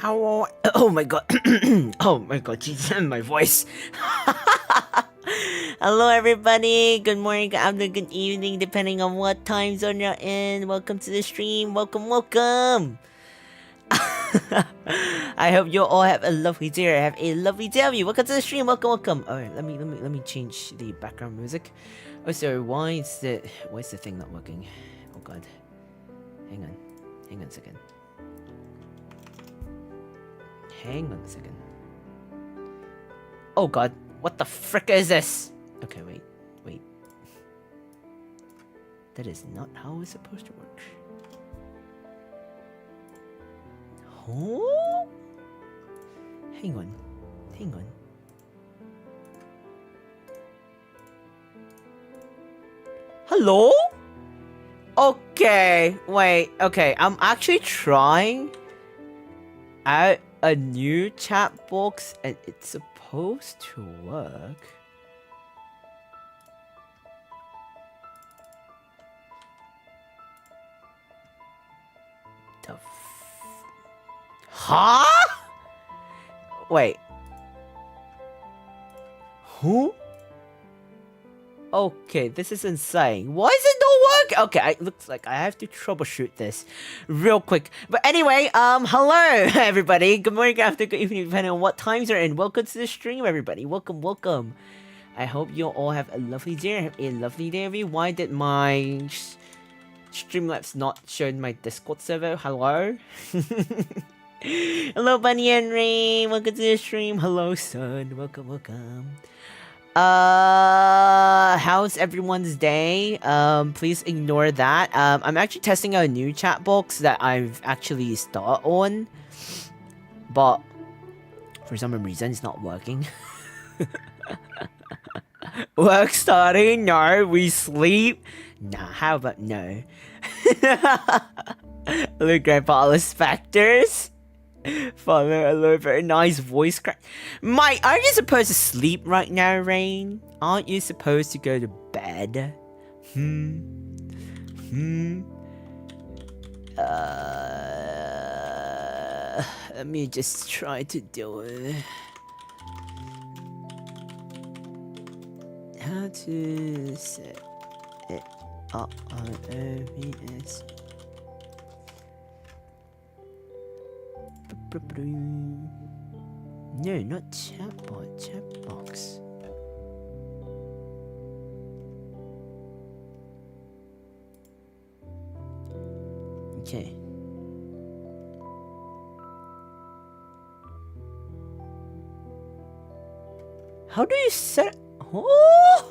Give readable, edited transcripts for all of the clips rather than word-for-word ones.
How? Oh my god! Oh my god! Jesus, my voice. Hello, everybody. Good morning, good afternoon, good evening, depending on what time zone you're in. Welcome to the stream. Welcome, welcome. I hope you all have a lovely day. Have a lovely day. Welcome to the stream. Welcome, welcome. All right, let me change the background music. Oh, sorry. Why is the thing not working? Oh god. Hang on a second. Hang on a second. Oh god, what the frick is this? Okay, wait. That is not how it's supposed to work. Huh? Hang on. Hello? Okay, wait, okay, I'm actually trying out a new chat box and it's supposed to work. Huh? Wait. Who? Okay, this is insane. Why is it not working? Okay, it looks like I have to troubleshoot this real quick. But anyway, hello everybody. Good morning, good afternoon, good evening, depending on what times you're in. Welcome to the stream, everybody. Welcome, welcome. I hope you all have a lovely day. Have a lovely day, Why did my Streamlabs not show in my Discord server? Hello? Hello, Bunny Henry. Welcome to the stream. Hello, son. Welcome, welcome. How's everyone's day? Please ignore that. I'm actually testing out a new chat box that I've actually started on, but for some reason it's not working. Work starting? No. We sleep? Nah, how about no? Hello, Grandpa. Hello, Spectres. Father, hello, very nice voice crack. Mike, aren't you supposed to sleep right now, Rain? Aren't you supposed to go to bed? Let me just try to do it. How to set it up on OBS? No, not chatbot, chatbox. Okay. How do you set? Oh!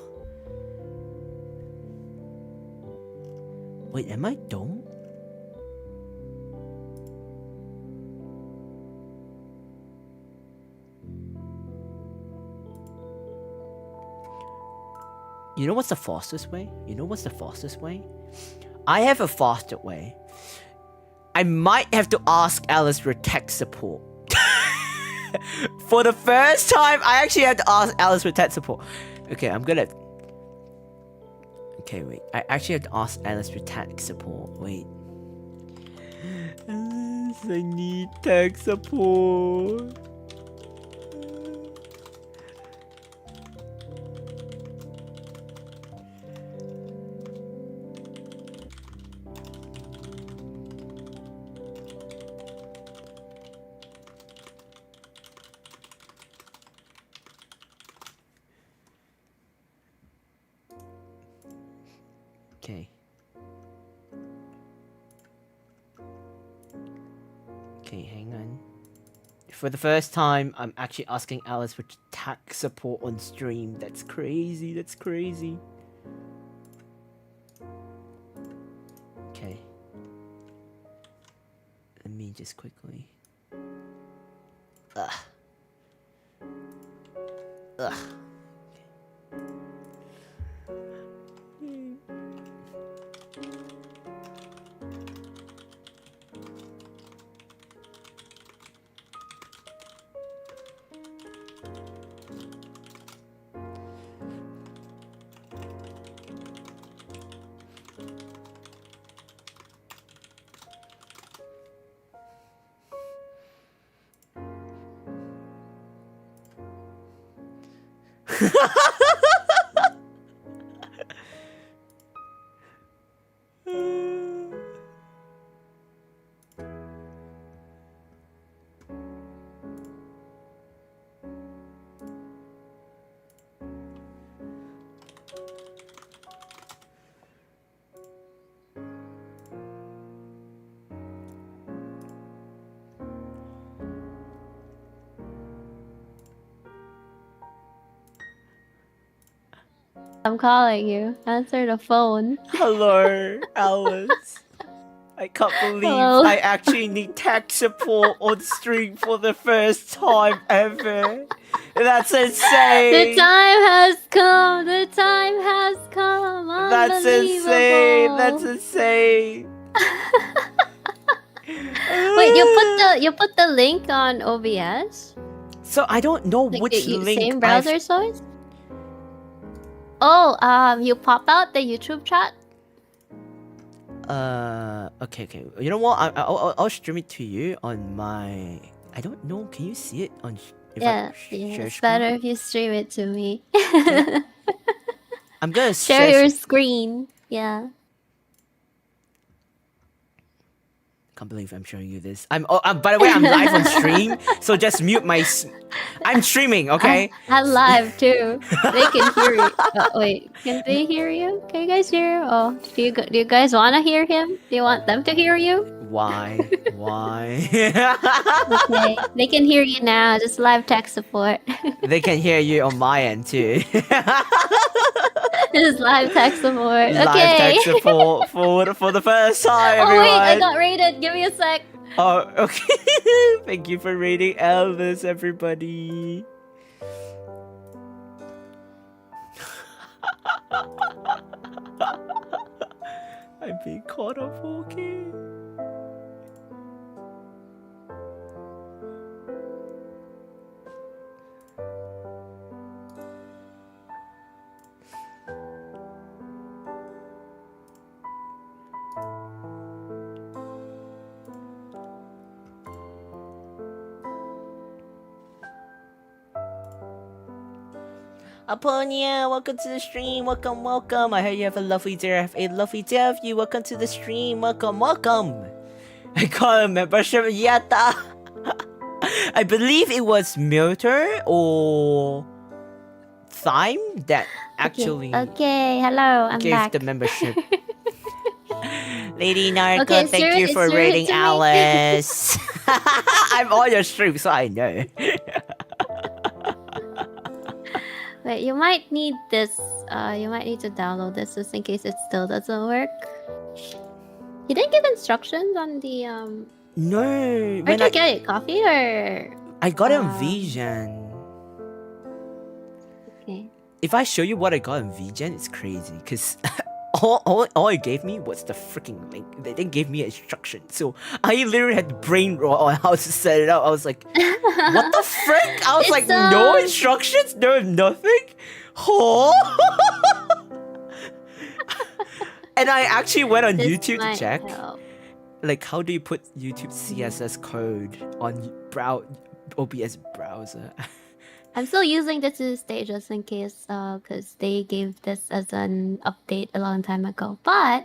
Wait, am I dumb? You know what's the fastest way? I have a faster way. I might have to ask Alice for tech support. For the first time, I actually had to ask Alice for tech support. Okay, okay, wait. I actually have to ask Alice for tech support. Wait. Alice, I need tech support. Okay, hang on. For the first time, I'm actually asking Alice for tech support on stream. That's crazy, Okay. Let me just quickly... Ugh. I'm calling you. Answer the phone. Hello, Alice. I can't believe Hello. I actually need tech support on stream for the first time ever. That's insane. The time has come. The time has come. That's insane. That's Unbelievable. insane. Wait, you put the link on OBS? So I don't know Like which the link. same browser choice? Oh, you pop out the YouTube chat? Okay. You know what? I'll stream it to you on my. I don't know. Can you see it on? Yeah, it's better if you stream it to me. I'm gonna share your screen. Yeah. Can't believe I'm showing you this. By the way, I'm live on stream, so just mute my. I'm streaming, okay? I'm live too. They can hear you. Oh, wait, can they hear you? Can you guys hear? Oh, do you guys want to hear him? Do you want them to hear you? Why? Why? Okay, they can hear you now. Just live tech support. They can hear you on my end too. This is live tech support. Live Okay. tech support for the first time, Oh everyone. wait, I got raided. Give me a sec. Oh, okay. Thank you for rating Elvis, everybody. I'm being caught off walking. Aponia, welcome to the stream. Welcome. I heard you have a lovely day. I have a lovely day of you. Welcome to the stream. Welcome. I got a membership yata. I believe it was Milter or Thyme that actually Okay, hello, I'm gave back. the membership. Lady Narco, Okay, thank you for rating Alice. I'm on your stream, so I know. Wait, you might need this. You might need to download this just in case it still doesn't work. You didn't give instructions on the No. Where'd you get it? Coffee or? I got it on Vision. Okay. If I show you what I got on Vision, it's crazy. Cause all it gave me was the freaking link. They didn't give me instructions. So I literally had to brain roll on how to set it up. I was like, what the frick? I was like, no instructions? No nothing? Oh. And I actually went on YouTube to check. Like, how do you put YouTube CSS code on OBS browser? I'm still using this to this day just in case, because they gave this as an update a long time ago. But,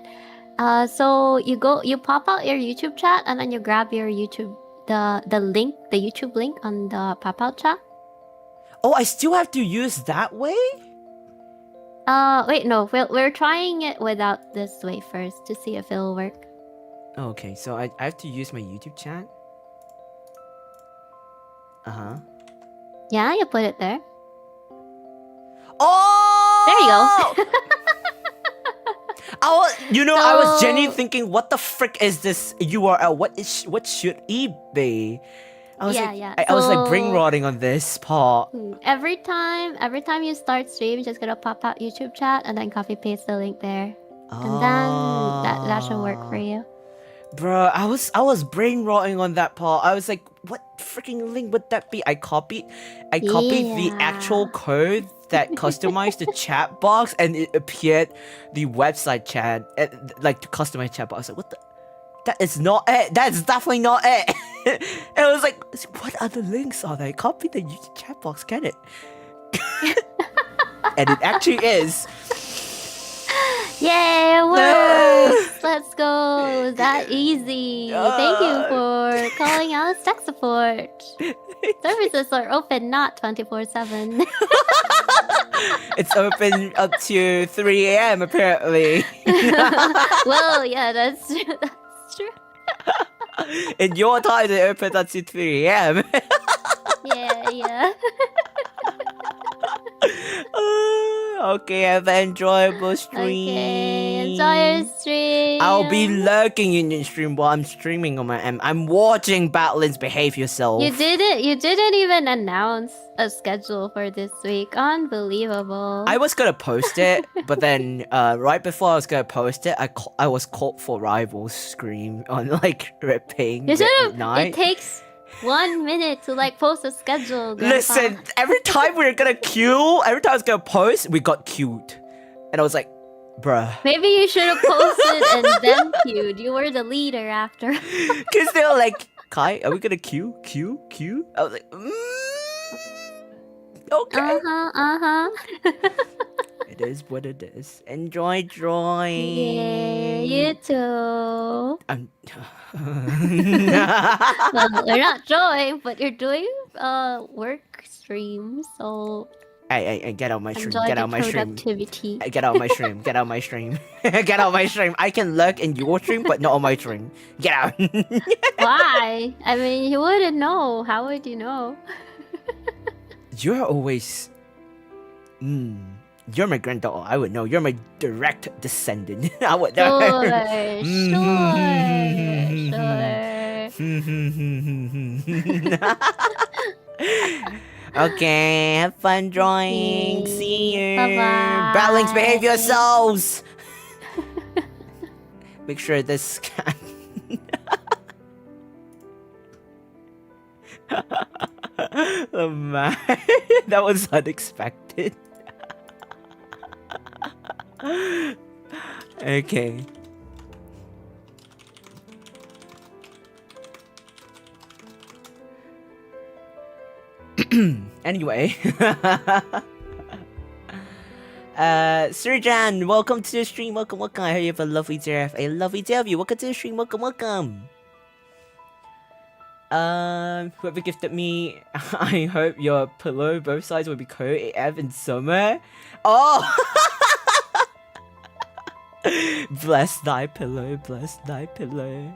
so you pop out your YouTube chat and then you grab your YouTube, the link, the YouTube link on the pop out chat. Oh, I still have to use that way? Wait, no, we're trying it without this way first to see if it'll work. Okay, so I have to use my YouTube chat? Uh-huh. Yeah, you put it there. Oh! There you go. I was genuinely thinking, what the frick is this URL? What should it be? I was like brain rotting on this part. Every time you start stream, just gonna pop out YouTube chat and then copy paste the link there. And then that should work for you. Bruh, I was brain rotting on that part. I was like, what freaking link would that be? I copied the actual code that customized the chat box, and it appeared the website chat, like the customized chat box. I was like, what the? That is not it. That's definitely not it. And I was like, what other links are there? Copy the YouTube chat box, can it? And it actually is. Yay, it works! Let's go. It was that easy. Thank you for calling out tech support. Services are open not 24/7. It's open up to 3 a.m. apparently. Well, yeah, that's true. That's true. In your time, it opens up to 3 a.m. Yeah. Okay, have an enjoyable stream. Okay, enjoy your stream. I'll be lurking in your stream while I'm streaming on my M. I'm watching Battlin's behave yourself. You didn't even announce a schedule for this week. Unbelievable. I was gonna post it, but then right before I was gonna post it, I was caught for Rivals Scream on like ripping You should have. night. It takes 1 minute to like post a schedule. Grandpa. Listen, every time we were gonna queue, every time I was gonna post, we got queued, and I was like, bruh. Maybe you should have posted and then queued. You were the leader after. Because they were like, Kai, are we gonna queue? I was like, okay. It is what it is. Enjoy drawing. Yeah, you too. I'm... Well, you're not drawing, but you're doing work stream, so I get out my stream. enjoy Get the out my stream. productivity. Get out my stream. Get out my stream. Get out my stream. I can lurk in your stream, but not on my stream. Get out. Why? I mean, you wouldn't know. How would you know? You're always... You're my granddaughter. I would know. You're my direct descendant. I would know. Sure. Okay, have fun drawing. See you. Bye-bye. Battlings, behave yourselves. Make sure this can... Oh man, that was unexpected. Okay. Anyway. Surjan, welcome to the stream. Welcome. I hope you have a lovely day. Welcome to the stream. Welcome. Whoever gifted me, I hope your pillow both sides will be cold AF in summer. Oh! Bless thy pillow, bless thy pillow.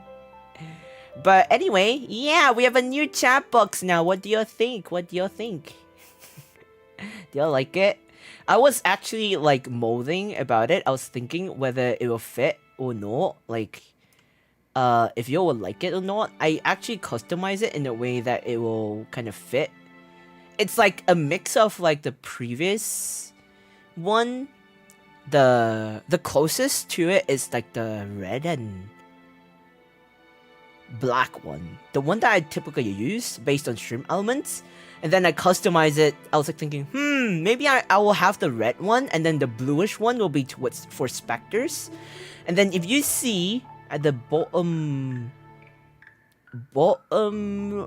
But anyway, yeah, we have a new chat box now. What do you think? Do you like it? I was actually like molding about it. I was thinking whether it will fit or not. Like, if you will like it or not. I actually customize it in a way that it will kind of fit. It's like a mix of like the previous one. The closest to it is like the red and black one. The one that I typically use based on stream elements. And then I customize it. I was like thinking, maybe I will have the red one, and then the bluish one will be towards for specters. And then if you see at the bottom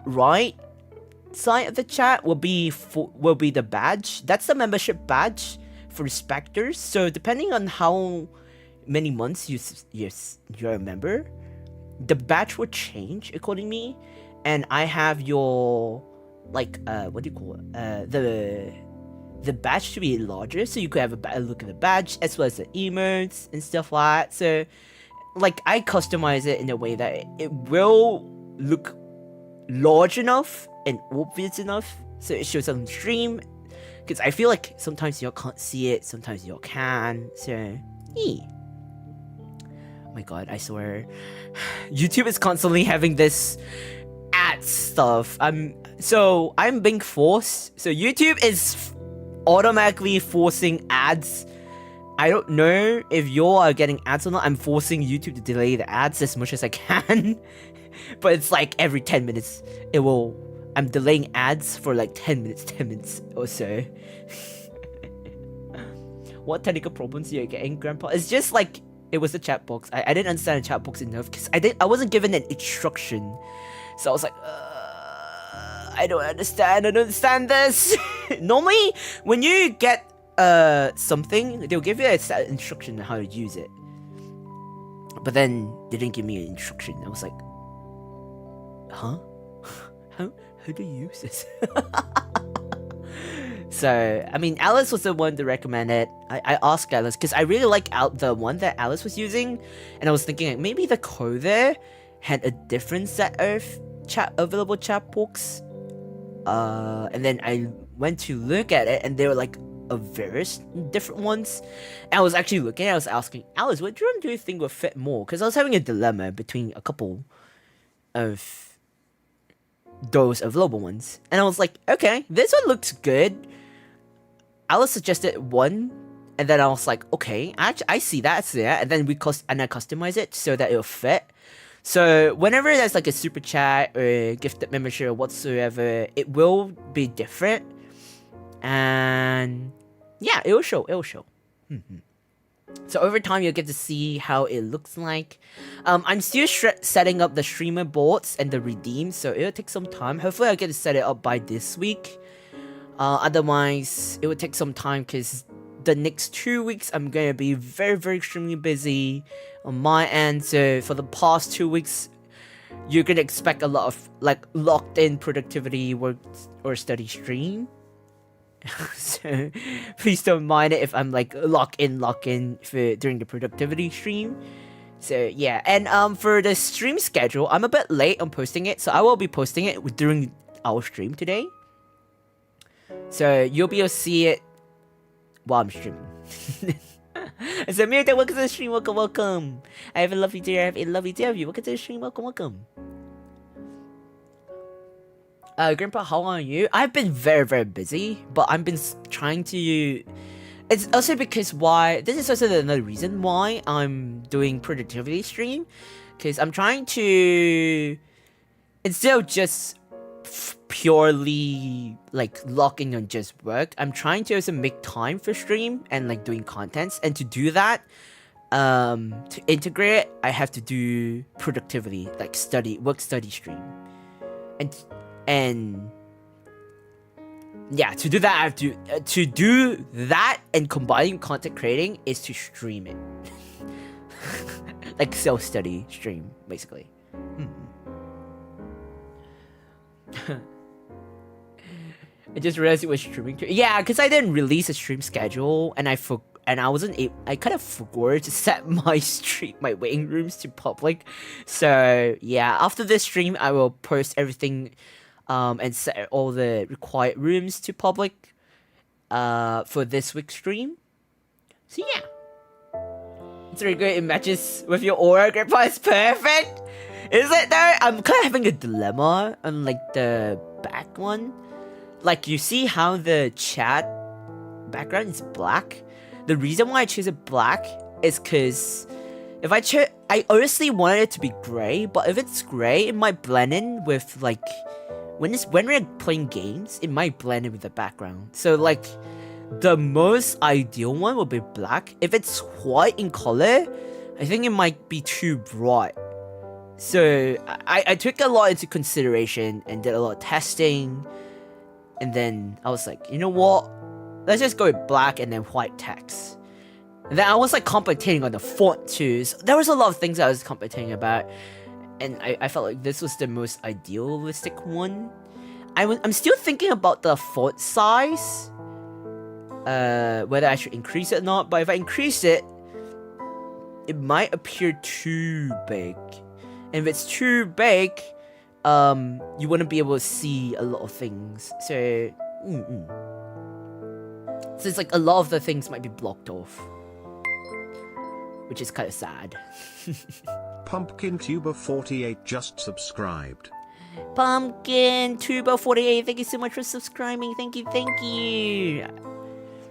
right side of the chat will be the badge. That's the membership badge for specters. So depending on how many months you're a member, the badge will change accordingly. And I have your like what do you call it? The badge to be larger, so you could have a better look at the badge as well as the emotes and stuff like that. So like I customize it in a way that it will look large enough and obvious enough so it shows on stream. Because I feel like sometimes you can't see it, sometimes you can. So, oh my god, I swear. YouTube is constantly having this ad stuff. I'm being forced. So YouTube is automatically forcing ads. I don't know if you are getting ads or not. I'm forcing YouTube to delay the ads as much as I can. But it's like every 10 minutes I'm delaying ads for like 10 minutes or so. What technical problems are you getting, Grandpa? It's just like, it was the chat box. I didn't understand the chat box enough because I wasn't given an instruction. So I was like, I don't understand this. Normally, when you get something. They'll give you a set instruction on how to use it. But then they didn't give me an instruction. I was like, huh? How do you use this? So, I mean, Alice was the one to recommend it. I asked Alice, because I really like the one that Alice was using. And I was thinking, like, maybe the coder had a different set of available chat box. And then I went to look at it, and they were like a various different ones. And I was actually looking, I was asking Alice, what drum do you think would fit more? Because I was having a dilemma between a couple of those available ones. And I was like, okay, this one looks good. Alice suggested one, and then I was like, okay, I see that, and then I customize it so that it'll fit. So whenever there's like a super chat or gifted membership or whatsoever, it will be different. And yeah, it will show. So over time, you'll get to see how it looks like. I'm still setting up the streamer boards and the redeem, so it'll take some time. Hopefully, I'll get to set it up by this week. Otherwise, it would take some time because the next 2 weeks, I'm going to be very, very extremely busy on my end. So for the past 2 weeks, you're going to expect a lot of like locked in productivity work or study stream. So please don't mind it if I'm like lock in for during the productivity stream. So yeah, and for the stream schedule, I'm a bit late on posting it, so I will be posting it during our stream today. So you'll be able to see it while I'm streaming. It's a Mirta, welcome to the stream, welcome. I have a lovely day, Welcome to the stream, welcome. Grandpa, how are you? I've been very, very busy, but I've been trying to... It's also because this is also another reason why I'm doing productivity stream. Because I'm trying to... Instead of just purely like locking on just work, I'm trying to also make time for stream and like doing contents. And to do that, to integrate, I have to do productivity, like work study stream. And yeah, to do that, I have to do that, and combining content creating is to stream it. Like self-study stream, basically. I just realized it was streaming. Yeah, because I didn't release a stream schedule, and I wasn't able. I kind of forgot to set my waiting rooms to public. So yeah, after this stream, I will post everything, and set all the required rooms to public, for this week's stream. So yeah, it's really good. It matches with your aura, Grandpa. It's perfect. Is it though? I'm kind of having a dilemma on like the back one. Like, you see how the chat background is black? The reason why I choose it black is because if I honestly wanted it to be gray, but if it's gray, it might blend in with like when we're playing games, it might blend in with the background. So like the most ideal one would be black. If it's white in color, I think it might be too bright. So I took a lot into consideration and did a lot of testing. And then I was like, you know what? Let's just go with black and then white text. And then I was like contemplating on the font too. So there was a lot of things I was contemplating about. And I felt like this was the most idealistic one. I'm still thinking about the font size. Whether I should increase it or not. But if I increase it, it might appear too big. And if it's too big, you wouldn't be able to see a lot of things. So, so it's like a lot of the things might be blocked off, which is kind of sad. Pumpkin Tuber 48 just subscribed. Pumpkin Tuber 48, thank you so much for subscribing. Thank you.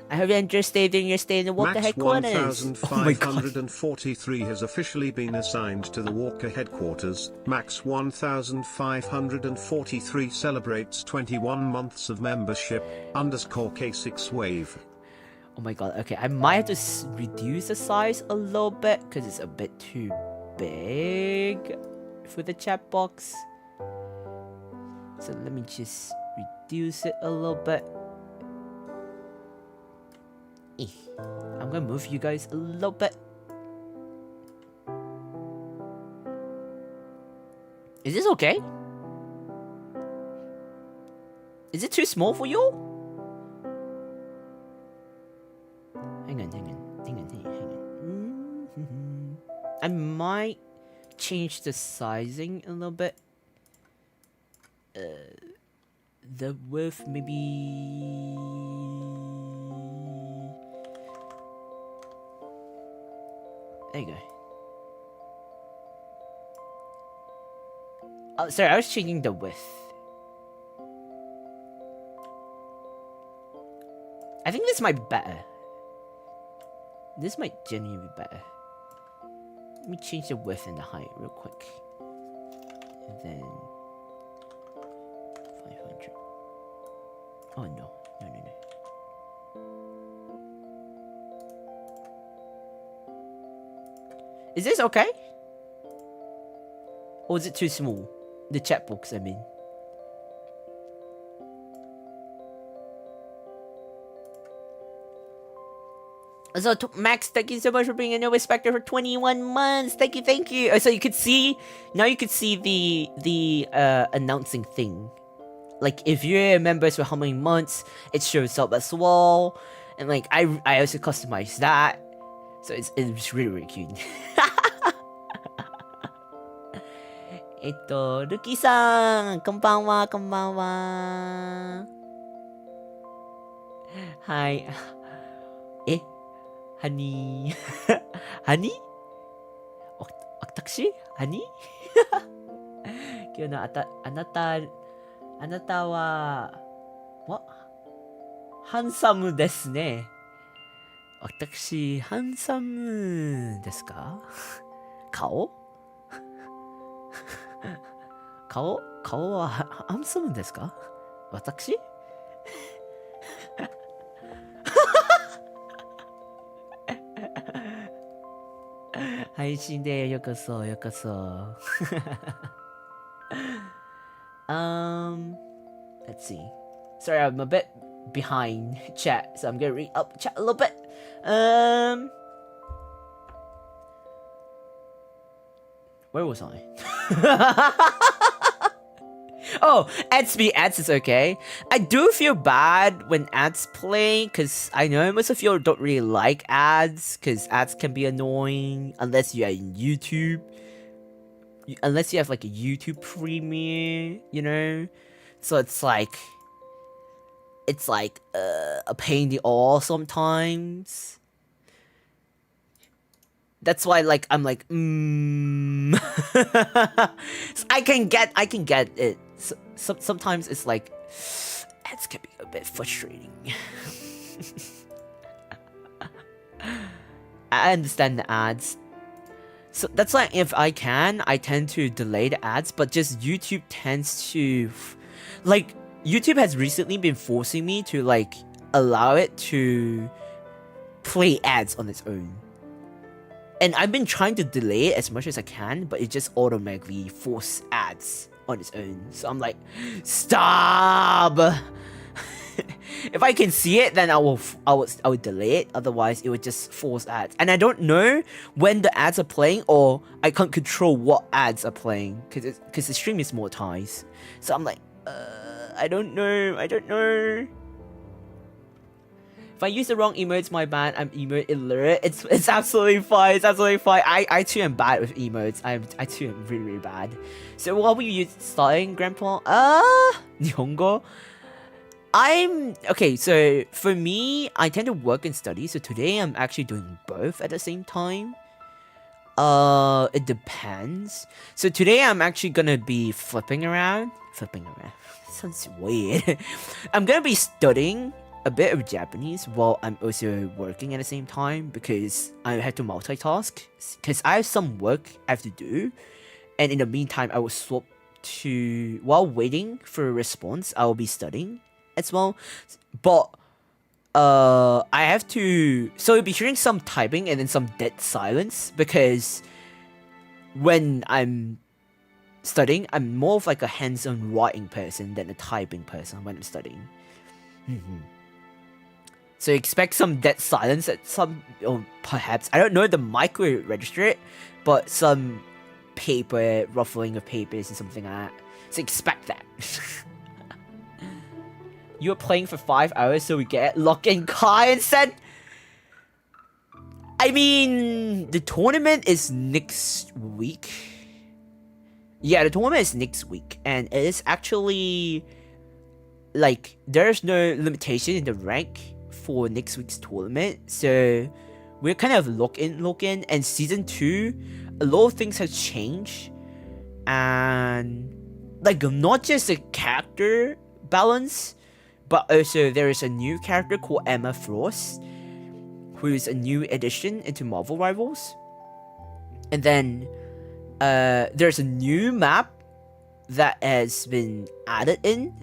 I hope you enjoyed staying during your stay in the Walker Max headquarters. 1543 has officially been assigned to the Walker headquarters. Max 1543 celebrates 21 months of membership. _Kaissics wave. Oh my god, okay, I might have to reduce the size a little bit because it's a bit too big for the chat box. So let me just reduce it a little bit. I'm gonna move you guys a little bit. Is this okay? Is it too small for you? Hang on. I might change the sizing a little bit. The width maybe. There you go. Oh, sorry, I was changing the width. I think this might be better. This might genuinely be better. Let me change the width and the height real quick. And then 500. Oh no. Is this okay? Or is it too small? The chat box, I mean. So, Max, thank you so much for being a new specter for 21 months. Thank you. So you could see, now you could see the announcing thing. Like, if you're members for how many months, it shows up as well. And like, I also customized that. So it's really cute. Ruki-san, konbanwa. Hi. Honey. Honey? Watashi? Honey? 今日のあなたは、ハンサムですね。私、ハンサムですか？顔はハンサムですか？私？配信でようこそ。Let's see. Sorry, I'm a bit behind chat, so I'm gonna read up chat a little bit. Where was I? Oh, ads is okay. I do feel bad when ads play, because I know most of you don't really like ads, because ads can be annoying, unless you are in YouTube. Unless you have like a YouTube premiere, you know? So it's like a pain in the ass sometimes. That's why like I'm like So I can get it. Sometimes it's like ads can be a bit frustrating. I understand the ads. So that's why if I can, I tend to delay the ads, but just YouTube tends to like YouTube has recently been forcing me to like allow it to play ads on its own. And I've been trying to delay it as much as I can, but it just automatically forces ads on its own. So I'm like, stop! If I can see it, then I would delay it. Otherwise, it would just force ads. And I don't know when the ads are playing, or I can't control what ads are playing, because the stream is monetized. So I'm like, I don't know. If I use the wrong emotes, my bad. I'm emote illiterate. It's absolutely fine. I too am bad with emotes. I too am really bad. So what were you studying, Grandpa? Nihongo. Okay, so for me, I tend to work and study, so today I'm actually doing both at the same time. It depends. So today I'm actually gonna be flipping around. Sounds weird. I'm gonna be studying a bit of Japanese while I'm also working at the same time, because I have to multitask, because I have some work I have to do, and in the meantime I will swap to, while waiting for a response, I will be studying as well. But I have to, so you'll be hearing some typing and then some dead silence, because when I'm studying, I'm more of like a hands-on writing person than a typing person when I'm studying. So expect some dead silence at some, or perhaps, I don't know, the mic will register it, but some paper, ruffling of papers and something like that. So expect that. You were playing for 5 hours so we get lock-in Kai instead? I mean, the tournament is next week. Yeah, the tournament is next week, and it is actually, like, there's no limitation in the rank for next week's tournament, so we're kind of lock-in, and Season 2, a lot of things have changed, and, like, not just the character balance, but also there is a new character called Emma Frost, who is a new addition into Marvel Rivals, and then, there's a new map that has been added in.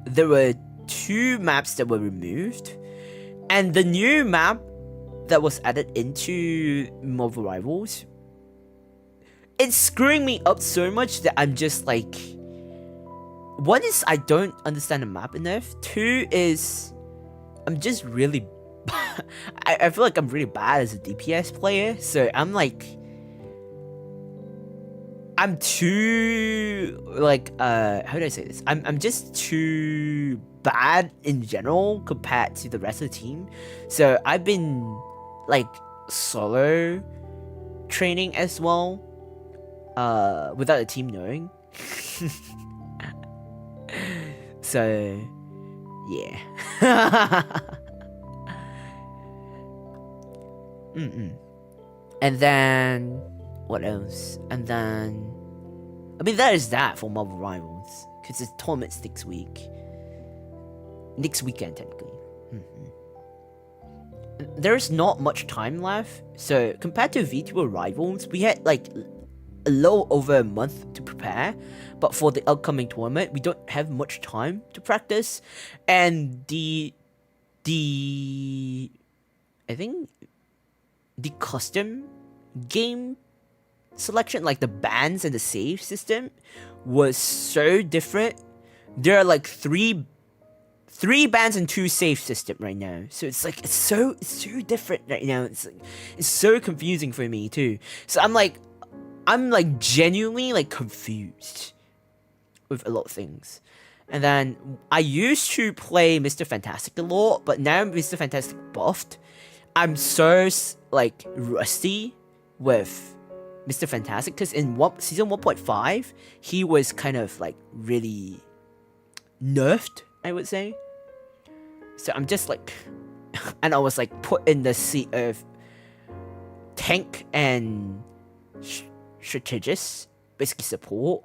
There were 2 maps that were removed, and the new map that was added into Marvel Rivals, it's screwing me up so much that I'm just like, one is I don't understand the map enough. 2 is I'm just really I feel like I'm really bad as a DPS player, so I'm like, I'm too, like, how do I say this? I'm just too bad in general compared to the rest of the team. So I've been, like, solo training as well, without the team knowing. So, yeah. And then, what else? And then, I mean, that is that for Marvel Rivals, because the tournament's next week. Next weekend, technically. There's not much time left, so compared to VTuber Rivals, we had like a little over a month to prepare, but for the upcoming tournament, we don't have much time to practice, and I think the custom game selection, like the bans and the save system, was so different. There are like three bans and 2 save system right now, so it's like it's so different right now. It's so confusing for me too. So I'm like genuinely like confused with a lot of things. And then I used to play Mr. Fantastic a lot, but now Mr. Fantastic buffed, I'm so like rusty with Mr. Fantastic, because in season 1.5 he was kind of like really nerfed, I would say. So I'm just like, and I was like put in the seat of tank and strategist, basically support,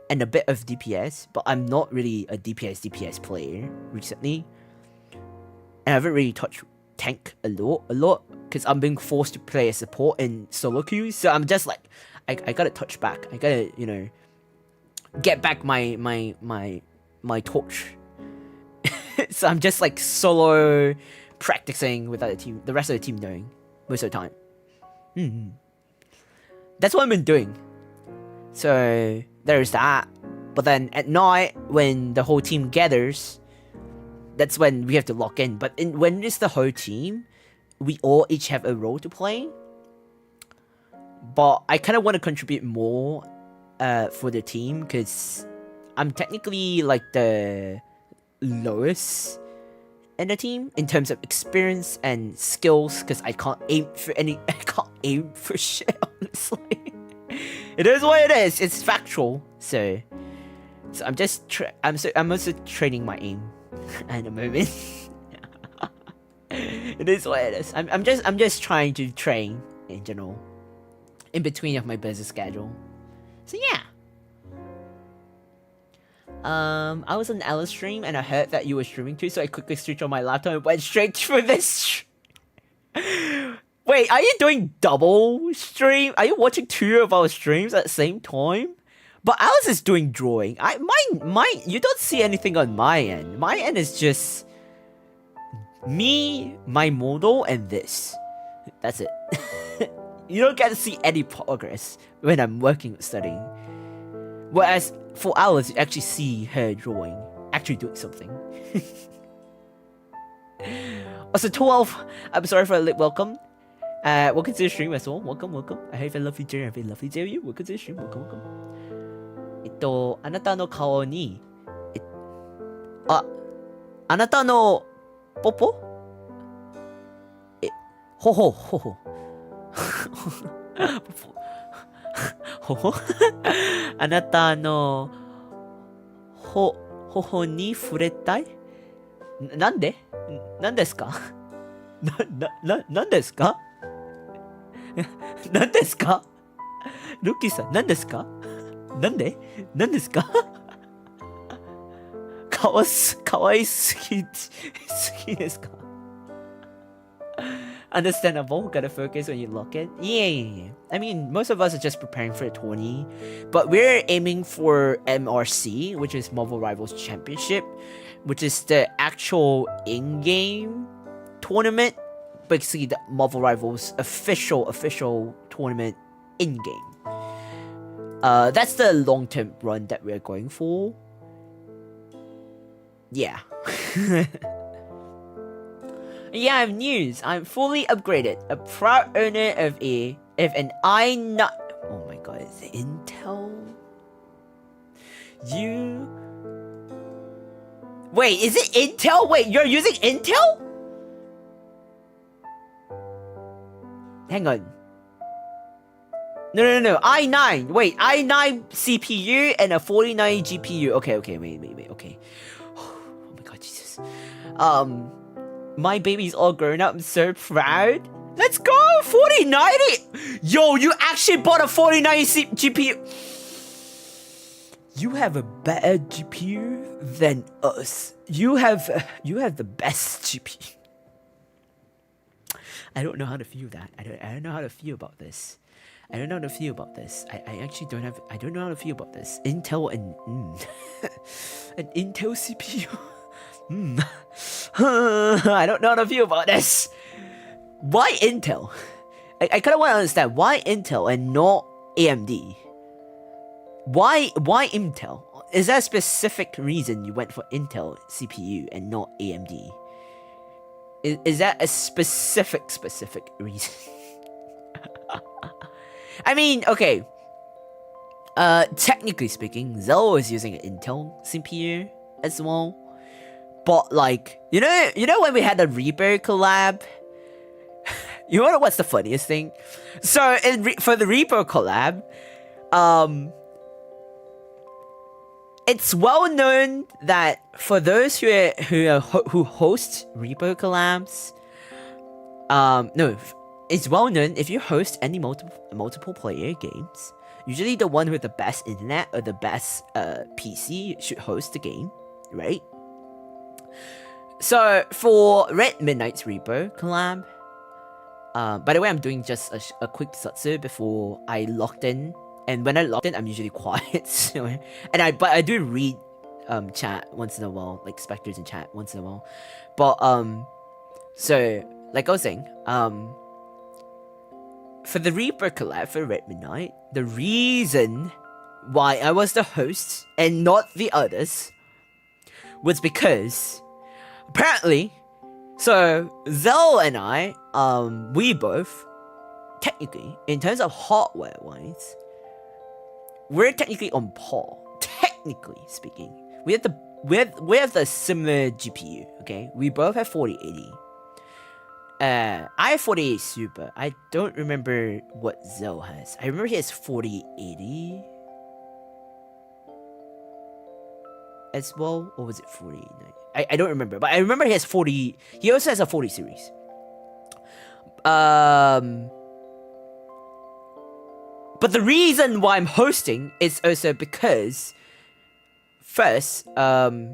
and a bit of DPS, but I'm not really a DPS player recently, and I haven't really touched tank a lot, because I'm being forced to play a support in solo queues. So I'm just like, I gotta touch back. I gotta, you know, get back my torch. So I'm just like solo practicing without the rest of the team knowing most of the time. That's what I've been doing. So there's that. But then at night, when the whole team gathers, that's when we have to lock in. But when it's the whole team, we all each have a role to play. But I kind of want to contribute more for the team, because I'm technically like the lowest in the team in terms of experience and skills, because I can't aim for shit, honestly. It is what it is. It's factual. So I'm just I'm also training my aim at the moment. It is what it is. I'm just trying to train in general, in between of my busy schedule. So yeah. I was on Ella's stream and I heard that you were streaming too, so I quickly switched on my laptop and went straight for this. Wait, are you doing double stream? Are you watching 2 of our streams at the same time? But Alice is doing drawing. Mine, you don't see anything on my end. My end is just me, my model, and this. That's it. You don't get to see any progress when I'm working or studying. Whereas for Alice, you actually see her drawing, actually doing something. Also 12, I'm sorry for a late welcome. Welcome to the stream as well. Welcome. I have a lovely day. I have a lovely day with you. Welcome to the stream. Welcome. あなたの顔に、あなたのポポほほあなたの頬に触れたいなんでなんですかなんですかなんですかルッキーさん、なんですかなんですかかわいすぎですかUnderstandable, gotta focus when you lock it. Yeah. I mean, most of us are just preparing for the tourney, but we're aiming for MRC, which is Marvel Rivals Championship, which is the actual in-game tournament. Basically, the Marvel Rivals official tournament in-game. That's the long-term run that we're going for. Yeah. Yeah, I have news. I'm fully upgraded. A proud owner of an i9. Oh my god, is it Intel? Wait, is it Intel? Wait, you're using Intel? Hang on. No. i9. Wait, i9 CPU and a 49 GPU. Okay, wait. Okay. Oh my god, Jesus. My baby's all grown up. I'm so proud. Let's go! 4090! Yo, you actually bought a 4090 GPU. You have a better GPU than us. You have the best GPU. I don't know how to feel that. I don't know how to feel about this. I don't know how to feel about this. I actually don't have. I don't know how to feel about this. Intel and an Intel CPU. I don't know how to feel about this. Why Intel? I kind of want to understand why Intel and not AMD. Why Intel? Is there a specific reason you went for Intel CPU and not AMD? Is that a specific reason? I mean, okay. Technically speaking, Zell is using an Intel CPU as well. But like, you know when we had the Reaper collab? You know what's the funniest thing? So for the Reaper collab, it's well known that for those who host Reaper collabs, it's well known if you host any multiple player games, usually the one with the best internet or the best PC should host the game, right? So for Red Midnight's Reaper collab, by the way, I'm doing just a quick satsu before I logged in, and when I logged in, I'm usually quiet. So, but I do read chat once in a while, like specters in chat once in a while. But so like I was saying, for the Reaper collab for Red Midnight, the reason why I was the host and not the others was because apparently, so Zell and I, we both technically, in terms of hardware wise, we're technically on par. Technically speaking, we have the similar GPU. Okay, we both have 4080. I have 4080 Super. I don't remember what Zell has. I remember he has 4080 as well, or was it 4090? I don't remember, but I remember he has 40. He also has a 40 series. But the reason why I'm hosting is also because, first, I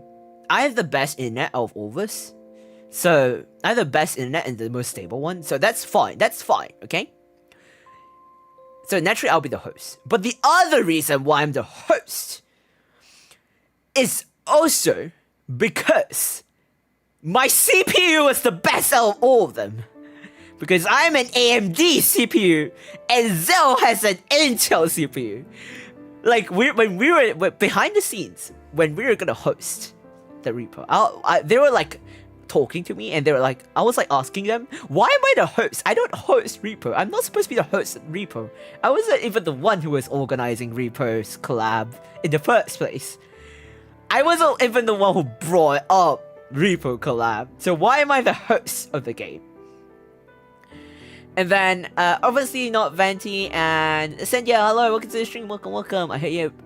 have the best internet out of all of us. So, I have the best internet and the most stable one. So, that's fine. That's fine, okay? So, naturally, I'll be the host. But the other reason why I'm the host is also because my CPU is the best out of all of them. Because I'm an AMD CPU and Zell has an Intel CPU. Like, when we were behind the scenes, when we were gonna host the repo, they were like, talking to me, and they were like, I was like asking them, why am I the host? I don't host Repo. I'm not supposed to be the host of Repo. I wasn't even the one who was organizing Repo's collab in the first place. I wasn't even the one who brought up Repo collab. So why am I the host of the game? And then, obviously not Venti and Sendia, hello, welcome to the stream, welcome. I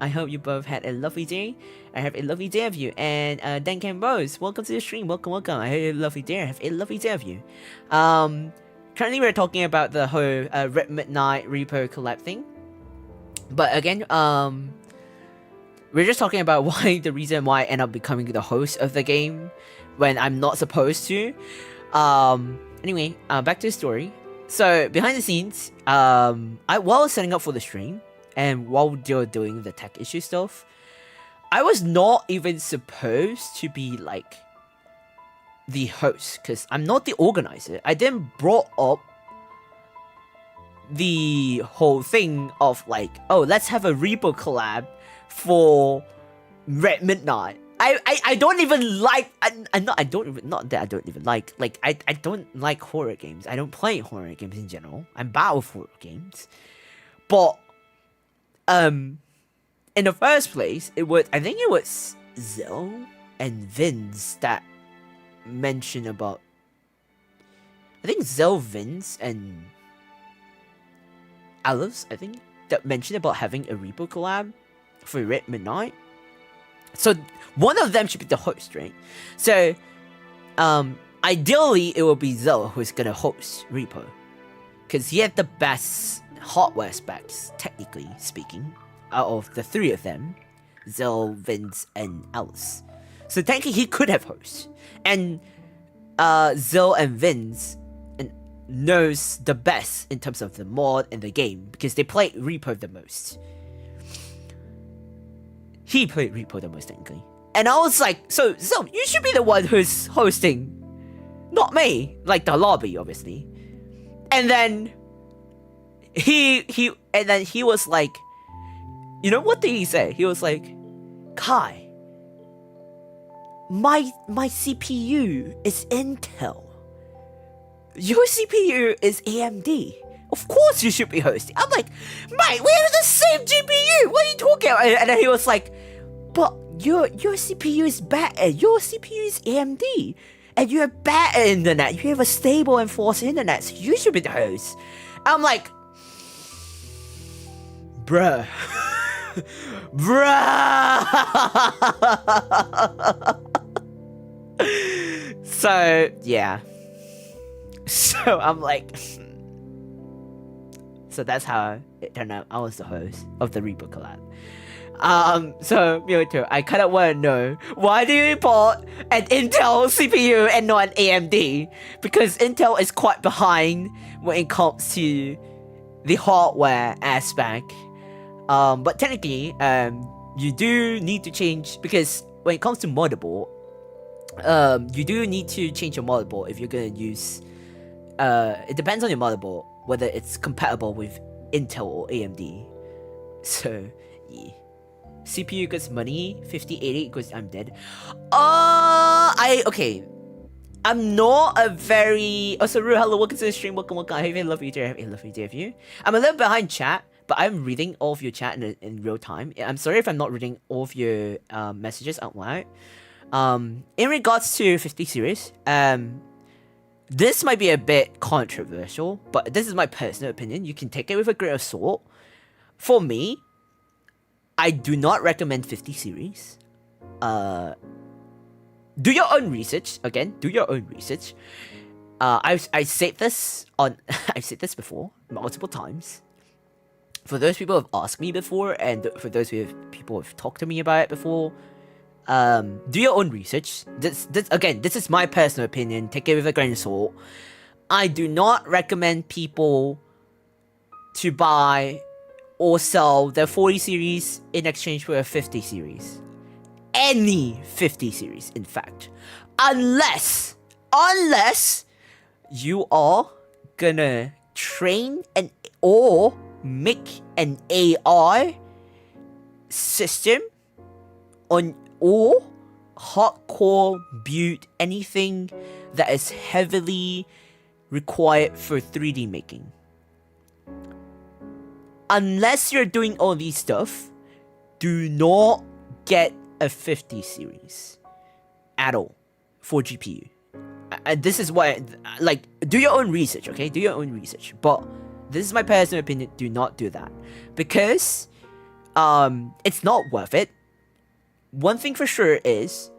hope you both had a lovely day. I have a lovely day of you. And Denkan Rose, welcome to the stream, welcome. I hope you have a lovely day. I have a lovely day of you. Currently we're talking about the whole Red Midnight Repo collab thing. But again, we're just talking about the reason why I end up becoming the host of the game when I'm not supposed to. Anyway, back to the story. So behind the scenes, while setting up for the stream and while you're doing the tech issue stuff, I was not even supposed to be like the host because I'm not the organizer. I then brought up the whole thing of like, oh, let's have a Repo collab for Red Midnight. I don't even like I don't like horror games. I don't play horror games in general. I'm bad with horror games. But in the first place, I think it was Zell and Vince that mentioned about, I think Zell, Vince and Alice, I think, that mentioned about having a Repo collab for Red Midnight. So one of them should be the host, right? So ideally it will be Zell who's gonna host Repo, because he had the best hardware specs, technically speaking, out of the three of them, Zell, Vince, and Alice. So technically he could have host, and Zell and Vince knows the best in terms of the mod and the game because they played Repo the most. He played Repo the most technically. And I was like, so you should be the one who's hosting, not me. Like the lobby, obviously. And then he was like, you know what did he say? He was like, Kai, my CPU is Intel. Your CPU is AMD. Of course you should be hosting. I'm like, mate, we have the same GPU. What are you talking about? And then he was like, but your CPU is better. Your CPU is AMD. And you have better internet. You have a stable and fast internet. So you should be the host. I'm like, bruh. Bruh. So, yeah. So I'm like... So that's how it turned out. I was the host of the Repo collab. So Mewtwo, I kind of want to know, why do you import an Intel CPU and not an AMD? Because Intel is quite behind when it comes to the hardware aspect. But technically, you do need to change, because when it comes to motherboard, you do need to change your motherboard if you're gonna use. It depends on your motherboard whether it's compatible with Intel or AMD. So, yeah. CPU equals money, 5080 equals I'm dead. Okay. I'm not a very... Oh, so Ru, hello, welcome to the stream, welcome. I have a lovely day, of you. I'm a little behind chat, but I'm reading all of your chat in real time. I'm sorry if I'm not reading all of your messages out loud. In regards to 50 series, this might be a bit controversial, but this is my personal opinion. You can take it with a grain of salt. For me, I do not recommend 50 series. Do your own research. Again, do your own research. I said this on... I've said this before, multiple times. For those people who have asked me before, and for those people who have talked to me about it before, do your own research. This is my personal opinion. Take it with a grain of salt. I do not recommend people to buy or sell their 40 series in exchange for a 50 series. Any 50 series, in fact. Unless you are gonna train or make an AI system on, or hardcore build anything that is heavily required for 3D making. Unless you're doing all these stuff, do not get a 50 series at all for GPU. This is why, like, do your own research, okay? Do your own research. But this is my personal opinion. Do not do that because it's not worth it. One thing for sure is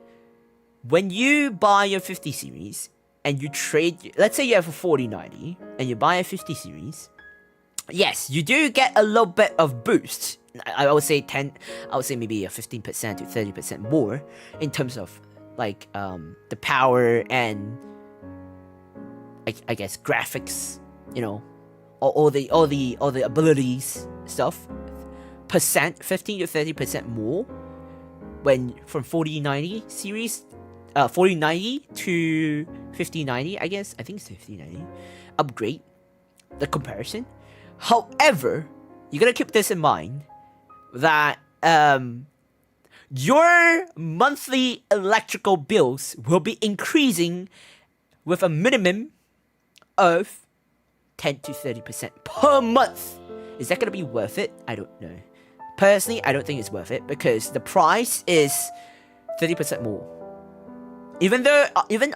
when you buy your 50 series and you trade, let's say you have a 4090 and you buy a 50 series, yes, you do get a little bit of boost. I would say maybe a 15% to 30% more in terms of like the power and I guess graphics, you know, all the abilities stuff. 15 to 30% more when from 4090 series 4090 to 5090, I guess. I think it's 5090. Upgrade the comparison. However, you gotta keep this in mind that your monthly electrical bills will be increasing with a minimum of 10 to 30% per month. Is that gonna be worth it? I don't know. Personally, I don't think it's worth it because the price is 30% more. Even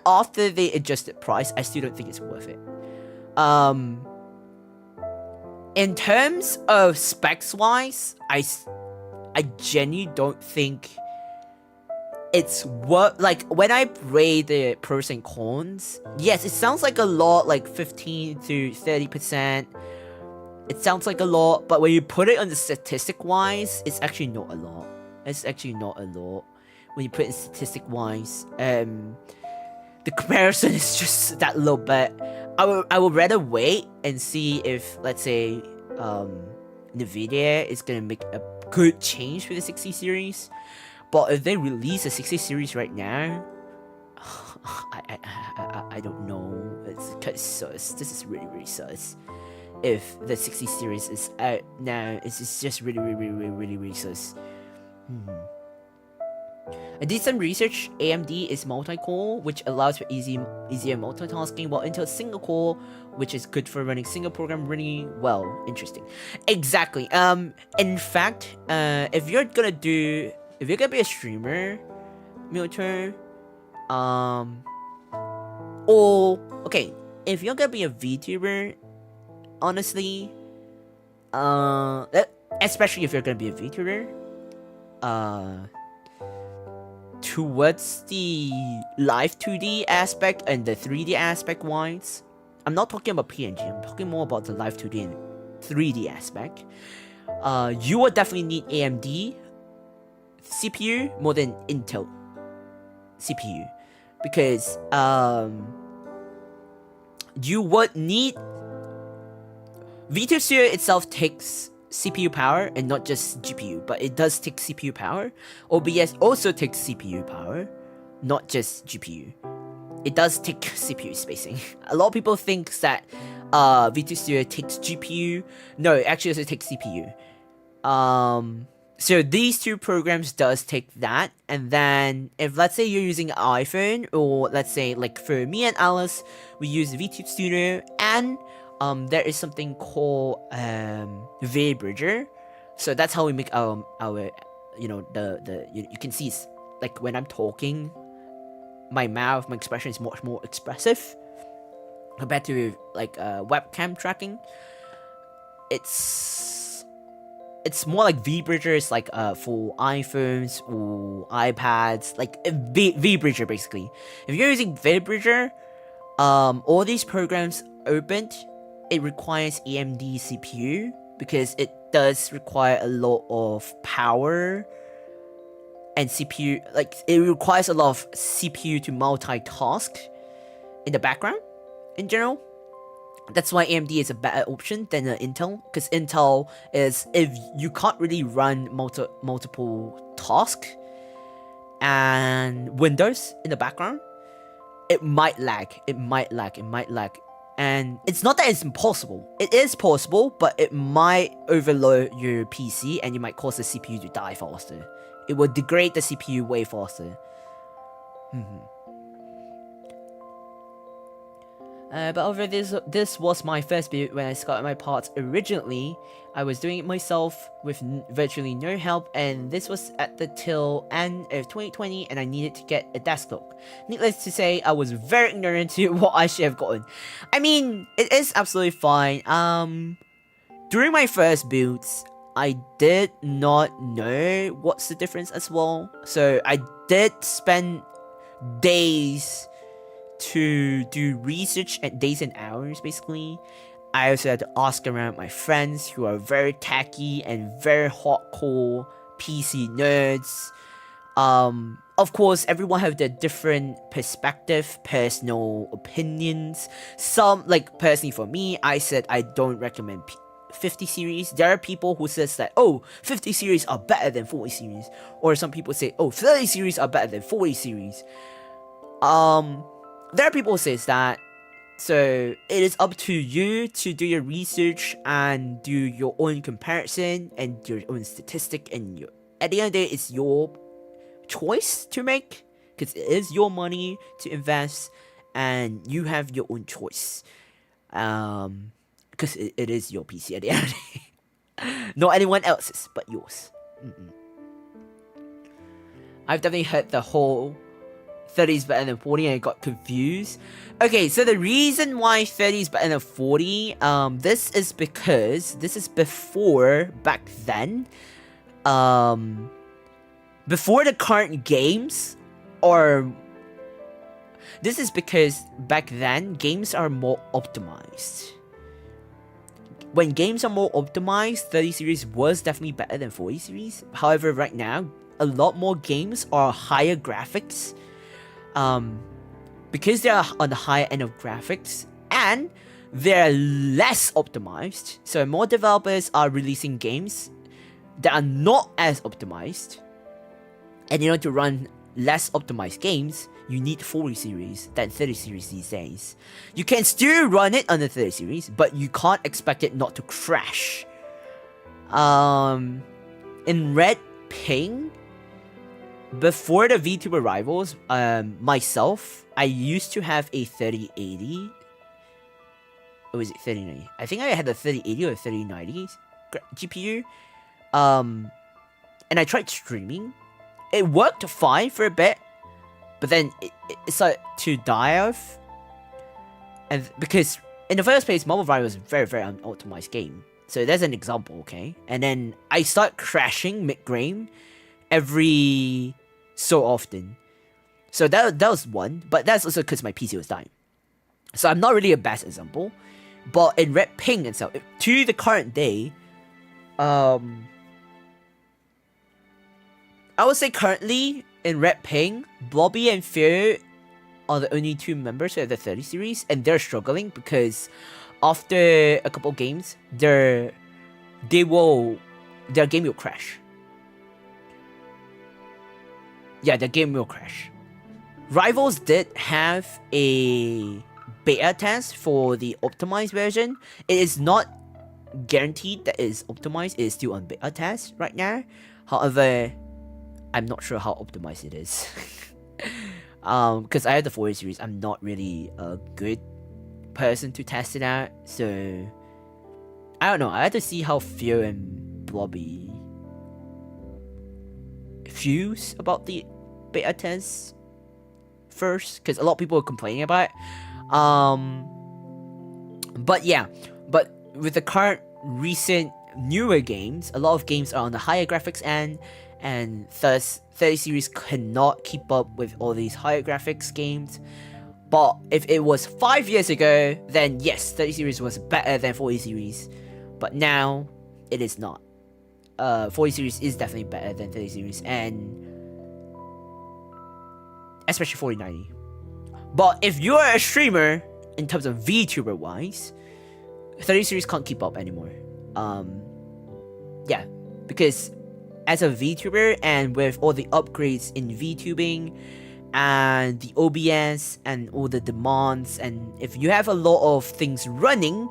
after they adjusted price, I still don't think it's worth it. In terms of specs wise, I genuinely don't think it's worth, like, when I weigh the pros and cons, yes, it sounds like a lot, like 15 to 30%. It sounds like a lot, but when you put it on the statistic wise, it's actually not a lot. It's actually not a lot. When you put it in statistic wise, the comparison is just that little bit. I would rather wait and see if, let's say, Nvidia is gonna make a good change for the 60 series. But if they release a 60 series right now, I don't know. It's sus. This is really sus. If the 60 series is out now, it's just really sus. I did some research. AMD is multi-core, which allows for easier multitasking, while Intel is single core, which is good for running single program really well. Interesting. Exactly. In fact, if you're gonna be a streamer, Milter, or okay, if you're gonna be a VTuber, honestly, especially if you're gonna be a VTuber, towards the live 2D aspect and the 3D aspect wise, I'm not talking about PNG, I'm talking more about the live 2D and 3D aspect. You will definitely need AMD CPU more than Intel CPU because you would need VTuber itself takes CPU power and not just GPU, but it does take CPU power. OBS also takes CPU power, not just GPU. It does take CPU spacing. A lot of people think that VTuber takes GPU. No, it actually also takes CPU. So these two programs does take that, and then if let's say you're using an iPhone, or let's say like for me and Alice, we use VTube Studio, and there is something called VBridger. So that's how we make our you know, you can see it's like when I'm talking, my expression is much more expressive compared to like webcam tracking. It's more like VBridger is like for iPhones or iPads, like VBridger basically. If you're using VBridger, all these programs opened, it requires AMD CPU because it does require a lot of power and CPU, like it requires a lot of CPU to multitask in the background in general. That's why AMD is a better option than Intel, because Intel is, if you can't really run multiple tasks and Windows in the background, it might lag. And it's not that it's impossible. It is possible, but it might overload your PC and you might cause the CPU to die faster. It will degrade the CPU way faster. But over this was my first build when I started my parts originally. I was doing it myself with virtually no help, and this was at the till end of 2020, and I needed to get a desk cloak. Needless to say, I was very ignorant to what I should have gotten. I mean, it is absolutely fine. During my first builds, I did not know what's the difference as well, so I did spend days to do research at days and hours basically. I also had to ask around my friends who are very techy and very hardcore PC nerds. Of course, everyone have their different perspective, personal opinions. Some, like personally for me, I said I don't recommend 50 series. There are people who says that, oh, 50 series are better than 40 series. Or some people say, oh, 30 series are better than 40 series. There are people who says that, so it is up to you to do your research and do your own comparison and your own statistic, and at the end of the day, it's your choice to make, because it is your money to invest, and you have your own choice, because it is your PC at the end of the day. Not anyone else's, but yours. I've definitely heard the whole 30 is better than 40 and I got confused. Okay, so the reason why 30 is better than 40, this is because this is before back then. Before the current games, or this is because back then games are more optimized. When games are more optimized, 30 series was definitely better than 40 series. However, right now, a lot more games are higher graphics. Because they are on the higher end of graphics, and they're less optimized, so more developers are releasing games that are not as optimized, and in order to run less optimized games, you need 40 series than 30 series these days. You can still run it on the 30 series, but you can't expect it not to crash. In Red Ping, before the VTuber rivals, myself, I used to have a 3080. Or was it 3090? I think I had a 3080 or 3090 GPU. And I tried streaming. It worked fine for a bit, but then it started to die off. And because in the first place, Marvel Rivals was a very, very unoptimized game. So there's an example, okay? And then I start crashing mid-game every so often. So that was one, but that's also because my PC was dying. So I'm not really a best example. But in Red Ping itself, to the current day, I would say currently in Red Ping, Blobby and Fear are the only two members of the 30 series, and they're struggling because after a couple games, their game will crash. Yeah, the game will crash. Rivals did have a beta test for the optimized version. It is not guaranteed that it is optimized. It is still on beta test right now. However, I'm not sure how optimized it is. Because I have the 40 series, I'm not really a good person to test it out. So, I don't know. I have to see how Fear and Blobby fuse about the beta test first, because a lot of people are complaining about it. But yeah, but with the current recent newer games, a lot of games are on the higher graphics end, and thus 30 series cannot keep up with all these higher graphics games. But if it was 5 years ago, then yes, 30 series was better than 40 series. But now it is not. 40 series is definitely better than 30 series, and especially 4090. But if you're a streamer, in terms of VTuber wise, 30 series can't keep up anymore. Yeah, because as a VTuber, and with all the upgrades in VTubing and the OBS and all the demands, and if you have a lot of things running,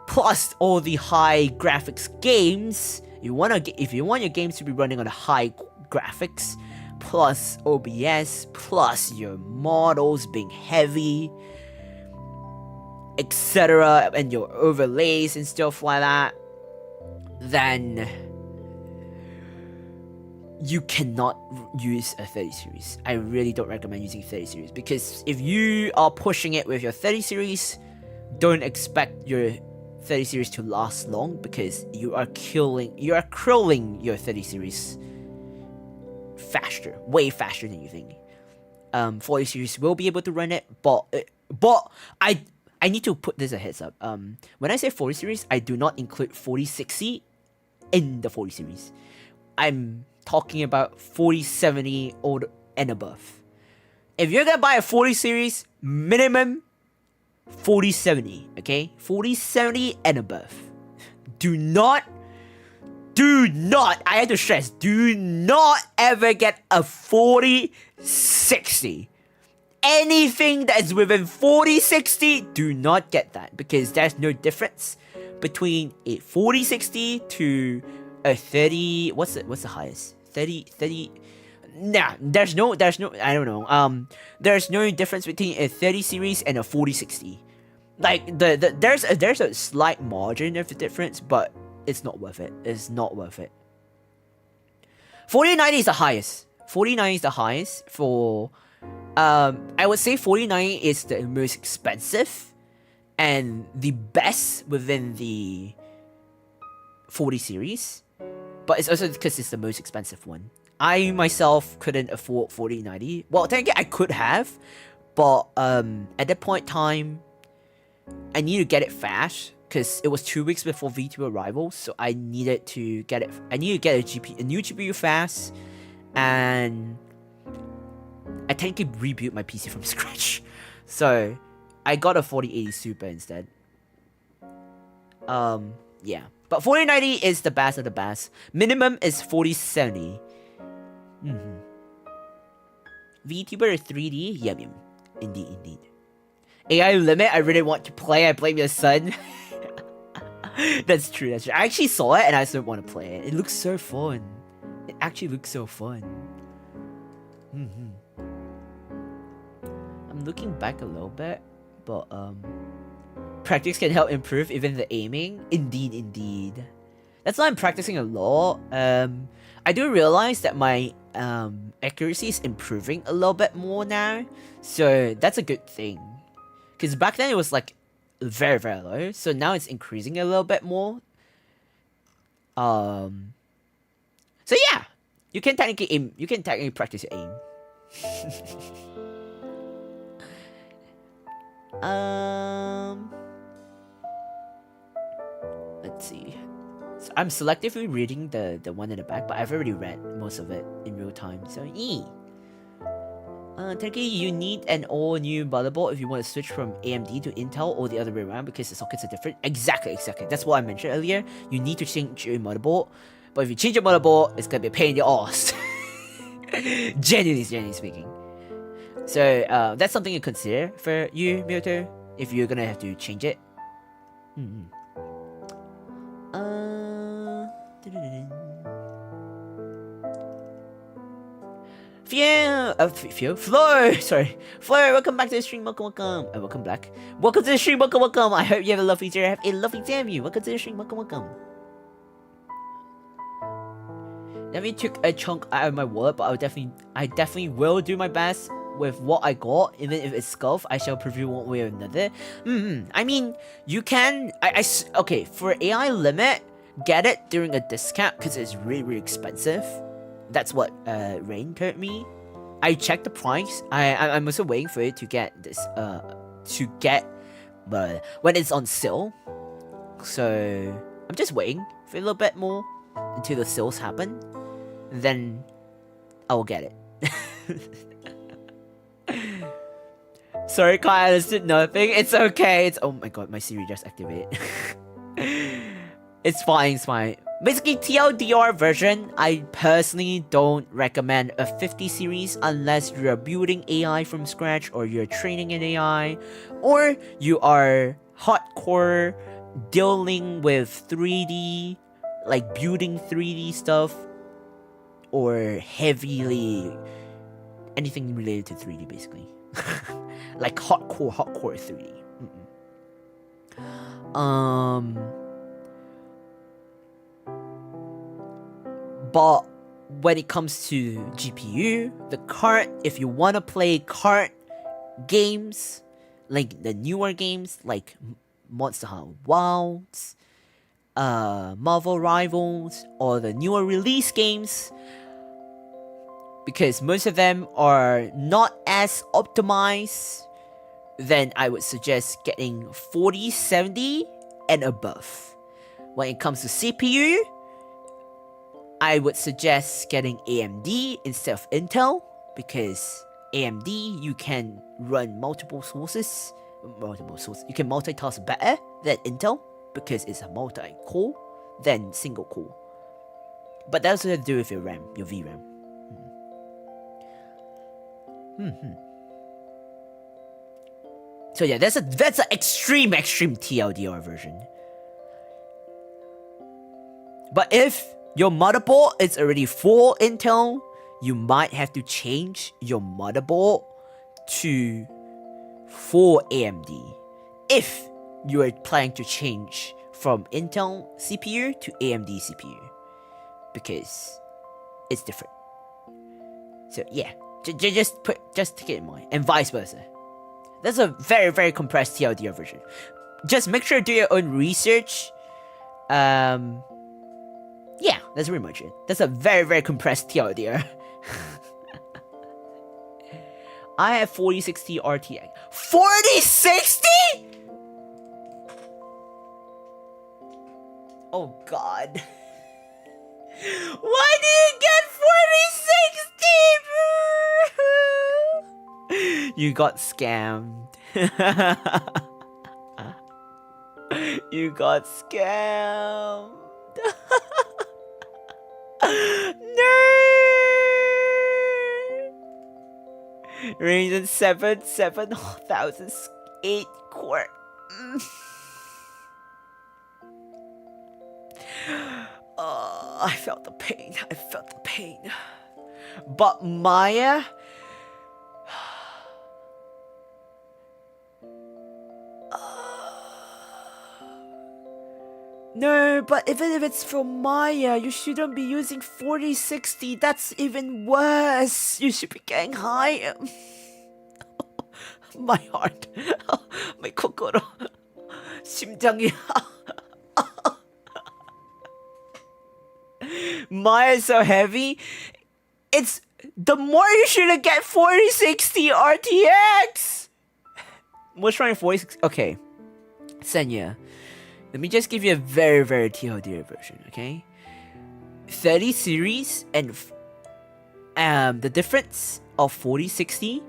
plus all the high graphics games, if you want your games to be running on a high graphics, plus OBS, plus your models being heavy, etc., and your overlays and stuff like that, then you cannot use a 30 series. I really don't recommend using 30 series, because if you are pushing it with your 30 series, don't expect your 30 series to last long, because you are killing your 30 series faster, way faster than you think. 40 series will be able to run it, but I need to put this a heads up. When I say 40 series, I do not include 4060 in the 40 series. I'm talking about 4070 and above. If you're gonna buy a 40 series, minimum 4070, okay? 4070 and above. Do not, I have to stress, do not ever get a 4060. Anything that is within 4060, do not get that, because there's no difference between a 4060 to a 30, what's the highest? 30, nah, there's no, I don't know, there's no difference between a 30 series and a 4060. Like, there's a slight margin of the difference, but it's not worth it. It's not worth it. 4090 is the highest. 4090 is the highest for, I would say 4090 is the most expensive and the best within the 40 series. But it's also because it's the most expensive one. I myself couldn't afford 4090. Well, technically I could have, but at that point in time, I needed to get it fast, because it was 2 weeks before VTuber arrival, so I needed to get it. I needed to get a new GPU fast, and I technically rebuilt my PC from scratch. So I got a 4080 Super instead. Yeah. But 4090 is the best of the best. Minimum is 4070. VTuber 3D? Yum yum. Indeed. AI limit, I really want to play. I blame your son. That's true. I actually saw it and I still want to play it. It looks so fun. It actually looks so fun. I'm looking back a little bit, but practice can help improve even the aiming. Indeed. That's why I'm practicing a lot. I do realize that my accuracy is improving a little bit more now, so that's a good thing. Because back then it was like very low, so now it's increasing a little bit more. So yeah, you can technically aim. You can technically practice your aim. Let's see. So I'm selectively reading the one in the back, but I've already read most of it in real time. So technically you need an all new motherboard if you want to switch from AMD to Intel, or the other way around, because the sockets are different. Exactly. That's what I mentioned earlier. You need to change your motherboard, but if you change your motherboard, it's gonna be a pain in the ass. Genuinely speaking. So that's something to consider for you, Miyoto, if you're gonna have to change it. Flo, welcome back to the stream. Welcome. Welcome back. Welcome to the stream. Welcome. I hope you have a lovely day. Have a lovely day, you. Welcome to the stream. Welcome. Definitely took a chunk out of my wallet, but I definitely will do my best with what I got. Even if it's scuff, I shall preview one way or another. I mean, you can. Okay, for AI limit, get it during a discount because it's really expensive. That's what Rain told me. I checked the price. I'm also waiting for it to get this when it's on sale. So I'm just waiting for a little bit more until the sales happen. Then I will get it. Sorry, Kai, I understood nothing. It's okay. Oh my god, my Siri just activated. It's fine. Basically, TLDR version, I personally don't recommend a 50 series unless you are building AI from scratch, or you're training an AI, or you are hardcore dealing with 3D, like building 3D stuff, or heavily anything related to 3D basically. Like hardcore 3D. But when it comes to GPU, the current, if you want to play current games, like the newer games, like Monster Hunter Wilds, Marvel Rivals, or the newer release games, because most of them are not as optimized, then I would suggest getting 4070 and above. When it comes to CPU, I would suggest getting AMD instead of Intel, because AMD, you can run multiple sources. You can multitask better than Intel, because it's a multi-core than single core. But that also has to do with your RAM, your VRAM. So yeah, that's an extreme TLDR version. But if your motherboard is already full Intel, you might have to change your motherboard to full AMD. If you are planning to change from Intel CPU to AMD CPU, because it's different. So yeah, just take it in mind, and vice versa. That's a very, very compressed TLDR version. Just make sure to do your own research. Yeah, that's pretty much it. That's a very, very compressed TLDR. I have 4060 RTX. 4060?! Oh god. Why do you get 4060, bro? You got scammed. You got scammed. No! Ryzen 7 7008 core. Oh, I felt the pain. But Maya... No, but even if it's from Maya, you shouldn't be using 4060. That's even worse. You should be getting higher. My heart. My kokoro. 심장이. Maya is so heavy. It's the more you should get 4060 RTX. What's wrong with 4060? Okay. Senya. Let me just give you a very, very TLDR version, okay? 30 series and the difference of 4060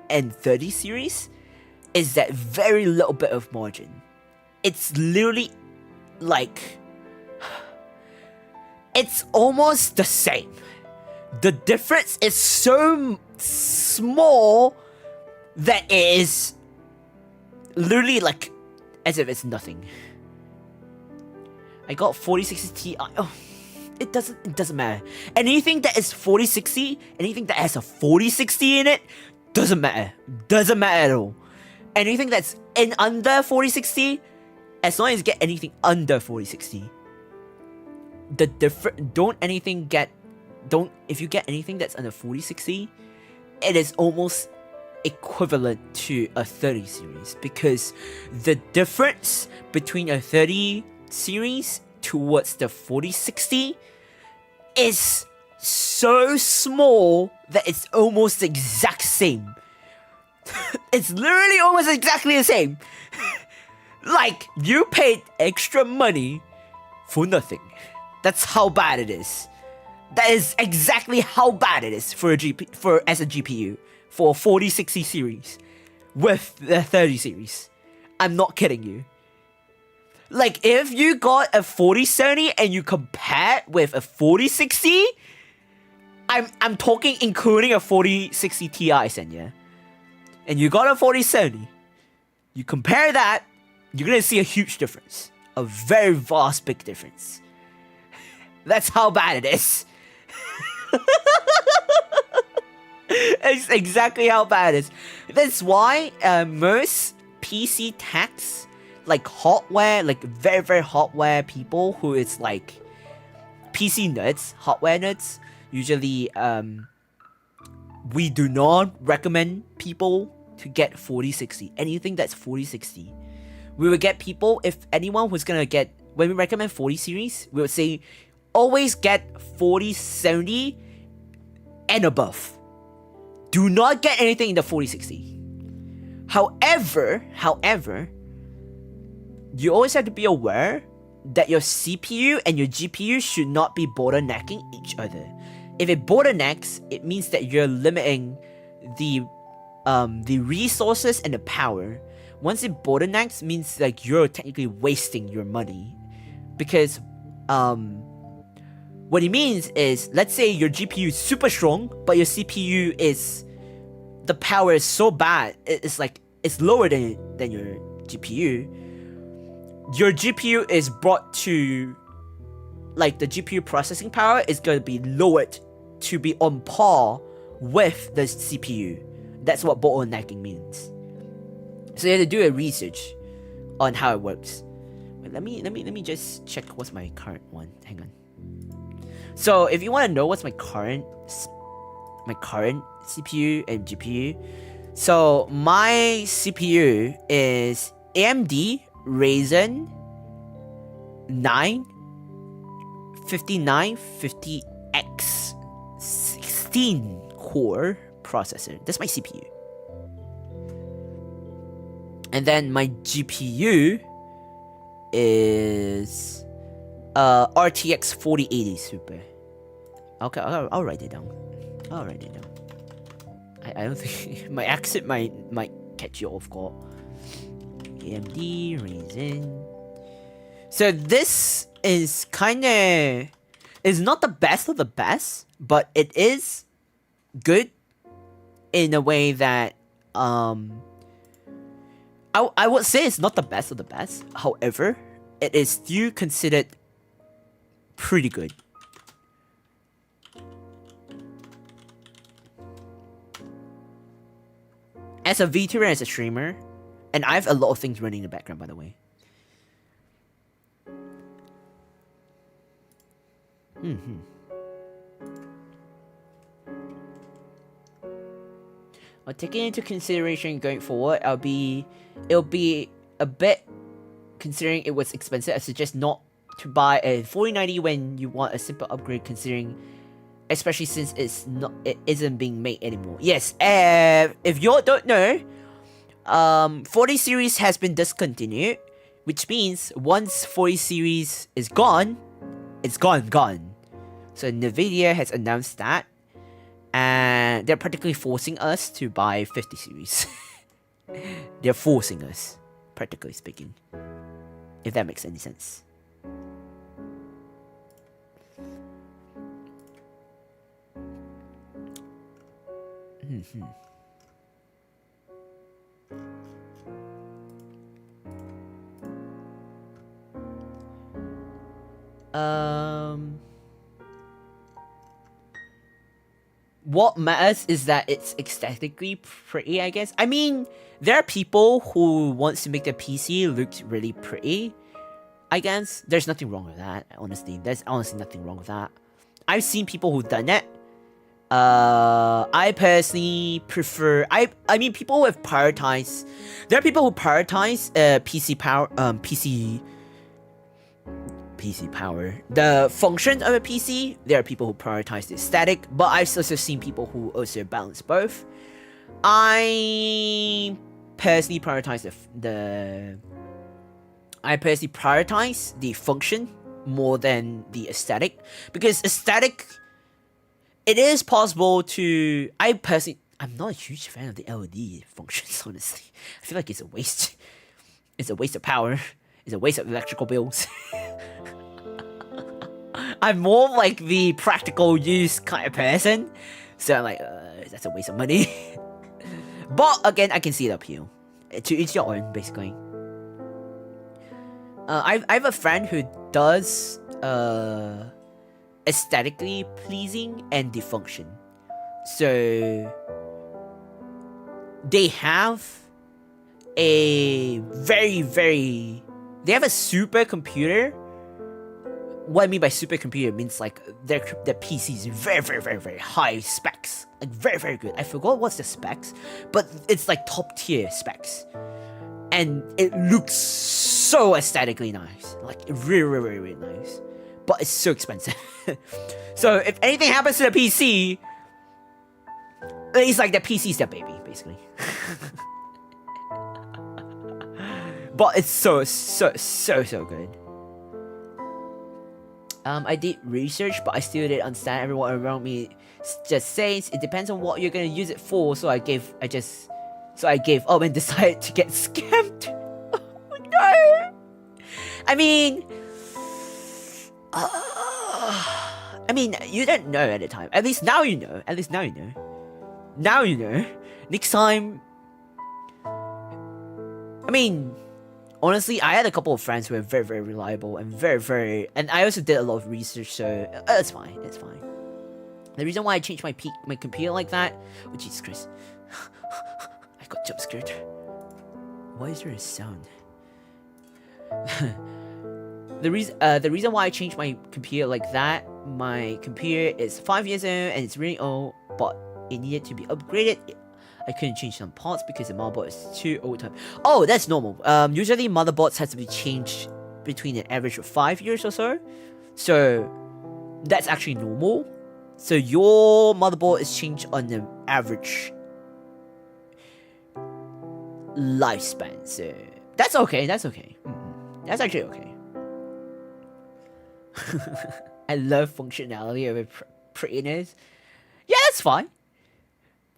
and 30 series is that very little bit of margin. It's literally like... It's almost the same. The difference is so small that it is literally like as if it's nothing. I got 4060 Ti. Oh, it doesn't matter. Anything that is 4060, anything that has a 4060 in it, doesn't matter. Doesn't matter at all. Anything that's in under 4060, as long as you get anything under 4060, if you get anything that's under 4060, it is almost equivalent to a 30 series, because the difference between a 30 series towards the 4060 is so small that it's almost the exact same. It's literally almost exactly the same. Like, you paid extra money for nothing. That's how bad it is. That is exactly how bad it is as a GPU for a 4060 series with the 30 series. I'm not kidding you. Like, if you got a 4070 and you compare it with a 4060, I'm talking including a 4060 Ti, Senya, and you got a 4070, you compare that, you're gonna see a huge difference. A very vast big difference. That's how bad it is. It's exactly how bad it is. That's why most PC techs, like hardware, like very, very hardware people who is like PC nerds, hardware nerds, usually we do not recommend people to get 4060. Anything that's 4060. We would get people, if anyone who's gonna get, when we recommend 40 series, we would say always get 4070 and above. Do not get anything in the 4060. However, you always have to be aware that your CPU and your GPU should not be bottlenecking each other. If it bottlenecks, it means that you're limiting the resources and the power. Once it bottlenecks, means like you're technically wasting your money, because what it means is, let's say your GPU is super strong, but your CPU is, the power is so bad, it's like it's lower than your GPU. Your GPU is brought to, like, the GPU processing power is going to be lowered to be on par with the CPU. That's what bottlenecking means. So you have to do a research on how it works. Wait, let me just check what's my current one. Hang on. So if you want to know what's my current CPU and GPU, so my CPU is AMD Ryzen 9 5950X 16 core processor. That's my CPU. And then my GPU is RTX 4080 Super. Okay, I'll write it down. I don't think my accent might catch you off guard. AMD Ryzen. So this is kinda, is not the best of the best, but it is good in a way that I would say it's not the best of the best. However, it is still considered pretty good. As a VTuber, as a streamer, and I have a lot of things running in the background, by the way. Well, taking into consideration going forward, it'll be a bit, considering it was expensive, I suggest not to buy a 4090 when you want a simple upgrade, considering, especially since it isn't being made anymore. Yes, if you all don't know, 40 series has been discontinued, which means once 40 series is gone, it's gone. So Nvidia has announced that, and they're practically forcing us to buy 50 series. They're forcing us, practically speaking, if that makes any sense. What matters is that it's aesthetically pretty, I guess. I mean, there are people who wants to make their PC look really pretty, I guess. There's nothing wrong with that, honestly. There's honestly nothing wrong with that. I've seen people who've done it. I personally prefer, I mean, people who have prioritized, there are people who prioritize PC power, the functions of a PC. There are people who prioritize the aesthetic, but I've also seen people who also balance both. I personally prioritize the function more than the aesthetic, because aesthetic, it is possible to, I'm not a huge fan of the LED functions, honestly. I feel like it's a waste. It's a waste of power. It's a waste of electrical bills. I'm more like the practical use kind of person. So I'm like, that's a waste of money. But again, I can see the appeal. To each your own, basically. I have a friend who does aesthetically pleasing and they function. So they have a they have a supercomputer. What I mean by supercomputer means like their PC is very high specs, like very good. I forgot what's the specs, but it's like top tier specs, and it looks so aesthetically nice, like really nice. But it's so expensive. So if anything happens to the PC, it's like the PC's their baby, basically. But it's so good. I did research, but I still didn't understand. Everyone around me just says it depends on what you're gonna use it for. So I gave up and decided to get scammed. Oh no! I mean, you didn't know at the time. At least now you know. Now you know. Next time. I mean, honestly, I had a couple of friends who were very reliable and and I also did a lot of research, so it's fine. The reason why I changed my computer like that, oh Jesus Christ, I got jump scared. Why is there a sound? The reason why I changed my computer like that, my computer is 5 years old and it's really old, but it needed to be upgraded. I couldn't change some parts because the motherboard is too old. Oh, that's normal. Usually motherboards have to be changed between an average of 5 years or so. So that's actually normal. So your motherboard is changed on the average lifespan. So that's okay. That's actually okay. I love functionality over prettiness. Yeah, that's fine.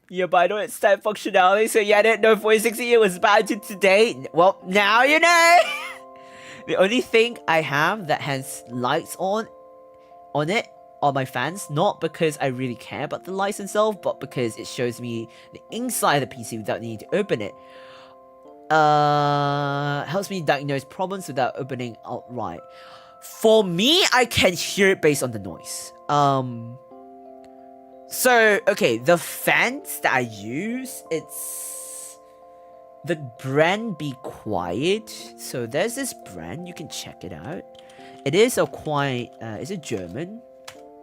Yeah, but I don't understand functionality, so yeah, I didn't know 4060 was bad to today. Well, now you know! The only thing I have that has lights on it are my fans, not because I really care about the lights themselves, but because it shows me the inside of the PC without needing to open it. Helps me diagnose problems without opening outright. For me, I can hear it based on the noise. So, okay, the fans that I use, it's the brand Be Quiet. So there's this brand, you can check it out. It is it's a German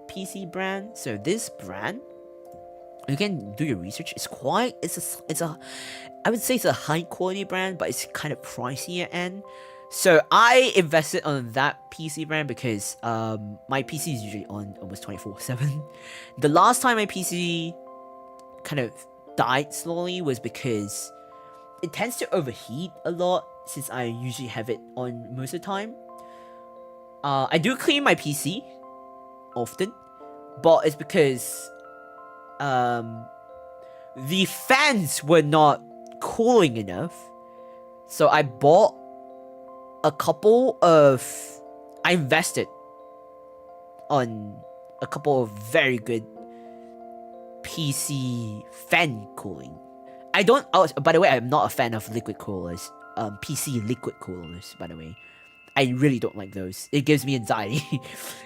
PC brand. So this brand, you can do your research. I would say it's a high quality brand, but it's kind of pricier end. So I invested on that PC brand because my PC is usually on almost 24/7. The last time my PC kind of died slowly was because it tends to overheat a lot since I usually have it on most of the time. I do clean my PC often, but it's because the fans were not cooling enough. So I invested on a couple of very good PC fan cooling. By the way, I'm not a fan of liquid coolers. PC liquid coolers, by the way. I really don't like those. It gives me anxiety.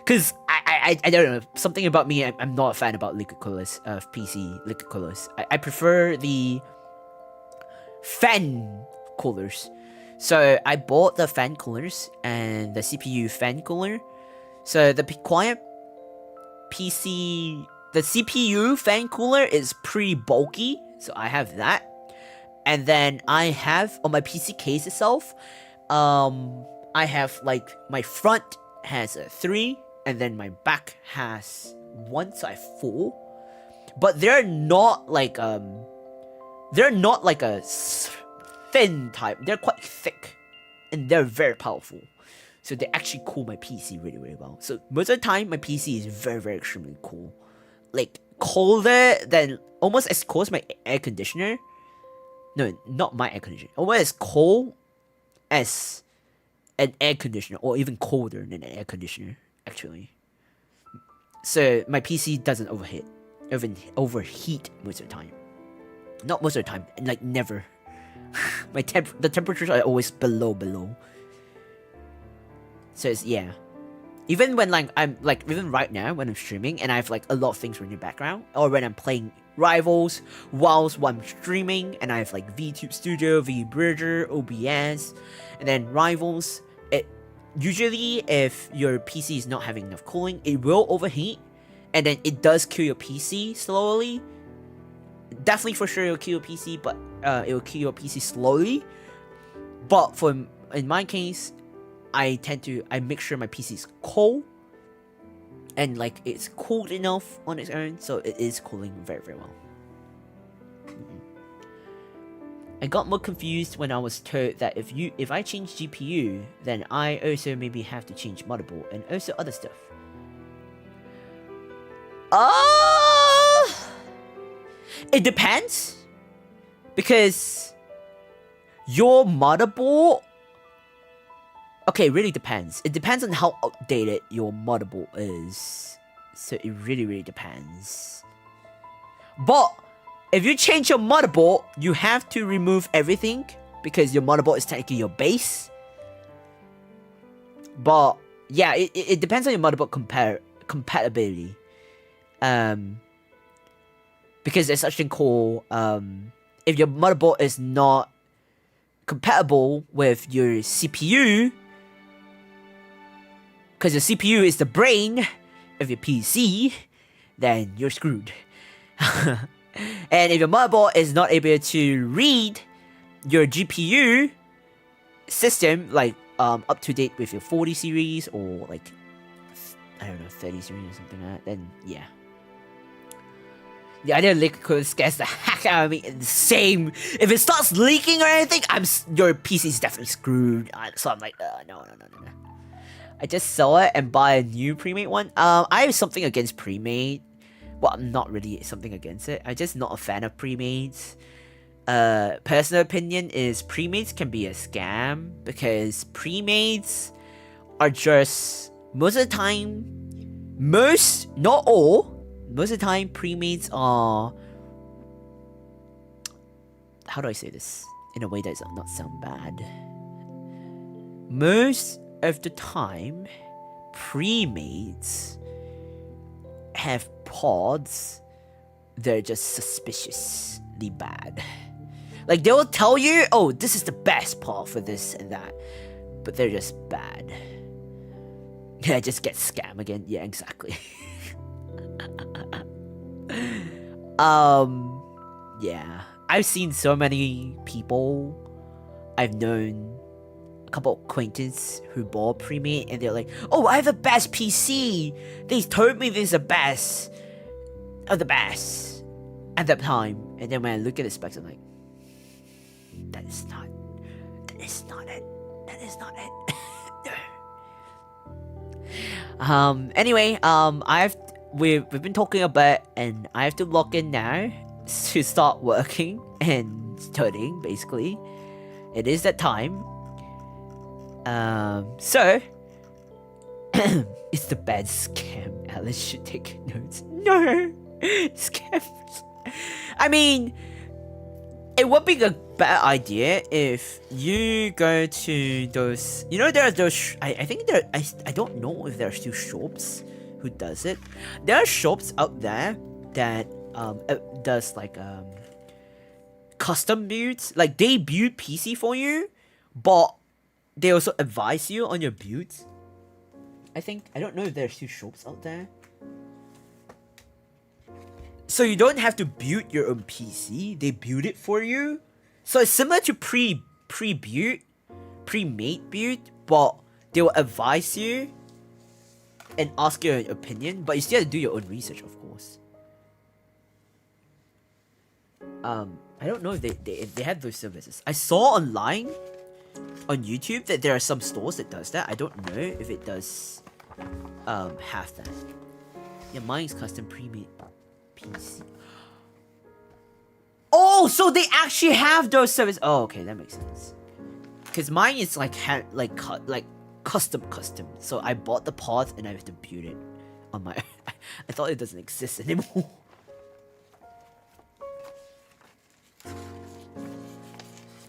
Because I don't know, something about me, I'm not a fan about liquid coolers, PC liquid coolers. I prefer the fan coolers. So I bought the fan coolers and the CPU fan cooler. So the quiet PC, the CPU fan cooler is pretty bulky, so I have that. And then I have on my PC case itself, I have like my front has a 3, and then my back has 1, so I have 4. But they're not like a thin type. They're quite thick, and they're very powerful. So they actually cool my PC really well. So most of the time, my PC is very extremely cool. Like colder than, almost as cold as my air conditioner. No, not my air conditioner. Almost as cold as an air conditioner, or even colder than an air conditioner, actually. So my PC doesn't overheat most of the time. Not most of the time, like never. The temperatures are always below. So it's, yeah. Even when like I'm like even right now when I'm streaming and I have like a lot of things running in the background, or when I'm playing Rivals whilst I'm streaming and I have like VTube Studio, VBridger, OBS, and then Rivals. It usually if your PC is not having enough cooling, it will overheat, and then it does kill your PC slowly. Definitely for sure it'll kill your PC, but it will kill your PC slowly. But in my case, I make sure my PC is cold and like it's cooled enough on its own, so it is cooling very, very well. I got more confused when I was told that if I change GPU, then I also maybe have to change motherboard and also other stuff. It depends, because your motherboard. Okay, it really depends. It depends on how outdated your motherboard is. So it really, really depends. But if you change your motherboard, you have to remove everything because your motherboard is technically your base. But yeah, it depends on your motherboard compatibility. Because there's such thing called if your motherboard is not compatible with your CPU, because your CPU is the brain of your PC, then you're screwed. And if your motherboard is not able to read your GPU system, like up to date with your 40 series or like, I don't know, 30 series or something like that, then yeah. The idea of liquid scares the heck out of me. Same. If it starts leaking or anything, your PC is definitely screwed. So I'm like, no. I just sell it and buy a new pre-made one. I have something against pre-made. Well, I'm not really something against it. I'm just not a fan of pre-mades. Personal opinion is pre-mades can be a scam because pre-mades are just most of the time, not all. Most of the time, pre-mades are... How do I say this in a way that does not sound bad? Most of the time, pre-mades have pods that are just suspiciously bad. Like, they will tell you, oh, this is the best pod for this and that. But they're just bad. Yeah, just get scammed again. Yeah, exactly. Yeah. I've seen so many people. I've known a couple of acquaintances who bought pre-made and they're like, oh, I have the best PC. They told me this is the best of the best at that time. And then when I look at the specs, I'm like, that is not it. No. Anyway, we've been talking a bit, and I have to log in now to start working and studying. Basically, it is that time. So it's the bad scam. Alice should take notes. No, scams. I mean, it would be a bad idea if you go to those. You know, there are those. I think there. I don't know if there are still shops who does it. There are shops out there that does like custom builds. Like they build PC for you, but they also advise you on your builds. I don't know if there are still shops out there. So you don't have to build your own PC. They build it for you. So it's similar to pre-made build, but they will advise you and ask your opinion, but you still have to do your own research, of course. I don't know if they have those services. I saw online on YouTube that there are some stores that does that. I don't know if it does have that. Yeah, mine is custom pre-made PC. Oh, so they actually have those services. Oh, okay, that makes sense. Cause mine is like custom. So I bought the pods and I have to build it on my own. I thought it doesn't exist anymore.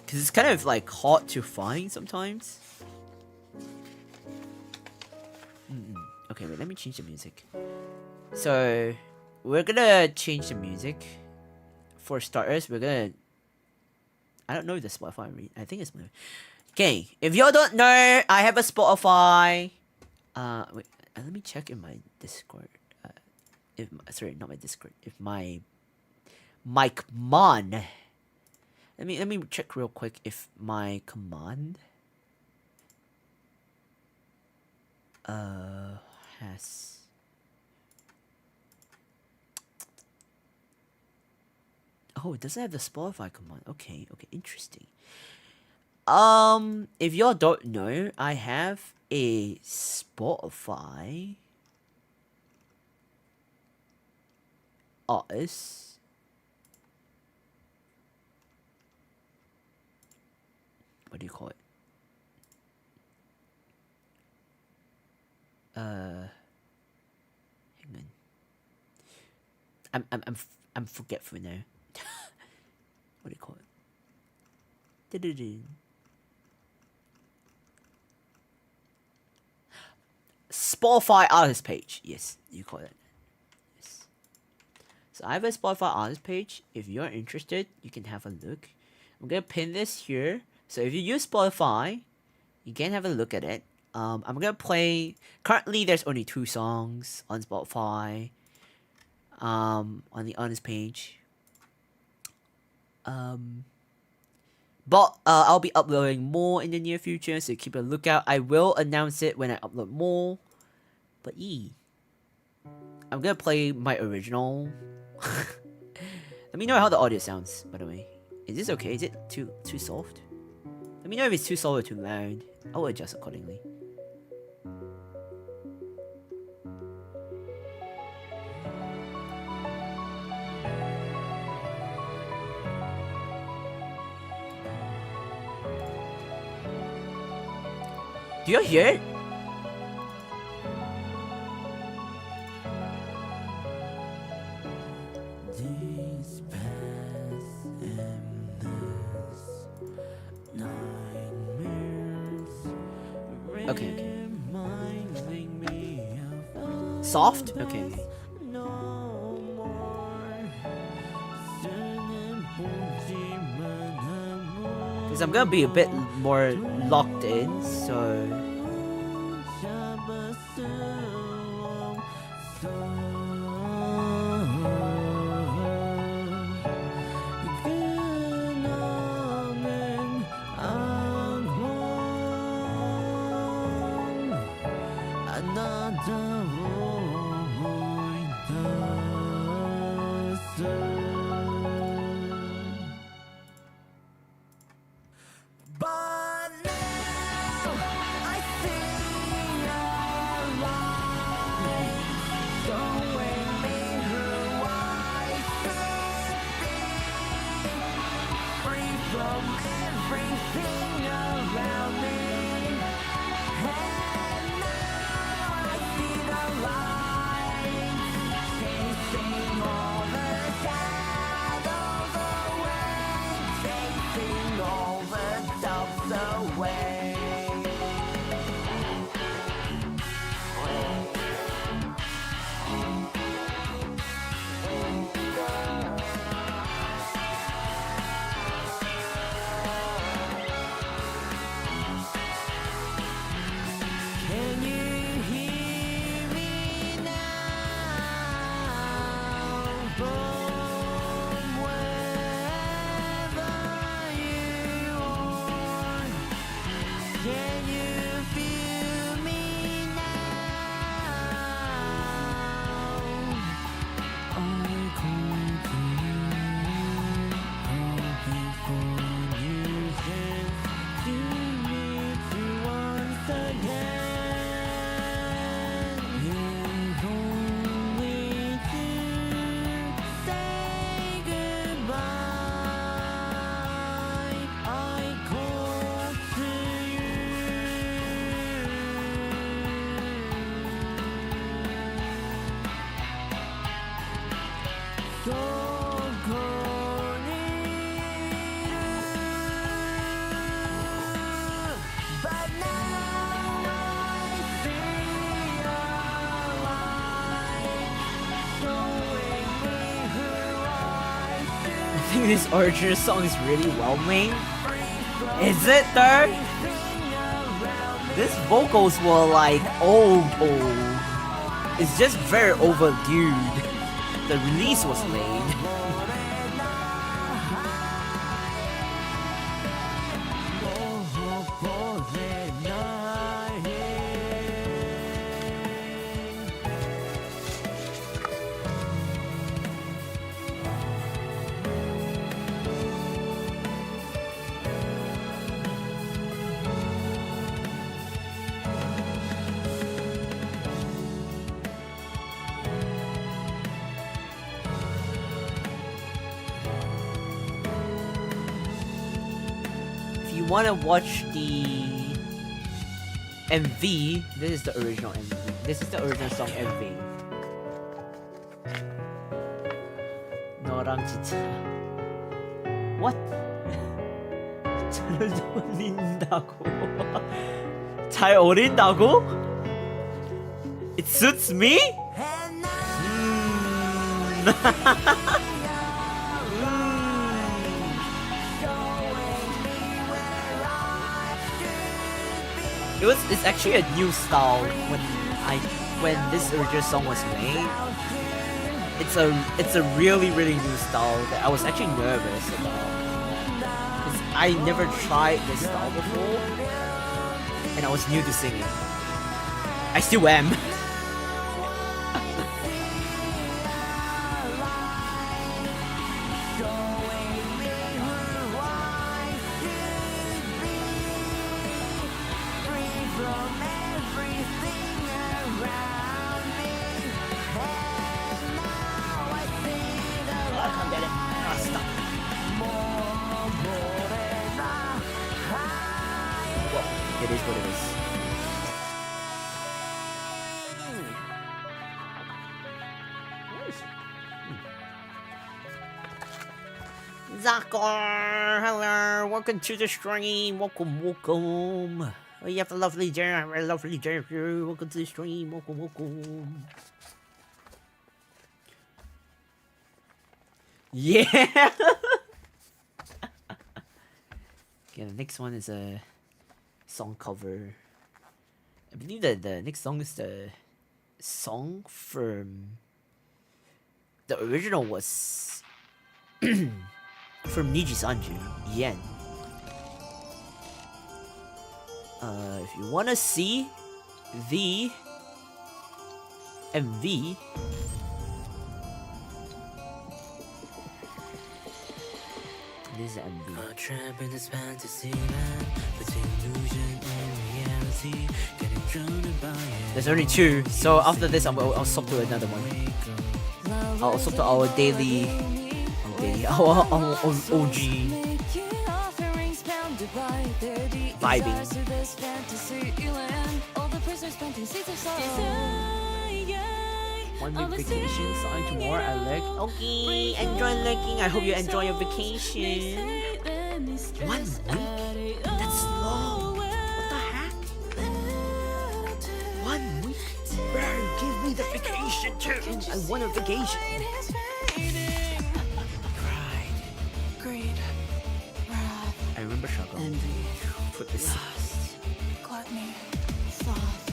Cause it's kind of like hard to find sometimes. Okay, wait, let me change the music. So, we're gonna change the music. For starters, we're gonna... I don't know the Spotify read. I think it's... Okay, if y'all don't know, I have a Spotify. Wait, let me check in my Discord. Sorry, not my Discord. If my command. Let me check real quick if my command has... Oh, it doesn't have the Spotify command. Okay, interesting. If y'all don't know, I have a Spotify artist. What do you call it? Hang on. I'm forgetful now. What do you call it? Spotify artist page. Yes, you call it. Yes. So I have a Spotify artist page. If you're interested, you can have a look. I'm gonna pin this here. So if you use Spotify, you can have a look at it. I'm gonna play. Currently, there's only 2 songs on Spotify. On the artist page. But I'll be uploading more in the near future, so keep a lookout. I will announce it when I upload more. But I'm gonna play my original. Let me know how the audio sounds, by the way. Is this okay? Is it too soft? Let me know if it's too soft or too loud. I'll adjust accordingly. Do you hear it? Okay. Soft? Okay. Because I'm gonna be a bit more locked in, so... this original song is really well made. Is it though? These vocals were like old. It's just very overdue. The release was late. Want to watch the MV, this is the original MV. This is the original song MV. 너랑 진짜 What? 잘 어울린다고. 잘 어울린다고? It suits me? It's actually a new style when this original song was made. It's a really new style that I was actually nervous about, because I never tried this style before and I was new to singing. I still am. It is what it is. Zakor, hello, welcome to the stream. Welcome. Oh, you have a lovely day. Welcome to the stream. Welcome. Yeah. Okay, the next one is a song cover. I believe that the next song is the song from the original was from Niji Sanju, Yen. If you wanna see the MV, this is MV. A trap in this fantasy land, between illusion and reality, getting drowned by it. There's only two, so after this I'll swap to another one. I'll swap to our daily, our OG vibing. One week vacation, starting tomorrow. I lurk. Okay, enjoy lurking. I hope you enjoy your vacation. 1 week? That's long. What the heck? 1 week? Bro, give me the vacation too. I want a vacation. Pride, greed, wrath, I remember struggle. Envy. Put this. Lust, gluttony, sloth.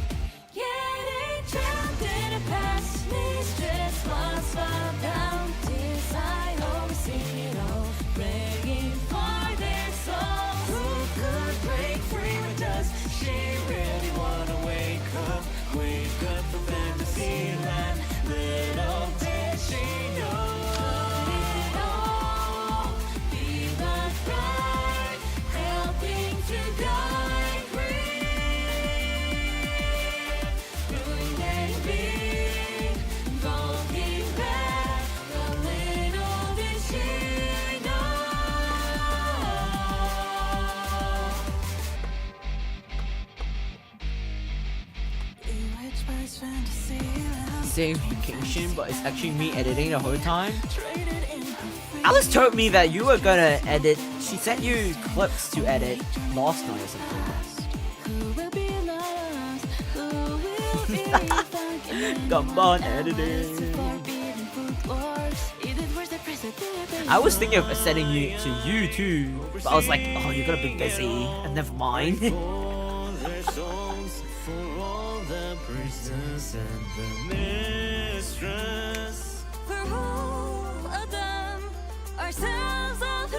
Getting trapped in a past. Mistress lost my bounties. I oversee it all. Praying for their souls. Who could break free with us? She really wanna wake up from fantasy land. Little did she know. It all be the pride, helping to guide free. Doing and big, looking back, the little did she know. Bewitched by his fantasy land. Saying vacation, but it's actually me editing the whole time. Alice told me that you were gonna edit. She sent you clips to edit last night or something. Come on, editing. I was thinking of sending you to YouTube, but I was like, oh, you're gonna be busy. And never mind. For all of them, ourselves of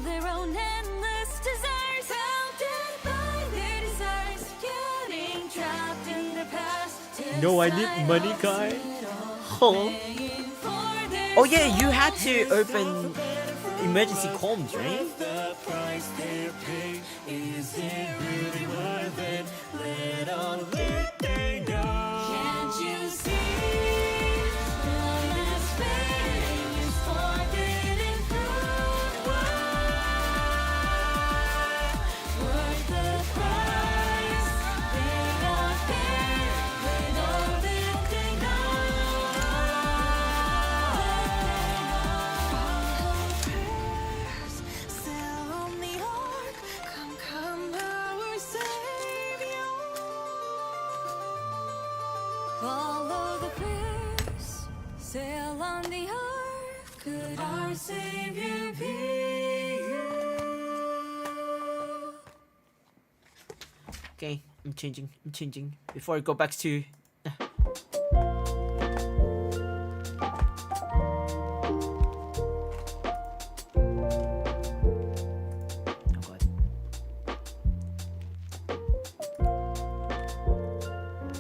their own endless desires, bounded by their desires, getting trapped in their past. No, I need money, guy. Oh. Oh yeah, you had to open emergency comms, right? Can't you see the last thing is forbidden fruit? Worth the price they are paying with all that they know. Sail on the ark, come, our Savior. Follow the prayers, sail on the ark. Could our Savior be you? Okay, I'm changing. Before I go back to... Oh god.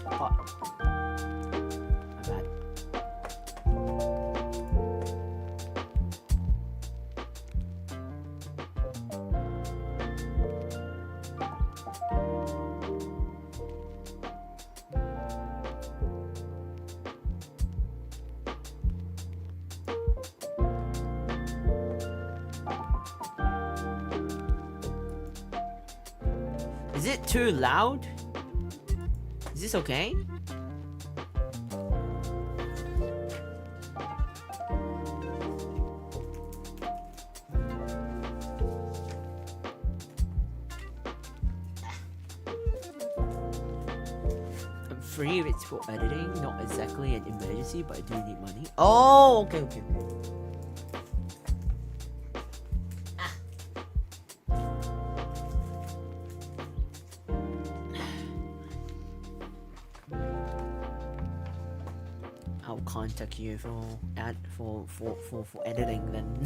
Oh. My bad. Is it too loud? Is this okay? I'm free if it's for editing, not exactly an emergency, but I do need money. Oh, okay. I'll contact you for editing then.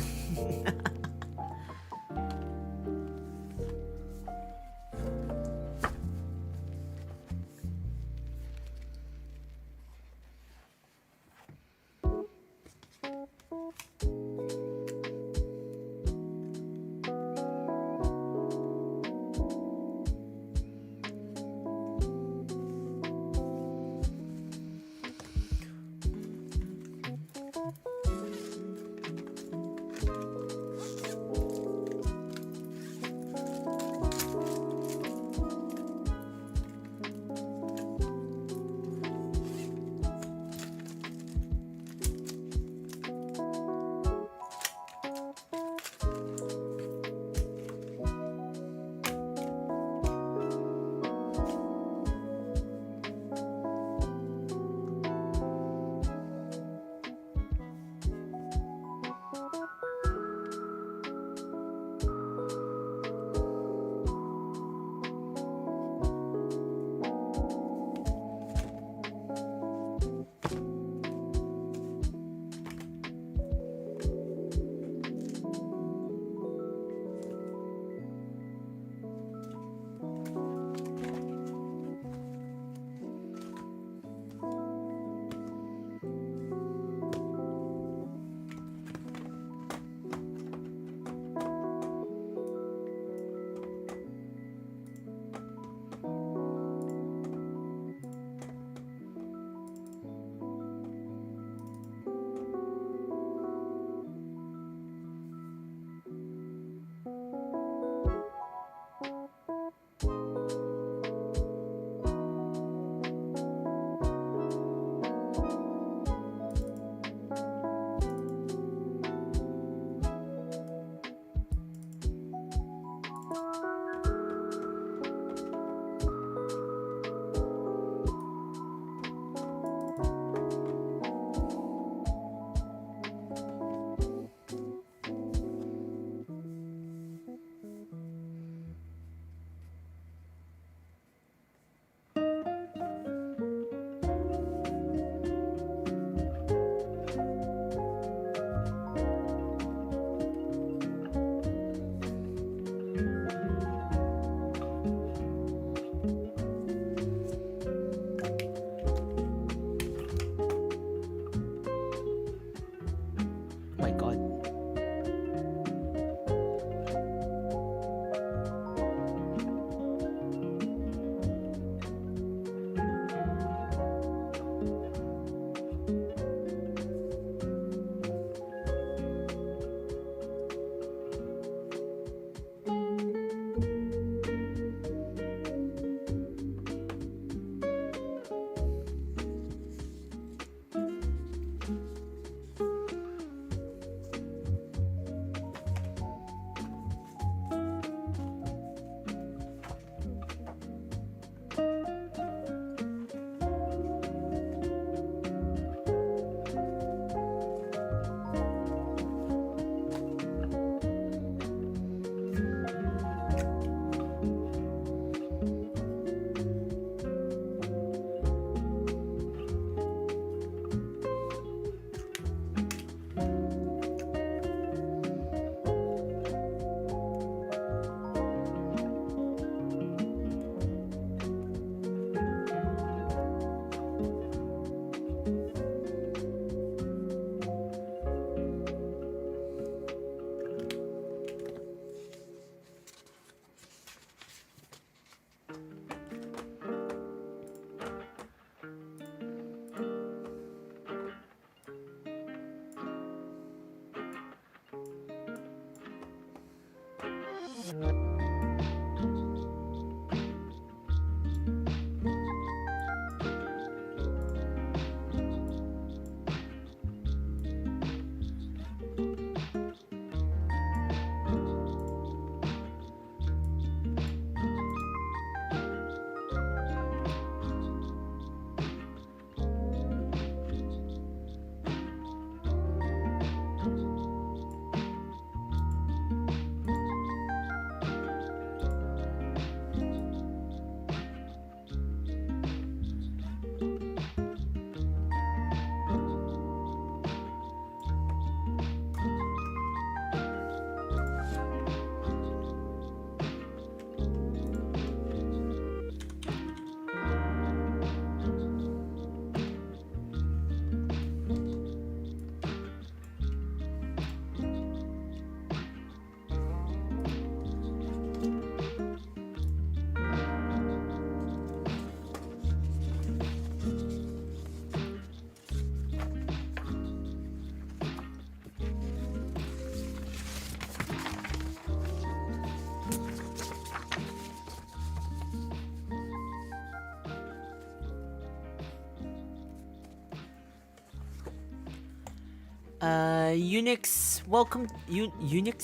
Unix, welcome. Unix.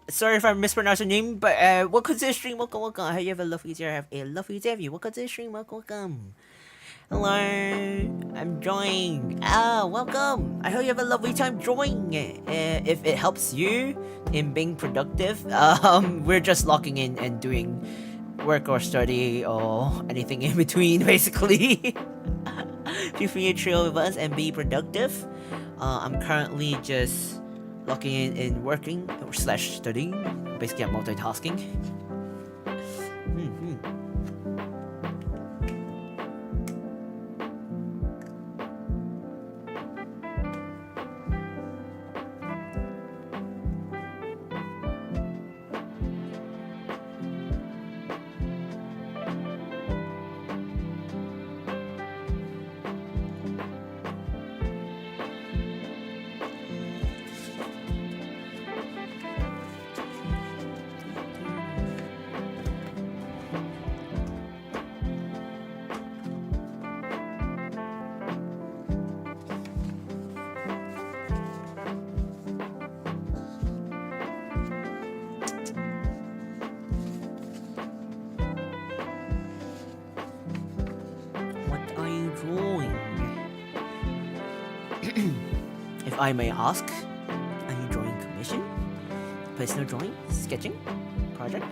Sorry if I mispronounced your name, but welcome to the stream. Welcome, welcome. I hope you have a lovely day. Have a lovely day. Welcome to the stream. Welcome, welcome. Hello, I'm joining. Welcome. I hope you have a lovely time joining. If it helps you in being productive, we're just logging in and doing work or study or anything in between, basically. Feel free to chill with us and be productive. I'm currently just logging in and working / studying. Basically, I'm multitasking. If I may ask, are you drawing commission? Personal drawing? Sketching? Project?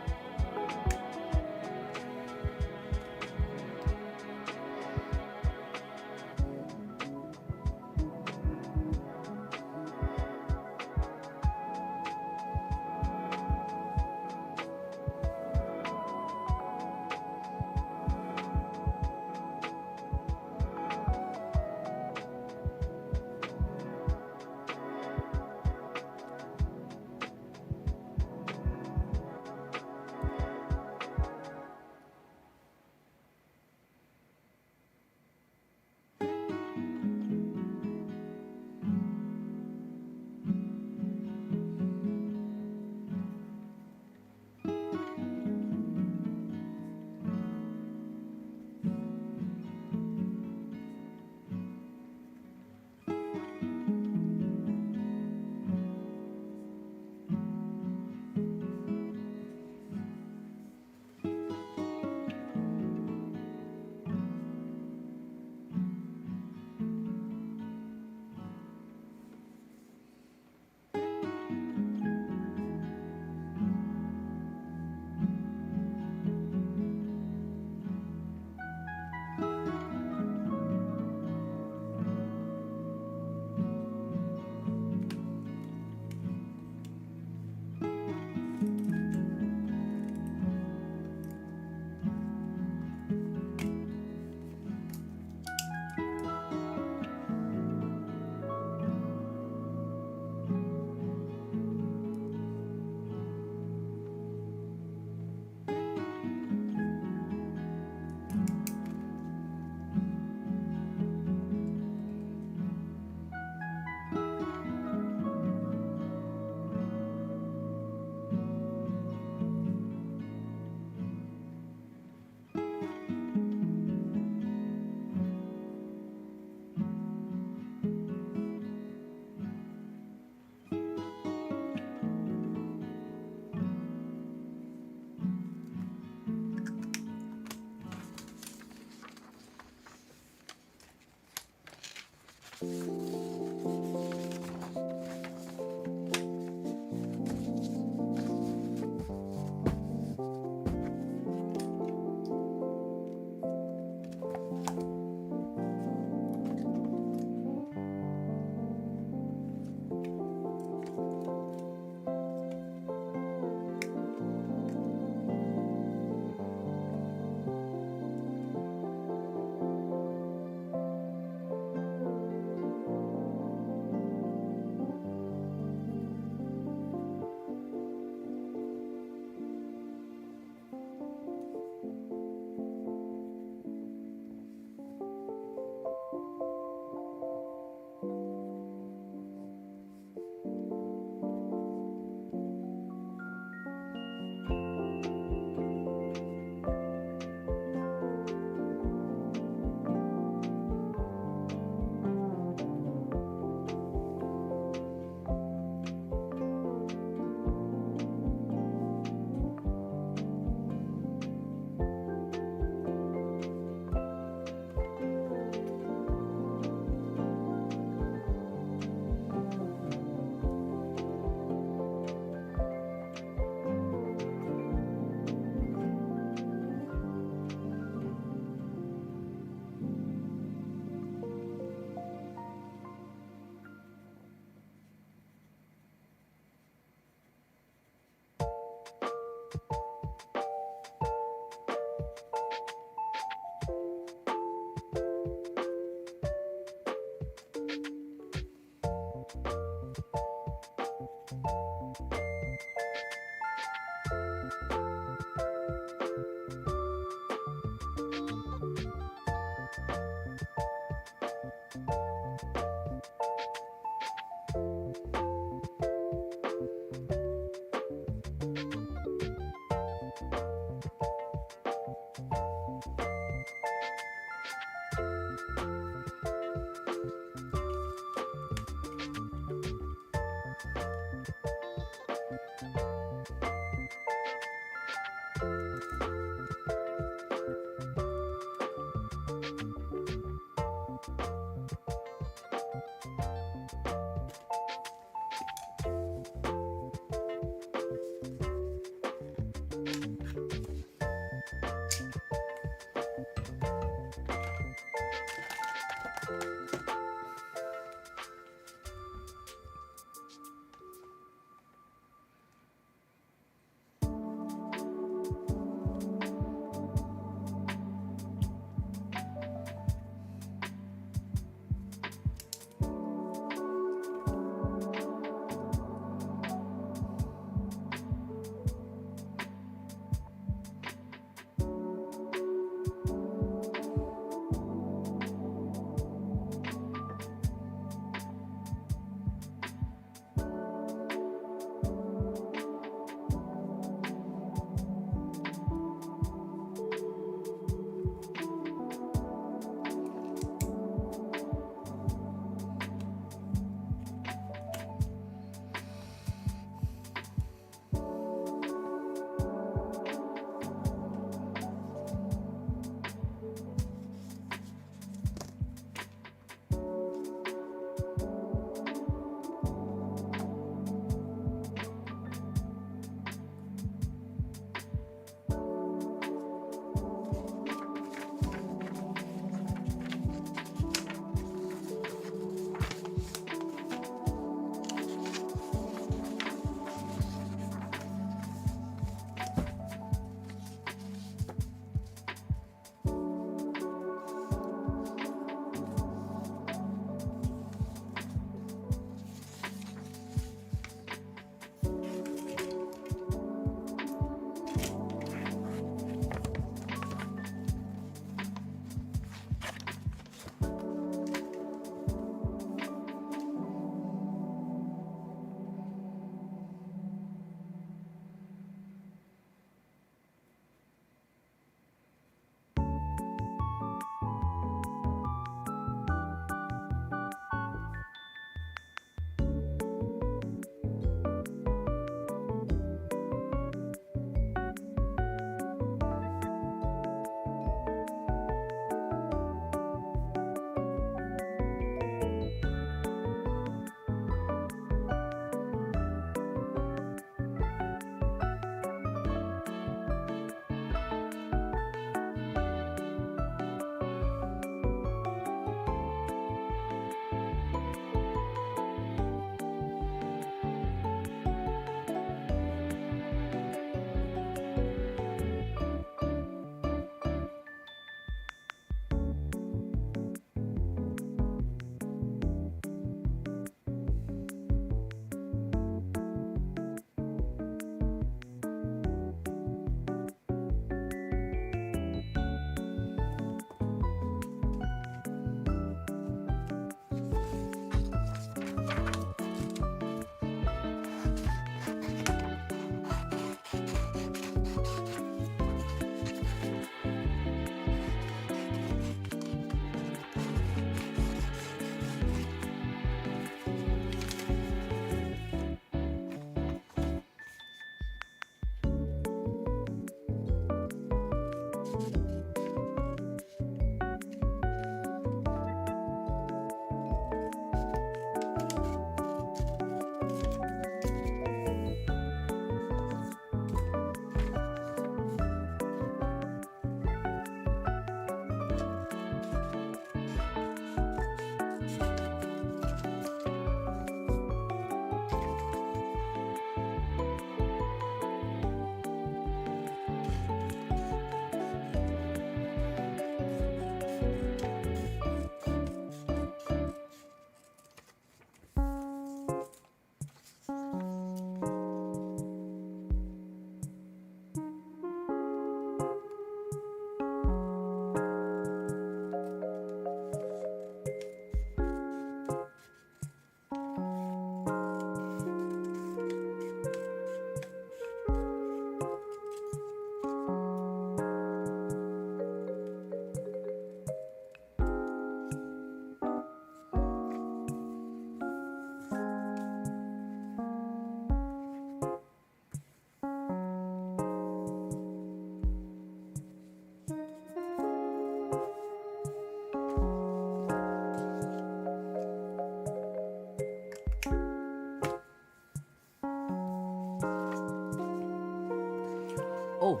Oh,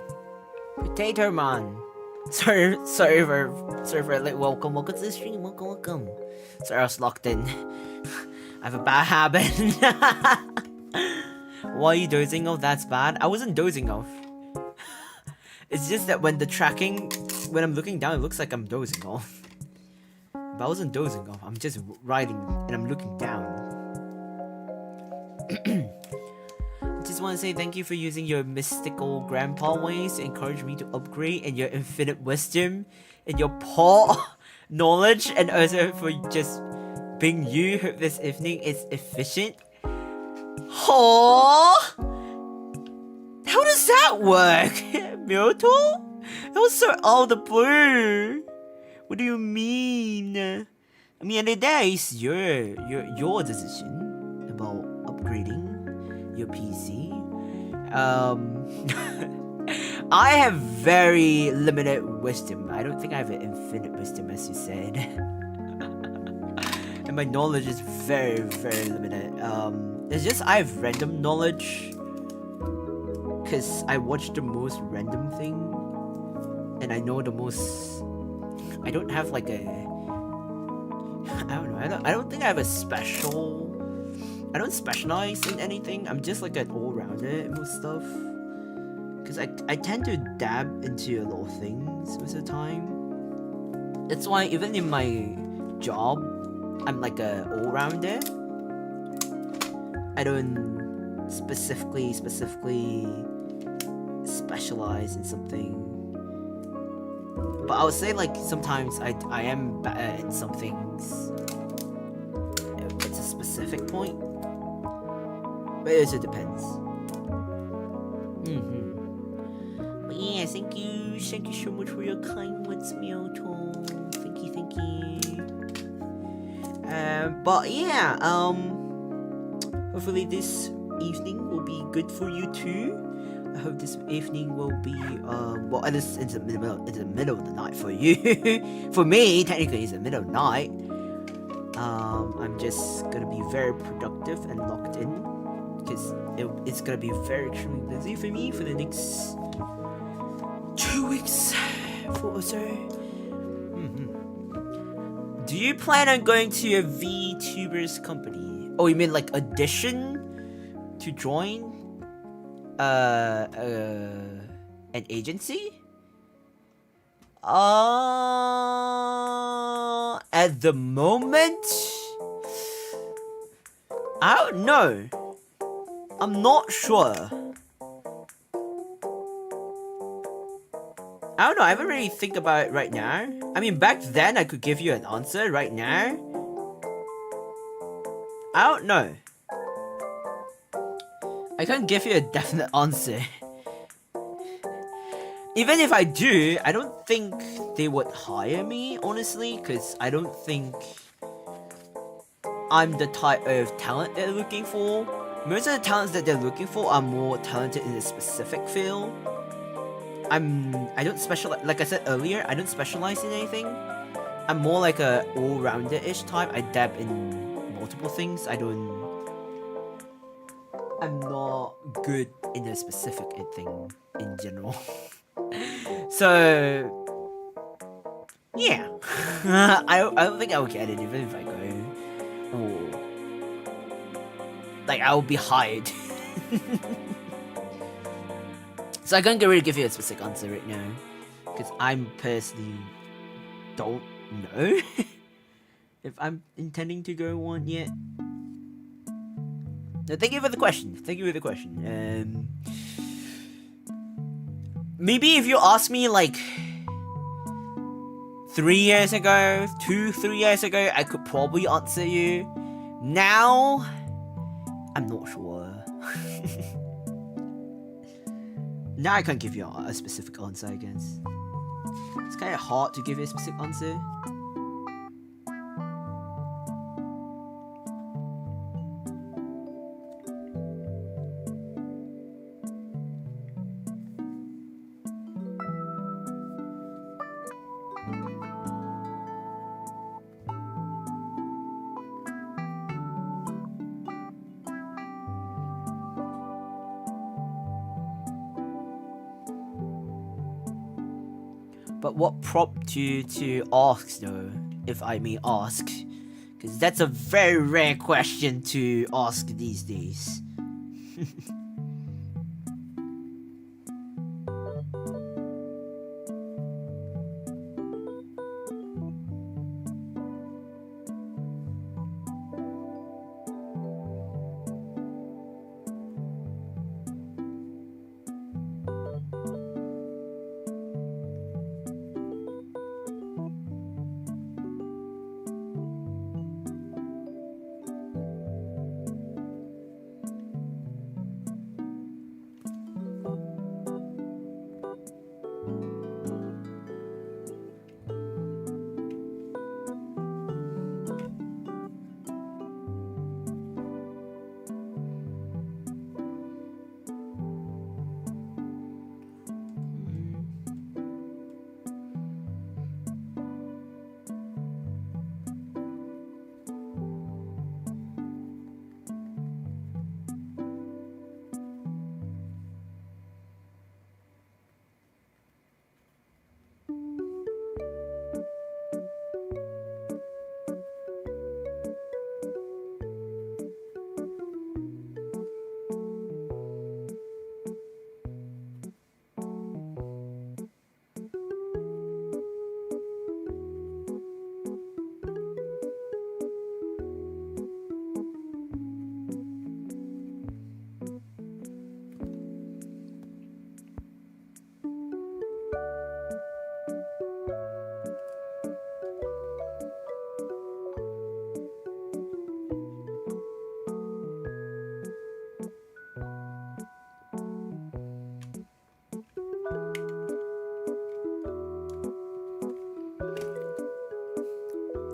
Potato Man. Sorry for like welcome to the stream. Welcome. Sorry, I was locked in. I have a bad habit. Why are you dozing off? That's bad. I wasn't dozing off. It's just that when the tracking, when I'm looking down, it looks like I'm dozing off. But I wasn't dozing off. I'm just riding and I'm looking down. Just want to say thank you for using your mystical grandpa ways to encourage me to upgrade, and your infinite wisdom and your paw knowledge, and also for just being you. Hope this evening is efficient. Aww! How does that work? Myoto? That was so out of the blue. What do you mean? I mean, at the day, it's your decision about upgrading your PC. I have very limited wisdom. I don't think I have an infinite wisdom, as you said. And my knowledge is very, very limited. It's just I have random knowledge, because I watch the most random thing, and I know the most. I don't have like a. I don't know. I don't think I have a special. I don't specialize in anything. I'm just like an all-rounder in most stuff. Because I tend to dab into a lot of things most of the time. That's why even in my job, I'm like a all-rounder. I don't specifically specialize in something. But I would say like sometimes I am better in some things. It's a specific point. But it also depends. But yeah, thank you so much for your kind words, Myoto. Thank you. But yeah, hopefully this evening will be good for you too. I hope this evening will be well, at least it's the middle of the night for you. For me, technically it's the middle of the night. I'm just gonna be very productive and locked in, because it's gonna be very extremely busy for me for the next 2 weeks or so. Do you plan on going to a VTuber's company? Oh, you mean like audition to join an agency? At the moment, I don't know. I'm not sure. I don't know. I haven't really think about it right now. I mean, back then I could give you an answer. Right now, I don't know. I can't give you a definite answer. Even if I do, I don't think they would hire me, honestly, because I don't think I'm the type of talent they're looking for. Most of the talents that they're looking for are more talented in a specific field. I don't specialize, like I said earlier, I don't specialize in anything. I'm more like a all-rounder-ish type. I dab in multiple things. I'm not good in a specific thing in general. So yeah. I don't think I'll get it even if I go. Oh, like I'll be hired. So I can't really give you a specific answer right now, because I'm personally don't know if I'm intending to go one yet. No, thank you for the question. Maybe if you ask me like 3 years ago, 3 years ago, I could probably answer you. Now, I'm not sure. Now I can't give you a specific answer, I guess. It's kind of hard to give you a specific answer. But what prompted you to ask, though, if I may ask? Because that's a very rare question to ask these days.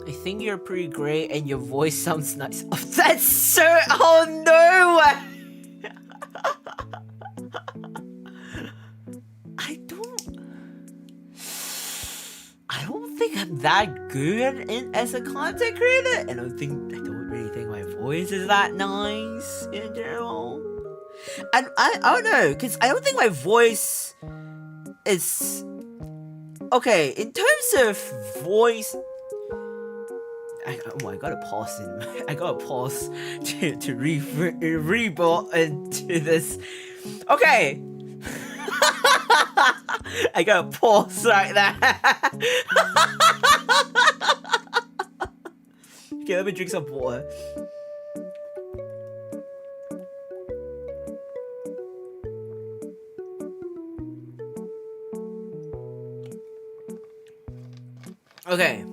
I think you're pretty great and your voice sounds nice. Oh, that's so. Oh no! I don't think I'm that good as a content creator. I don't really think my voice is that nice in general. And I don't know, because I don't think my voice is okay in terms of voice. I gotta pause I gotta pause to reboot into this. Okay. I gotta pause right there. Okay, let me drink some water. Okay.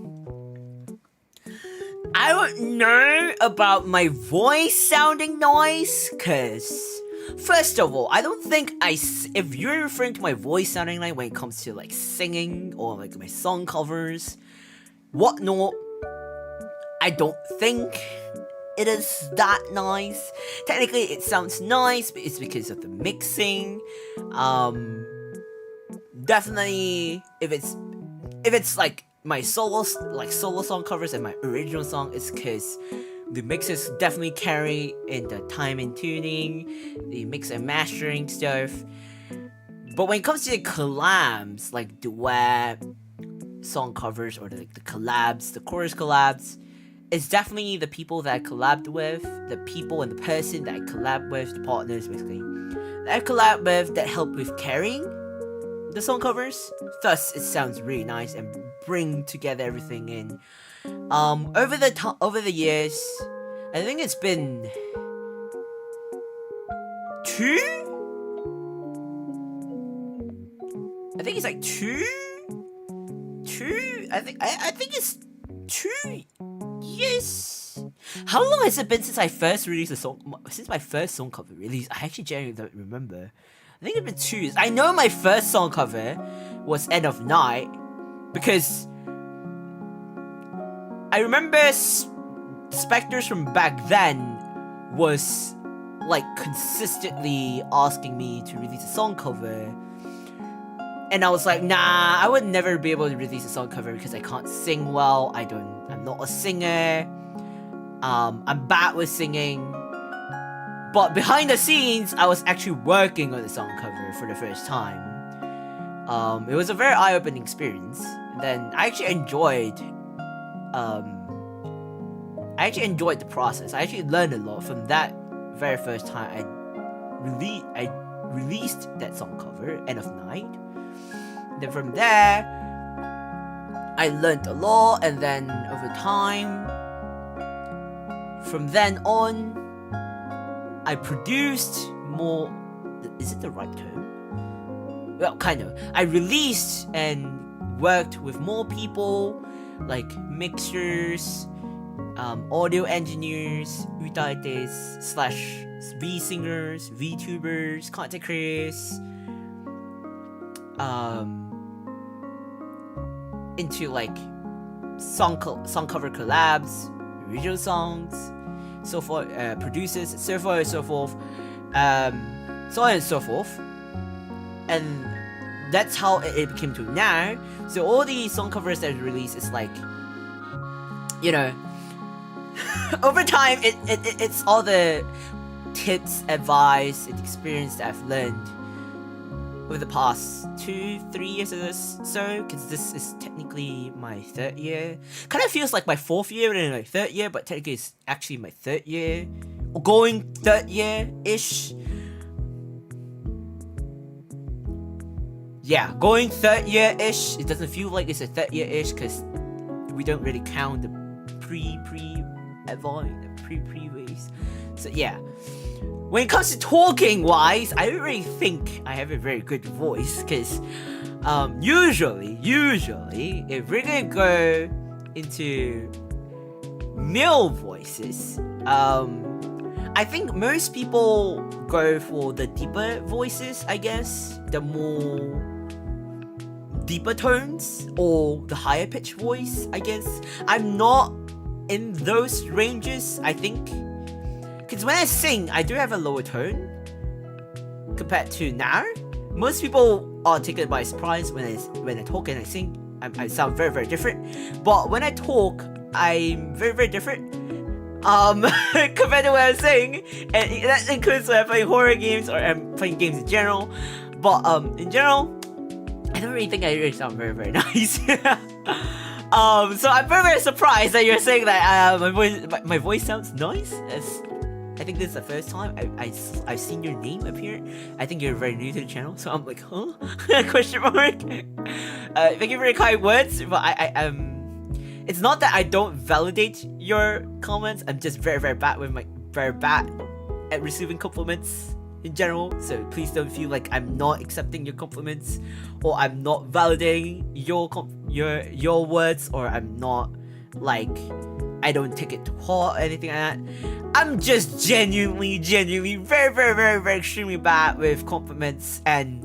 I don't know about my voice sounding nice, cause first of all, I don't think if you're referring to my voice sounding nice when it comes to like singing or like my song covers, whatnot, I don't think it is that nice. Technically, it sounds nice, but it's because of the mixing. Definitely, if it's like my solo song covers and my original song, it's because the mixes definitely carry in the time and tuning, the mix and mastering stuff. But when it comes to the collabs, like duet song covers or the collabs, the chorus collabs, it's definitely the people that I collabed with, the people and the person that I collab with, the partners basically, that I collab with that help with carrying the song covers. Thus, it sounds really nice and bring together everything in. Over the years, I think it's been two. I think it's like two. I think it's 2 years. How long has it been since I first released a song? Since my first song cover release, I actually genuinely don't remember. I think it's been 2 years. I know my first song cover was End of Night because I remember Spectres from back then was like consistently asking me to release a song cover, and I was like, nah, I would never be able to release a song cover because I can't sing well. I'm not a singer. I'm bad with singing. But behind the scenes, I was actually working on the song cover for the first time. It was a very eye-opening experience. And then I actually enjoyed the process. I actually learned a lot from that very first time I released that song cover, End of Night. Then from there, I learned a lot, and then over time, from then on, I produced more. Is it the right term? Well, kind of. I released and worked with more people, like mixers, audio engineers, utaites / V singers, VTubers, content creators, into like song cover collabs, original songs, so forth, producers, so forth and so forth, so on and so forth, and that's how it became to now. So all the song covers that I released is like, you know, over time it's all the tips, advice, and experience that I've learned over the past 2-3 years or so, because this is technically my 3rd year. Kind of feels like my 4th year and my 3rd year, but technically it's actually my 3rd year, or going 3rd year-ish. Yeah, going 3rd year-ish. It doesn't feel like it's a 3rd year-ish because we don't really count the pre-ways. So yeah. When it comes to talking wise, I don't really think I have a very good voice, because usually, if we're gonna go into male voices, I think most people go for the deeper voices, I guess, the more deeper tones, or the higher pitch voice, I guess. I'm not in those ranges, I think. Because when I sing, I do have a lower tone compared to now. Most people are taken by surprise when I talk and I sing. I sound very, very different. But when I talk, I'm very, very different. Compared to when I sing. And that includes when I'm playing horror games or I'm playing games in general. But in general, I don't really think I really sound very, very nice. So I'm very, very surprised that you're saying that my voice sounds nice. I think this is the first time I've seen your name appear. I think you're very new to the channel, so I'm like, huh? Question mark. Thank you for your kind words, but I it's not that I don't validate your comments. I'm just very, very bad at receiving compliments in general. So please don't feel like I'm not accepting your compliments, or I'm not validating your words, or I'm not like I don't take it to heart or anything like that. I'm just genuinely very, very, very, very extremely bad with compliments, and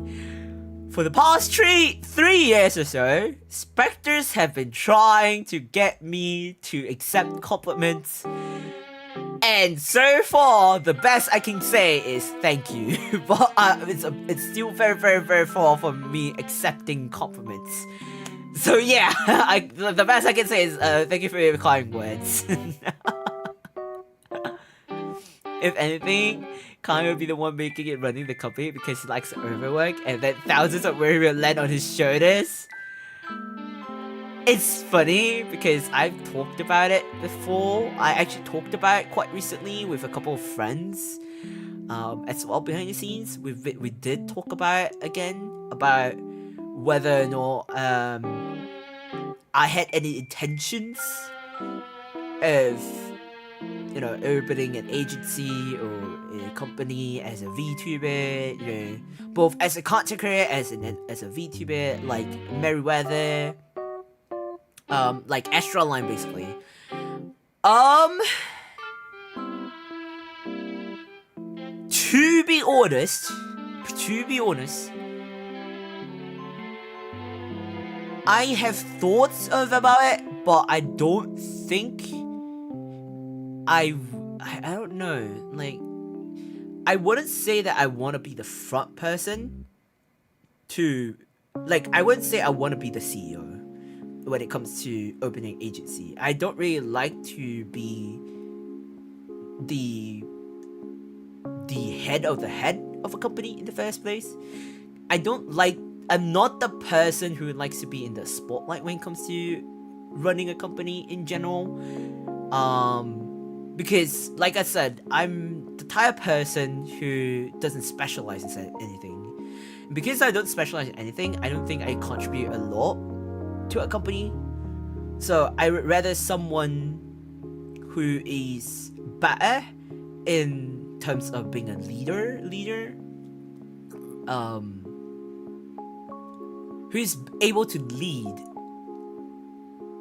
for the past 3 years or so, specters have been trying to get me to accept compliments, and so far the best I can say is thank you. But it's still very, very, very far from me accepting compliments. So yeah, the best I can say is thank you for your kind words. If anything, Kanye will be the one making it, running the company, because he likes to overwork, and then thousands of work will land on his shoulders. It's funny because I've talked about it before. I actually talked about it quite recently with a couple of friends. As well, behind the scenes, we did talk about it again, about whether or not I had any intentions of, you know, opening an agency or a company as a VTuber, you know, both as a content creator, as a VTuber, like Merryweather, like Astral Line, basically. To be honest, I have thoughts about it, but I don't think I don't know, like, I wouldn't say that I want to be the front person to, like, I wouldn't say I want to be the CEO when it comes to opening an agency. I don't really like to be the head of a company in the first place. I don't like I'm not the person who likes to be in the spotlight when it comes to running a company in general. Because like I said, I'm the type of person who doesn't specialize in anything. Because I don't specialize in anything, I don't think I contribute a lot to a company. So I would rather someone who is better in terms of being a leader, who's able to lead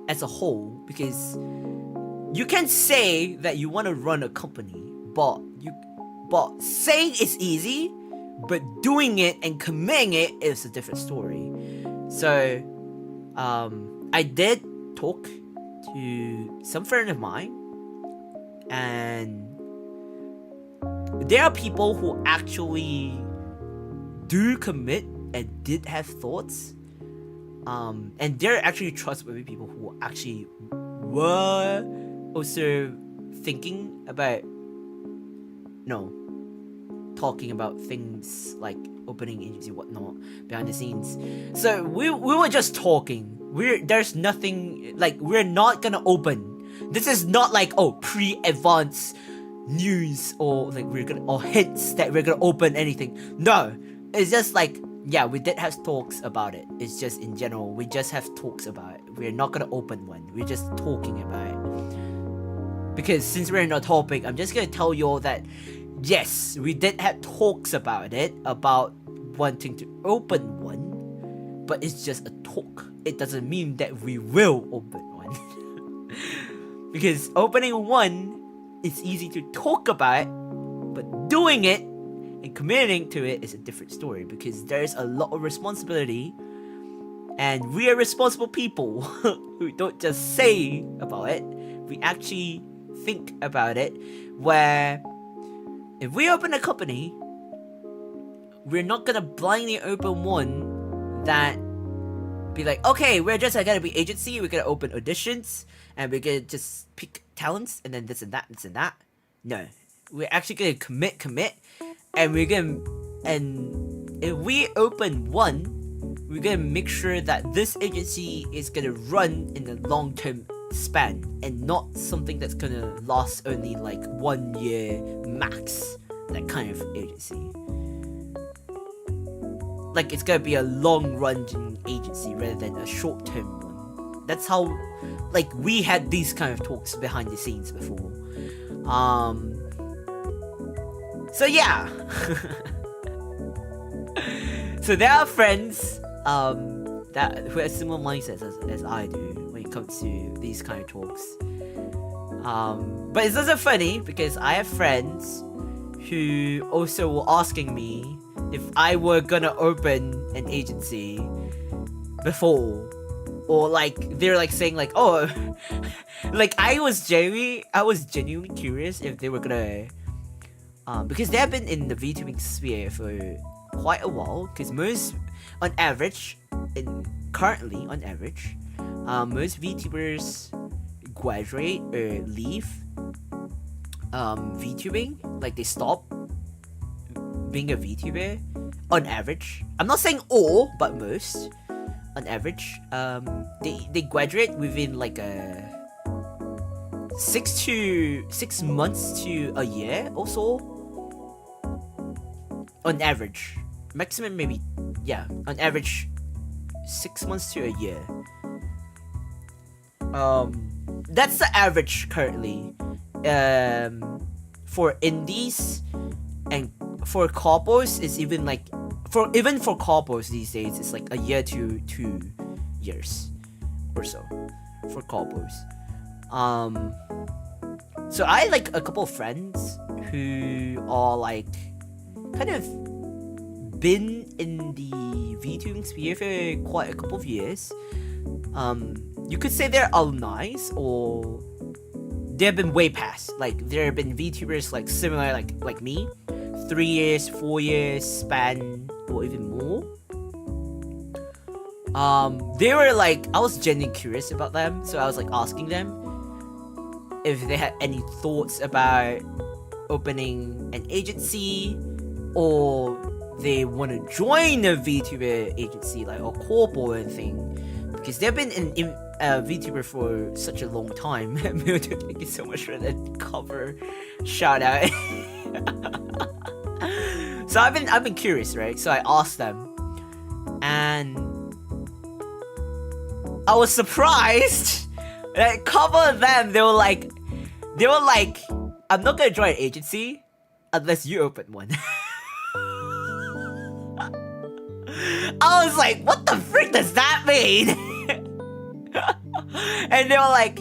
as a whole, because you can say that you want to run a company, but saying it's easy, but doing it and committing it is a different story. So I did talk to some friend of mine, and there are people who actually do commit and did have thoughts, and they're actually trustworthy people who actually were also thinking about talking about things like opening agency, whatnot, behind the scenes. So we were just talking. There's nothing, like, we're not gonna open. This is not like, pre-advanced news or like or hints that we're gonna open anything. No, it's just like, yeah, we did have talks about it. It's just in general, we just have talks about it. We're not gonna open one. We're just talking about it. Because since we're in a topic, I'm just gonna tell you all that yes, we did have talks about it, about wanting to open one, but it's just a talk. It doesn't mean that we will open one. Because opening one is easy to talk about, but doing it and committing to it is a different story, because there's a lot of responsibility, and we are responsible people who don't just say about it, we actually think about it, where if we open a company, we're not gonna blindly open one that be like, okay, we're just gonna be agency, we're gonna open auditions, and we're gonna just pick talents, and then this and that. No, we're actually gonna commit, and and if we open one, we're gonna make sure that this agency is gonna run in the long-term span, and not something that's gonna last only like 1 year max. That kind of agency. Like, it's gonna be a long-running agency rather than a short-term one. That's how, like, we had these kind of talks behind the scenes before. So yeah. So there are friends that who have similar mindsets as I do when it comes to these kind of talks. But it's also funny because I have friends who also were asking me if I were gonna open an agency before, or like they're like saying like, oh, like I was genuinely curious if they were gonna, because they have been in the VTubing sphere for quite a while. Because most VTubers graduate or leave VTubing, like they stop being a VTuber on average. I'm not saying all, but most on average. They graduate within like a 6 months to a year or so. On average. Maximum maybe, yeah, on average 6 months to a year. That's the average currently. For indies and for corpos, it's even like for corpos these days, it's like a year to 2 years or so for corpos. So I like a couple of friends who are like kind of been in the VTubing sphere for quite a couple of years. You could say they're alumni, or they've been way past. Like, there have been VTubers like similar like me, 3 years, 4 years span, or even more. They were like, I was genuinely curious about them, so I was like asking them if they had any thoughts about opening an agency, or they want to join a VTuber agency, like a corp or anything, because they've been in VTuber for such a long time. Mewtwo, thank you so much for the cover shout out. So I've been curious, right? So I asked them, and I was surprised that a couple of them they were like, I'm not gonna join an agency unless you open one. I was like, what the frick does that mean? And they were like,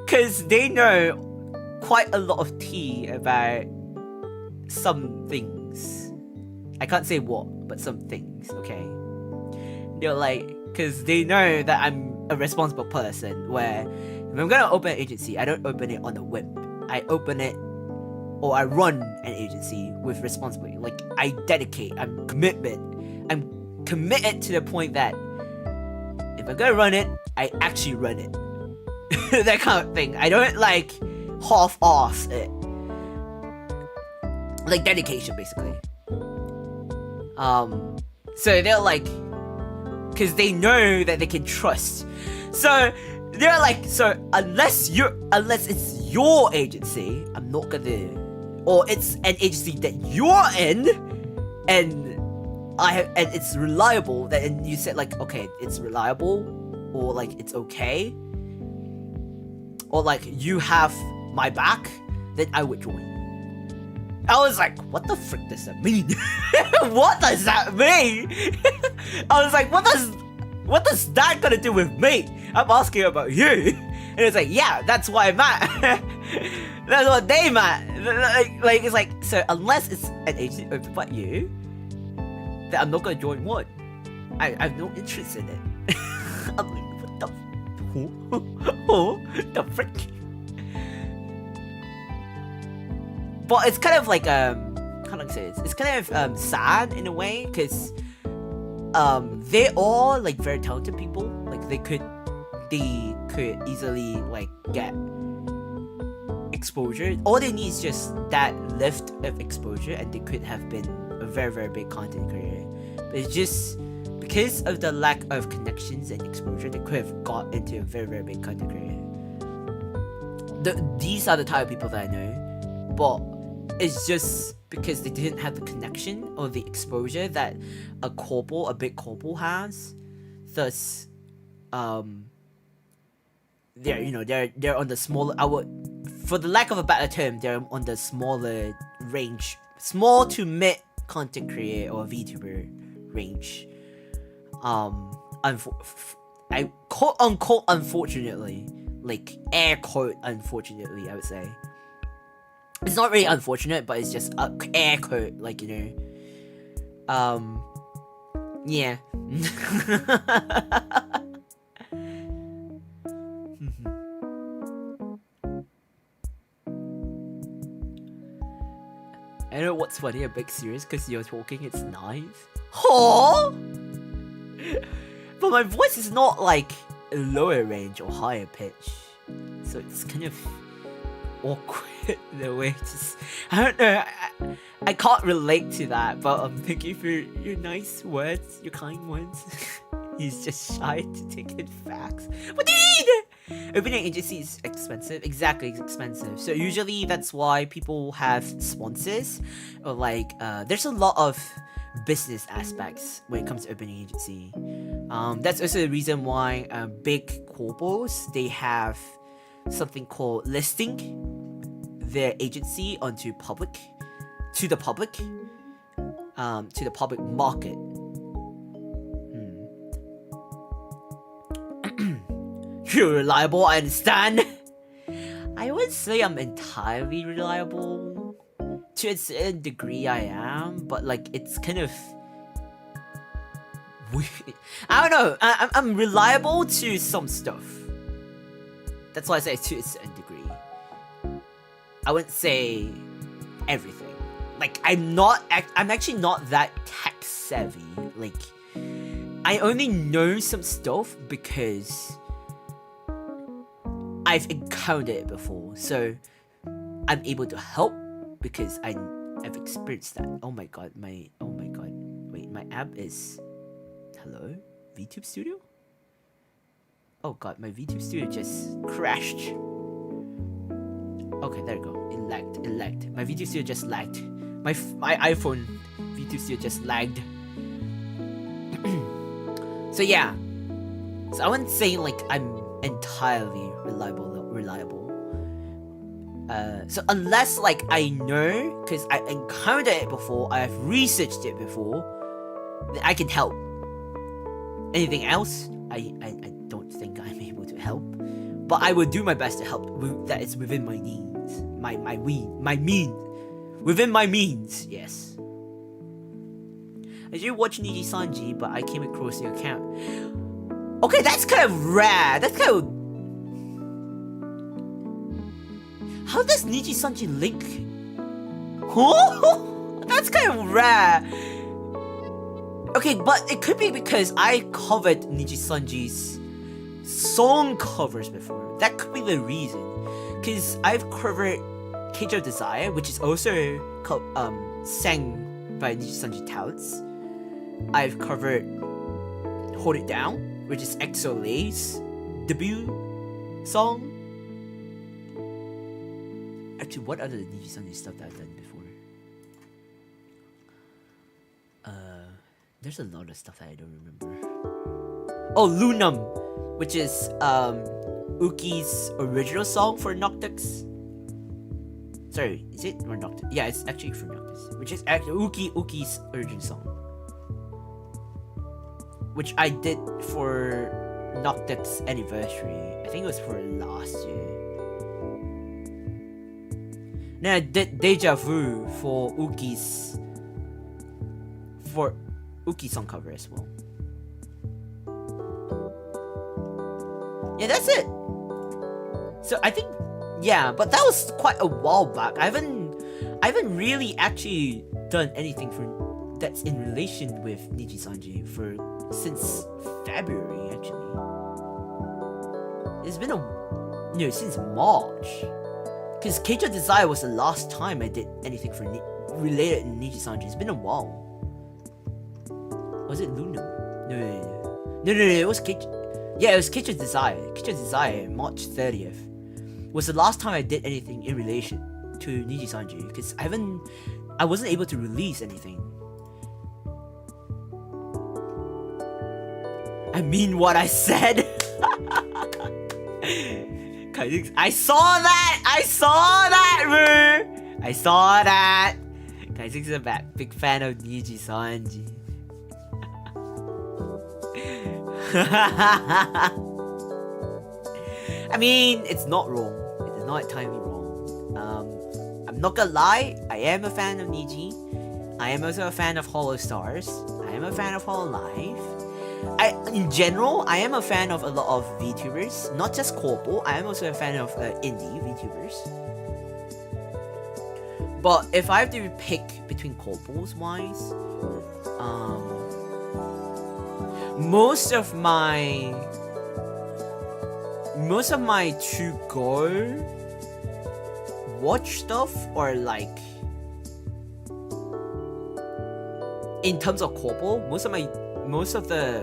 cause they know quite a lot of tea about some things. I can't say what, but some things, okay? They were like, cause they know that I'm a responsible person, where if I'm gonna open an agency, I don't open it on a whim. I open it, or I run an agency with responsibility. Like, I dedicate, I'm committed to the point that if I'm gonna run it, I actually run it. That kind of thing. I don't like half-ass it. Like dedication, basically. So they're like, cause they know that they can trust. So they're like, so unless it's your agency, I'm not gonna, or it's an agency that you're in, and it's reliable, that, and you said like, okay, it's reliable, or like it's okay, or like you have my back, then I would join. I was like, what the frick does that mean? What does that mean? I was like, what does that gotta do with me? I'm asking about you. And it's like, yeah, that's why I'm at. That's what they meant. Like it's like, so unless it's an agency open by you, then I'm not gonna join one. I have no interest in it. I'm like, what the frick? But it's kind of like how do I say it? It's kind of sad in a way, because they all like very talented people. Like they could easily like get exposure. All they need is just that lift of exposure, and they could have been a very, very big content creator. But it's just because of the lack of connections and exposure, they could have got into a very, very big content creator. These are the type of people that I know, but it's just because they didn't have the connection or the exposure that a big corporal has. Thus, they're on the smaller, for the lack of a better term, they're on the smaller range, small to mid content creator or VTuber range. I quote unquote unfortunately, like air quote unfortunately, I would say. It's not really unfortunate, but it's just air quote, like, you know. Yeah. I know what's funny, a big serious, because you're talking, it's nice. Huh? But my voice is not like a lower range or higher pitch, so it's kind of awkward in a way. Just, I don't know. I can't relate to that, but thank you for your nice words, your kind words. He's just shy to take in facts. What do you need? Opening an agency is expensive. Exactly, it's expensive. So usually that's why people have sponsors, or like there's a lot of business aspects when it comes to opening an agency. That's also the reason why big corporates, they have something called listing their agency onto the public market. You're reliable, I understand. I wouldn't say I'm entirely reliable. To a certain degree I am, but like it's kind of weird. I don't know, I'm reliable to some stuff. That's why I say to a certain degree. I wouldn't say everything. Like I'm actually not that tech savvy. Like I only know some stuff because I've encountered it before, so I'm able to help because I've experienced that. Oh my god, my app is... Hello? VTube Studio? Oh god, my VTube Studio just crashed. Okay, there we go. It lagged. My VTube Studio just lagged. My iPhone VTube Studio just lagged. So yeah. So I wouldn't say like I'm entirely reliable. So unless like I know, because I encountered it before, I have researched it before, then I can help. Anything else, I don't think I'm able to help. But I will do my best to help. That is within my means. Within my means, yes. I did watch Niji Sanji, but I came across the account. Okay, that's kind of rare. That's kind of... How does Niji Sanji link? Huh? That's kind of rare. Okay, but it could be because I covered Niji Sanji's song covers before. That could be the reason. Because I've covered Cage of Desire, which is also sang by Niji Sanji talents. I've covered Hold It Down, which is EXO-Lay's debut song. Actually, what other Niji Sanji stuff that I've done before? There's a lot of stuff that I don't remember. Oh, Lunam, which is Uki's original song for Noctix. Sorry, is it for Noctix? Yeah, it's actually for Noctix, which is actually Uki's original song, which I did for Noctix anniversary. I think it was for last year. Then I did Deja Vu for Uki's song cover as well. Yeah, that's it. So I think, yeah, but that was quite a while back. I haven't really actually done anything for that's in relation with Niji Sanji since February actually. It's been since March. Because Cage of Desire was the last time I did anything related to Niji Sanji. It's been a while. Was it Luna? No, it was Cage... Yeah, it was Cage of Desire. Cage of Desire, March 30th. Was the last time I did anything in relation to Niji Sanji. Because I wasn't able to release anything. I mean what I said! Kaissics, I saw that, bro! I saw that! Kaissics is a big fan of Niji Sanji. I mean, it's not wrong. It is not entirely wrong. I'm not gonna lie, I am a fan of Niji. I am also a fan of Hollow Stars. I am a fan of Hollow Life. In general, I am a fan of a lot of VTubers, not just corpo. I am also a fan of indie VTubers. But if I have to pick between corpos wise, most of my to go watch stuff are like, in terms of corpo, most of the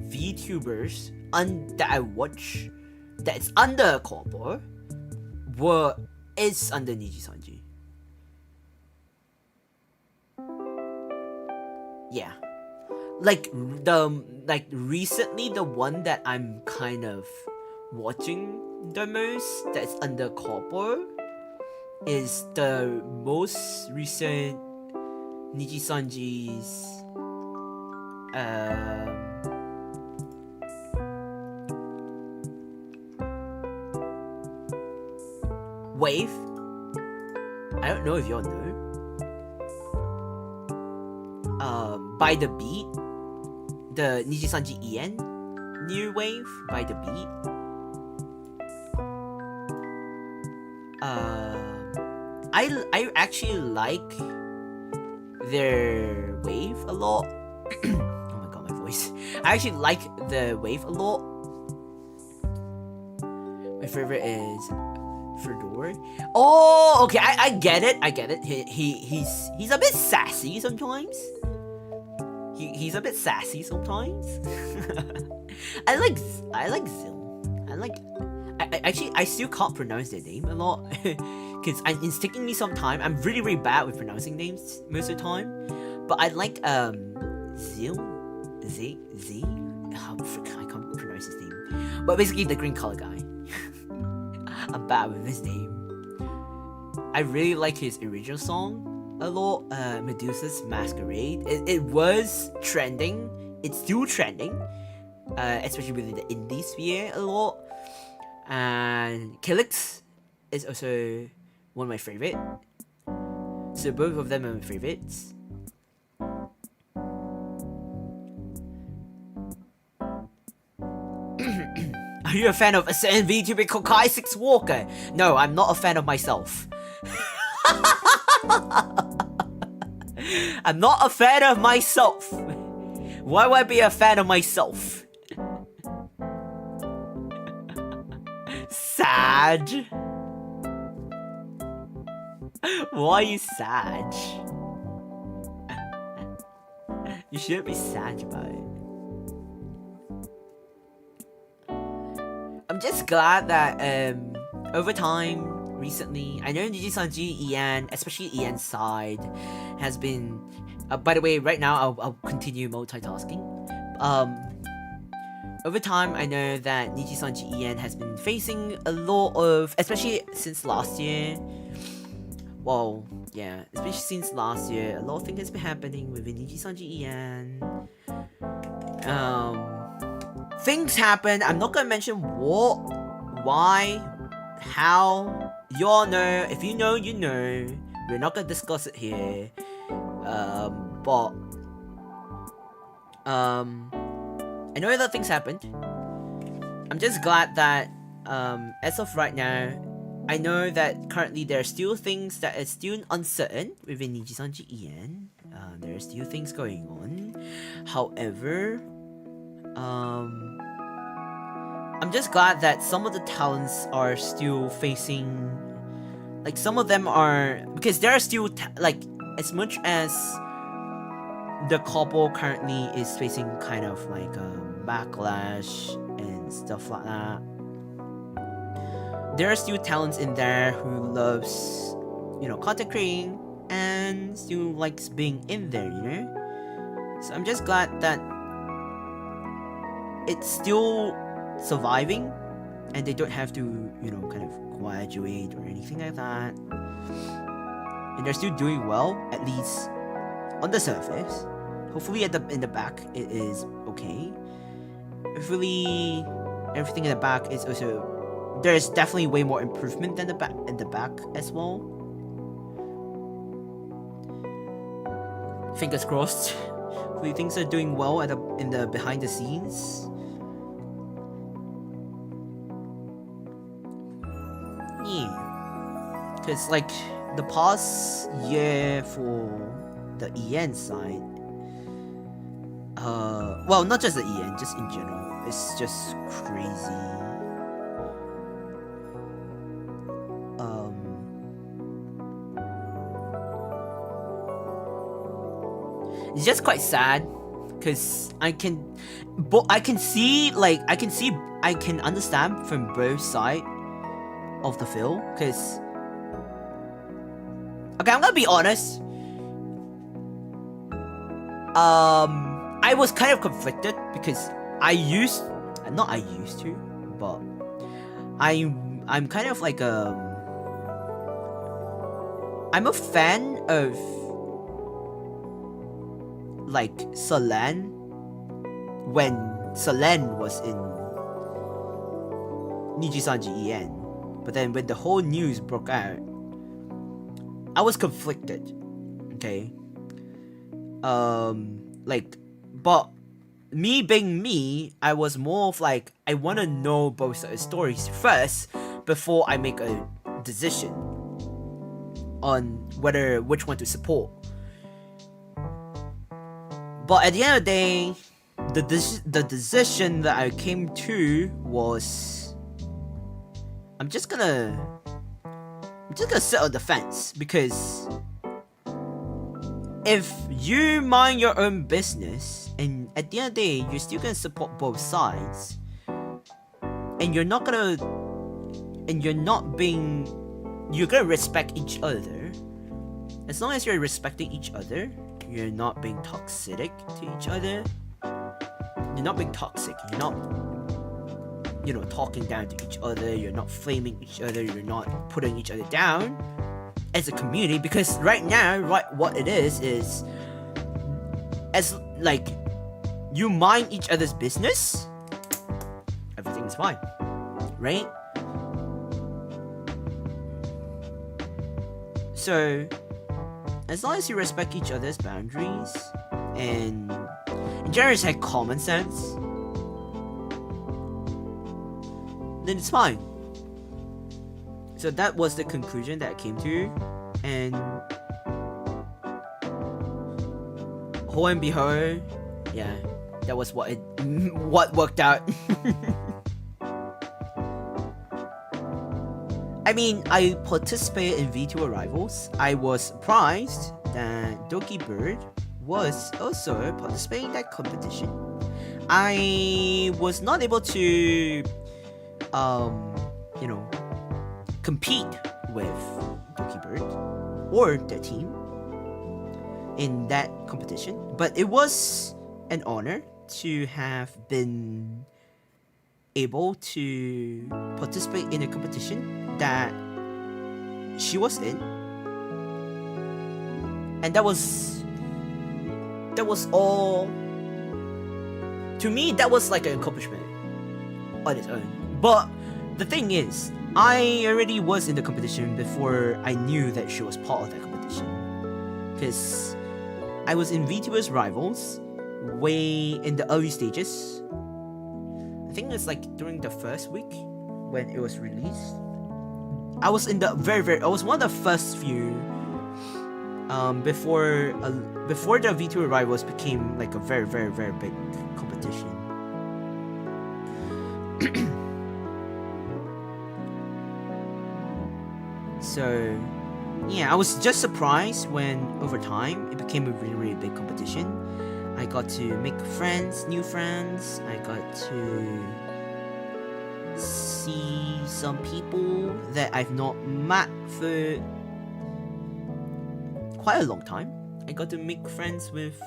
VTubers that I watch that's under corpo is under Niji Sanji. Yeah. Recently the one that I'm kind of watching the most that's under corpo is the most recent Niji Sanji's Wave. I don't know if y'all know. By the Beat, the Niji Sanji EN new wave by the Beat. I actually like their wave a lot. Oh my god, my voice. I actually like the wave a lot. My favorite is Fedor. Oh, okay, I get it. He's a bit sassy sometimes. He's a bit sassy sometimes. I like Zil. I still can't pronounce their name a lot because it's taking me some time. I'm really bad with pronouncing names most of the time. But I like Zil, Z. Oh, I can't pronounce his name. But basically the green color guy. I'm bad with his name. I really like his original song a lot. Medusa's Masquerade. It was trending. It's still trending. Especially within the indie sphere a lot. And Kaissics is also one of my favorite. So both of them are my favorites. Are you a fan of a certain VTuber called Kaissics Walker? No, I'm not a fan of myself. I'm not a fan of myself. Why would I be a fan of myself? Sad. Why are you sad? You shouldn't be sad about it. I'm just glad that over time, recently, I know Nijisanji, Ian, especially Ian's side, has been. By the way, right now I'll continue multitasking. Over time, I know that Nijisanji Ian has been facing a lot of, especially since last year. Well, yeah, especially since last year, a lot of things has been happening within Nijisanji Ian. Things happen. I'm not gonna mention what, why, how. You all know. If you know, you know. We're not gonna discuss it here. But I know that things happened. I'm just glad that as of right now, I know that currently there are still things that are still uncertain within Nijisanji Ian. There are still things going on. However, I'm just glad that some of the talents are still facing, like some of them are, because there are still like, as much as the couple currently is facing kind of like backlash and stuff like that, there are still talents in there who loves, you know, content creating and still likes being in there, you know. So I'm just glad that it's still surviving and they don't have to, you know, kind of graduate or anything like that, and they're still doing well, at least on the surface. Hopefully in the back it is okay. Hopefully everything in the back is also, there's definitely way more improvement than in the back as well. Fingers crossed. Hopefully things are doing well in the behind the scenes. Yeah, because like the past year for the EN side, well, not just the EN, just in general, it's just crazy. It's just quite sad, because I can understand from both sides of the film, because okay, I'm gonna be honest, I was kind of conflicted because I'm kind of like I'm a fan of like Solen when Solen was in Nijisanji EN. But then when the whole news broke out, I was conflicted. Okay. But me being me, I was more of like, I want to know both sides of the stories first before I make a decision on which one to support. But at the end of the day, the decision that I came to was, I'm just gonna just gonna sit on the fence because if you mind your own business and at the end of the day you're still gonna support both sides and you're gonna respect each other. As long as you're respecting each other, you're not being toxic to each other. You're not being toxic. You're not, talking down to each other. You're not flaming each other. You're not putting each other down as a community. Because right now, what it is as like you mind each other's business, everything's fine, right? So, as long as you respect each other's boundaries and just have common sense, then it's fine. So that was the conclusion that I came to, and lo and behold, yeah, that was what worked out. I mean, I participated in VTuber Rivals. I was surprised that Doki Bird was also participating in that competition. I was not able to, compete with Doki Bird or their team in that competition, but it was an honor to have been able to participate in a competition that she was in, and that was all. To me, that was like an accomplishment on its own. But the thing is, I already was in the competition before I knew that she was part of that competition, because I was in VTuber's Rivals way in the early stages. I think it's like during the first week when it was released. I was in the I was one of the first few before the VTuber Rivals became like a very, very, very big competition. So yeah, I was just surprised when over time it became a really, really big competition. I got to make friends, new friends. I got to see some people that I've not met for quite a long time. I got to make friends with.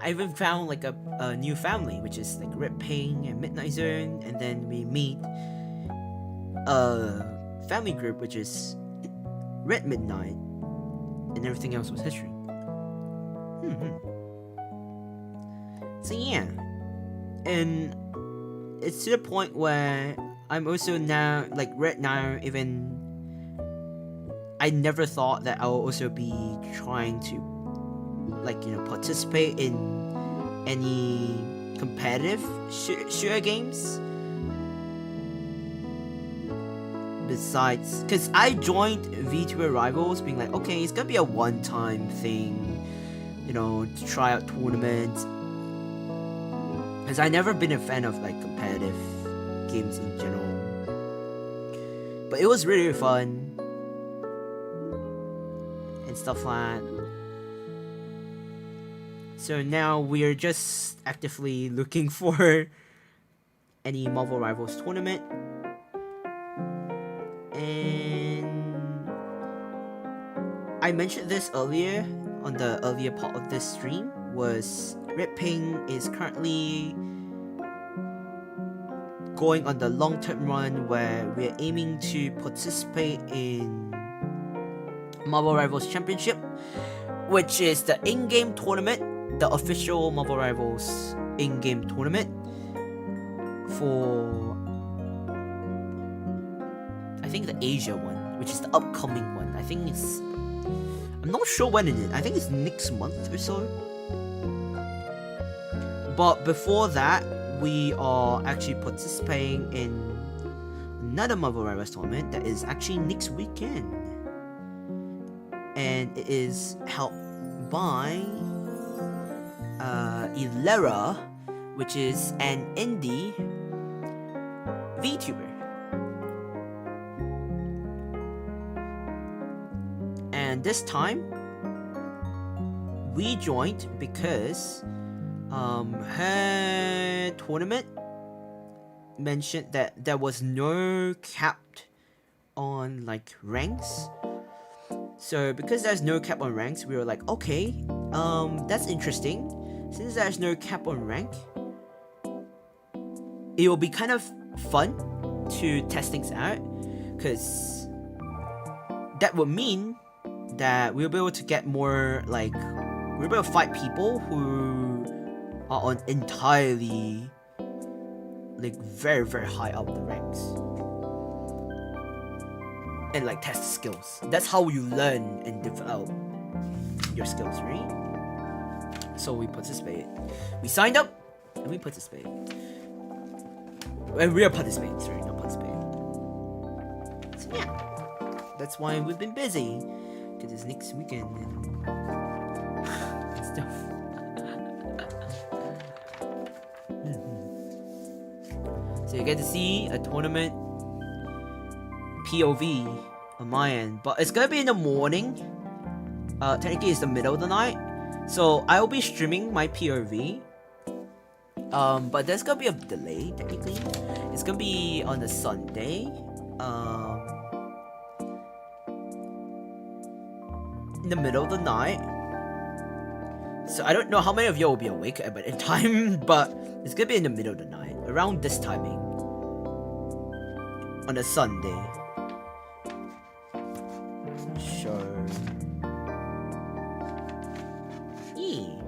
I even found like a new family, which is like Red Ping and Midnight Zone, and then we meet a family group which is Red Midnight, and everything else was history. So yeah, and it's to the point where I'm also now, like right now, even I never thought that I will also be trying to, like, participate in any competitive shooter games. Besides, because I joined VTuber Rivals being like, okay, it's gonna be a one-time thing, to try out tournaments. Because I've never been a fan of like competitive games in general. But it was really fun and stuff like that. So now we're just actively looking for any Marvel Rivals tournament. And I mentioned this earlier on the earlier part of this stream, was Red Ping is currently going on the long-term run where we're aiming to participate in Marvel Rivals Championship, which is the in-game tournament, the official Marvel Rivals in-game tournament for, I think, the Asia one, which is the upcoming one. I think it's, I'm not sure when it is. I think it's next month or so. But before that, we are actually participating in another Marvel Rivals tournament that is actually next weekend. And it is held by Ilera, which is an indie VTuber. this time, we joined because her tournament mentioned that there was no cap on like ranks. So because there's no cap on ranks, we were like, okay, that's interesting. Since there's no cap on rank, it will be kind of fun to test things out, because that would mean that we'll be able to get more, like, we'll be able to fight people who are on entirely, like, very, very high up the ranks. And, like, test skills. That's how you learn and develop your skills, right? So we participated. We signed up, and we participated. And we are participating, sorry, not participating. So yeah, that's why we've been busy. Because it's next weekend and stuff. So you get to see a tournament POV on my end, but it's gonna be in the morning. Technically it's the middle of the night, so I'll be streaming my POV. But there's gonna be a delay. Technically, it's gonna be on a Sunday. In the middle of the night. So I don't know how many of you will be awake at the time, but it's gonna be in the middle of the night, around this timing, on a Sunday. Sure. Yeah.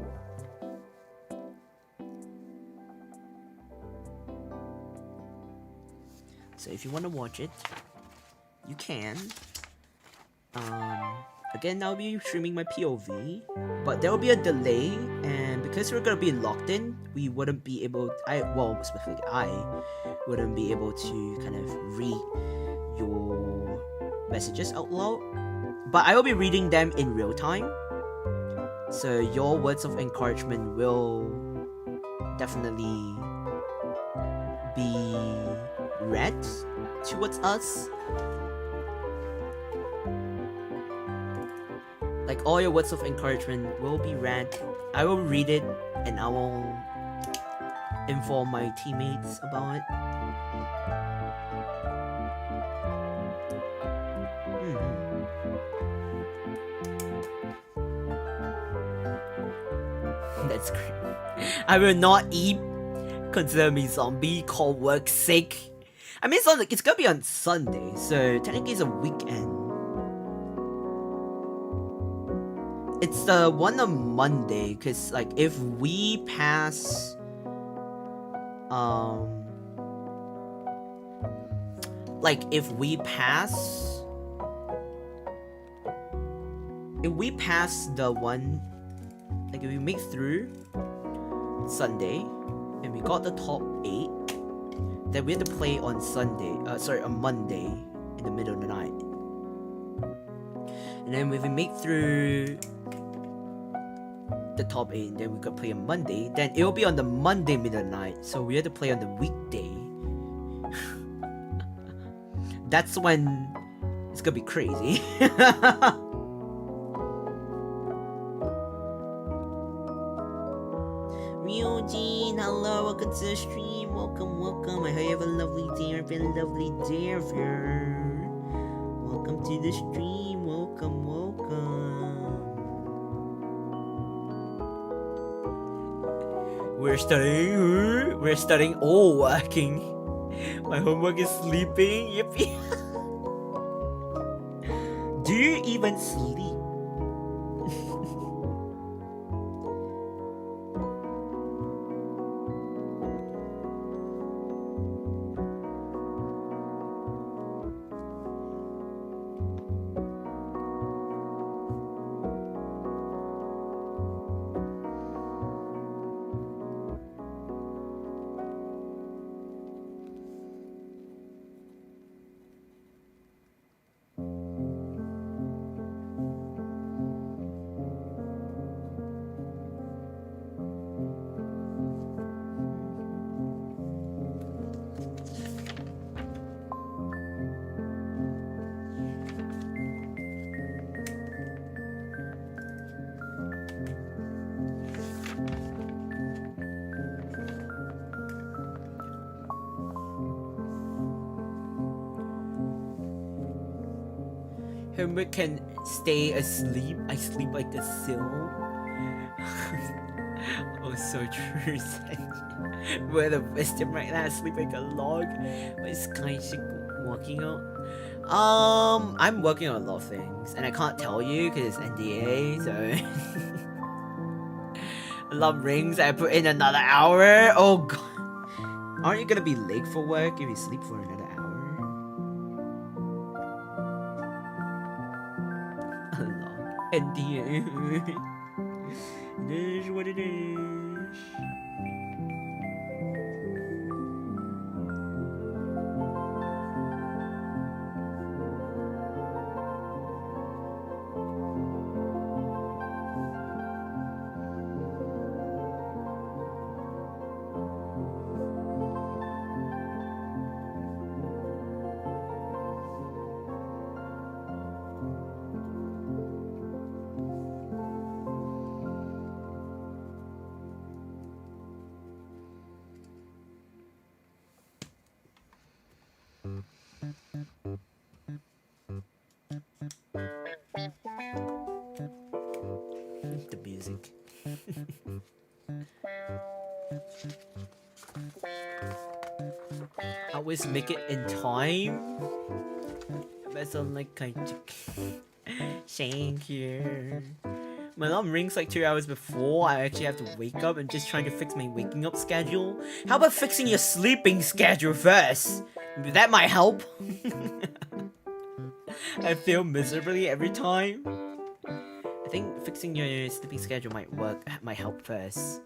So if you want to watch it, you can. Again, I'll be streaming my POV, but there will be a delay, and because we're gonna be locked in, we wouldn't be able. Specifically I wouldn't be able to kind of read your messages out loud, but I will be reading them in real time. So your words of encouragement will definitely be read towards us. Like, all your words of encouragement will be read. I will read it and I will inform my teammates about it. That's great. I will not eat. Consider me zombie, call work sick. I mean, it's gonna be on Sunday, so technically it's a weekend. It's the one on Monday, cause like if we pass, if we pass the one, like if we make through Sunday, and we got the top 8, then we have to play on on Monday in the middle of the night. And then if we make through the top 8, then we could play on Monday, then it will be on the Monday middle of the night, so we have to play on the weekday. That's when it's gonna be crazy. Ryujin, hello, welcome to the stream. Welcome. I hope you have a lovely day. It's been a lovely day of you. Welcome to the stream. Welcome. We're studying all working. My homework is sleeping. Yippee. Do you even sleep? Homework can stay asleep. I sleep like a seal. Oh, so true. Word of wisdom right now. I sleep like a log. What is Kaissics working on? I'm working on a lot of things, and I can't tell you because it's NDA. So alarm rings. I put in another hour. Oh god, aren't you gonna be late for work if you sleep for another hour? Alarm NDA. It is what it is. The music. I always make it in time. But I'm like kind of thank you. My alarm rings like 2 hours before I actually have to wake up and just trying to fix my waking up schedule. How about fixing your sleeping schedule first? That might help. I fail miserably every time. I think fixing your sleeping schedule might help first.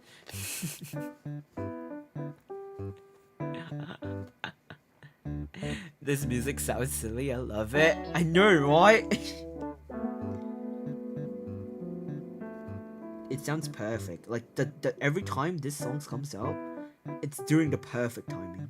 This music sounds silly, I love it. I know, right? It sounds perfect. Like every time this song comes out, it's during the perfect timing.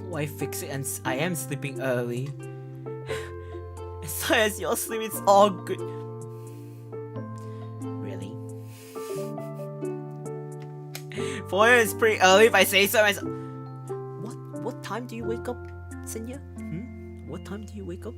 Why fix it? And I am sleeping early. As long as you're sleeping, it's all good. Really? 4 is pretty early if I say so myself. What time do you wake up, Senya? What time do you wake up?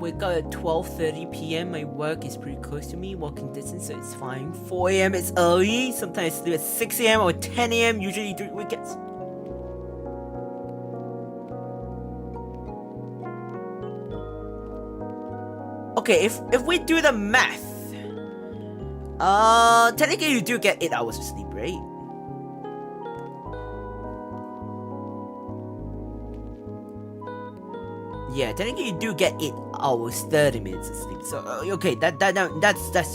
wake up at 12:30 p.m. My work is pretty close to me, walking distance, so it's fine. 4 a.m. is early. Sometimes I sleep at 6 a.m. or 10 a.m. usually during weekends. Okay, if we do the math, technically you do get 8 hours of sleep, right? Yeah, technically you do get 8 hours, 30 minutes of sleep. So okay, that's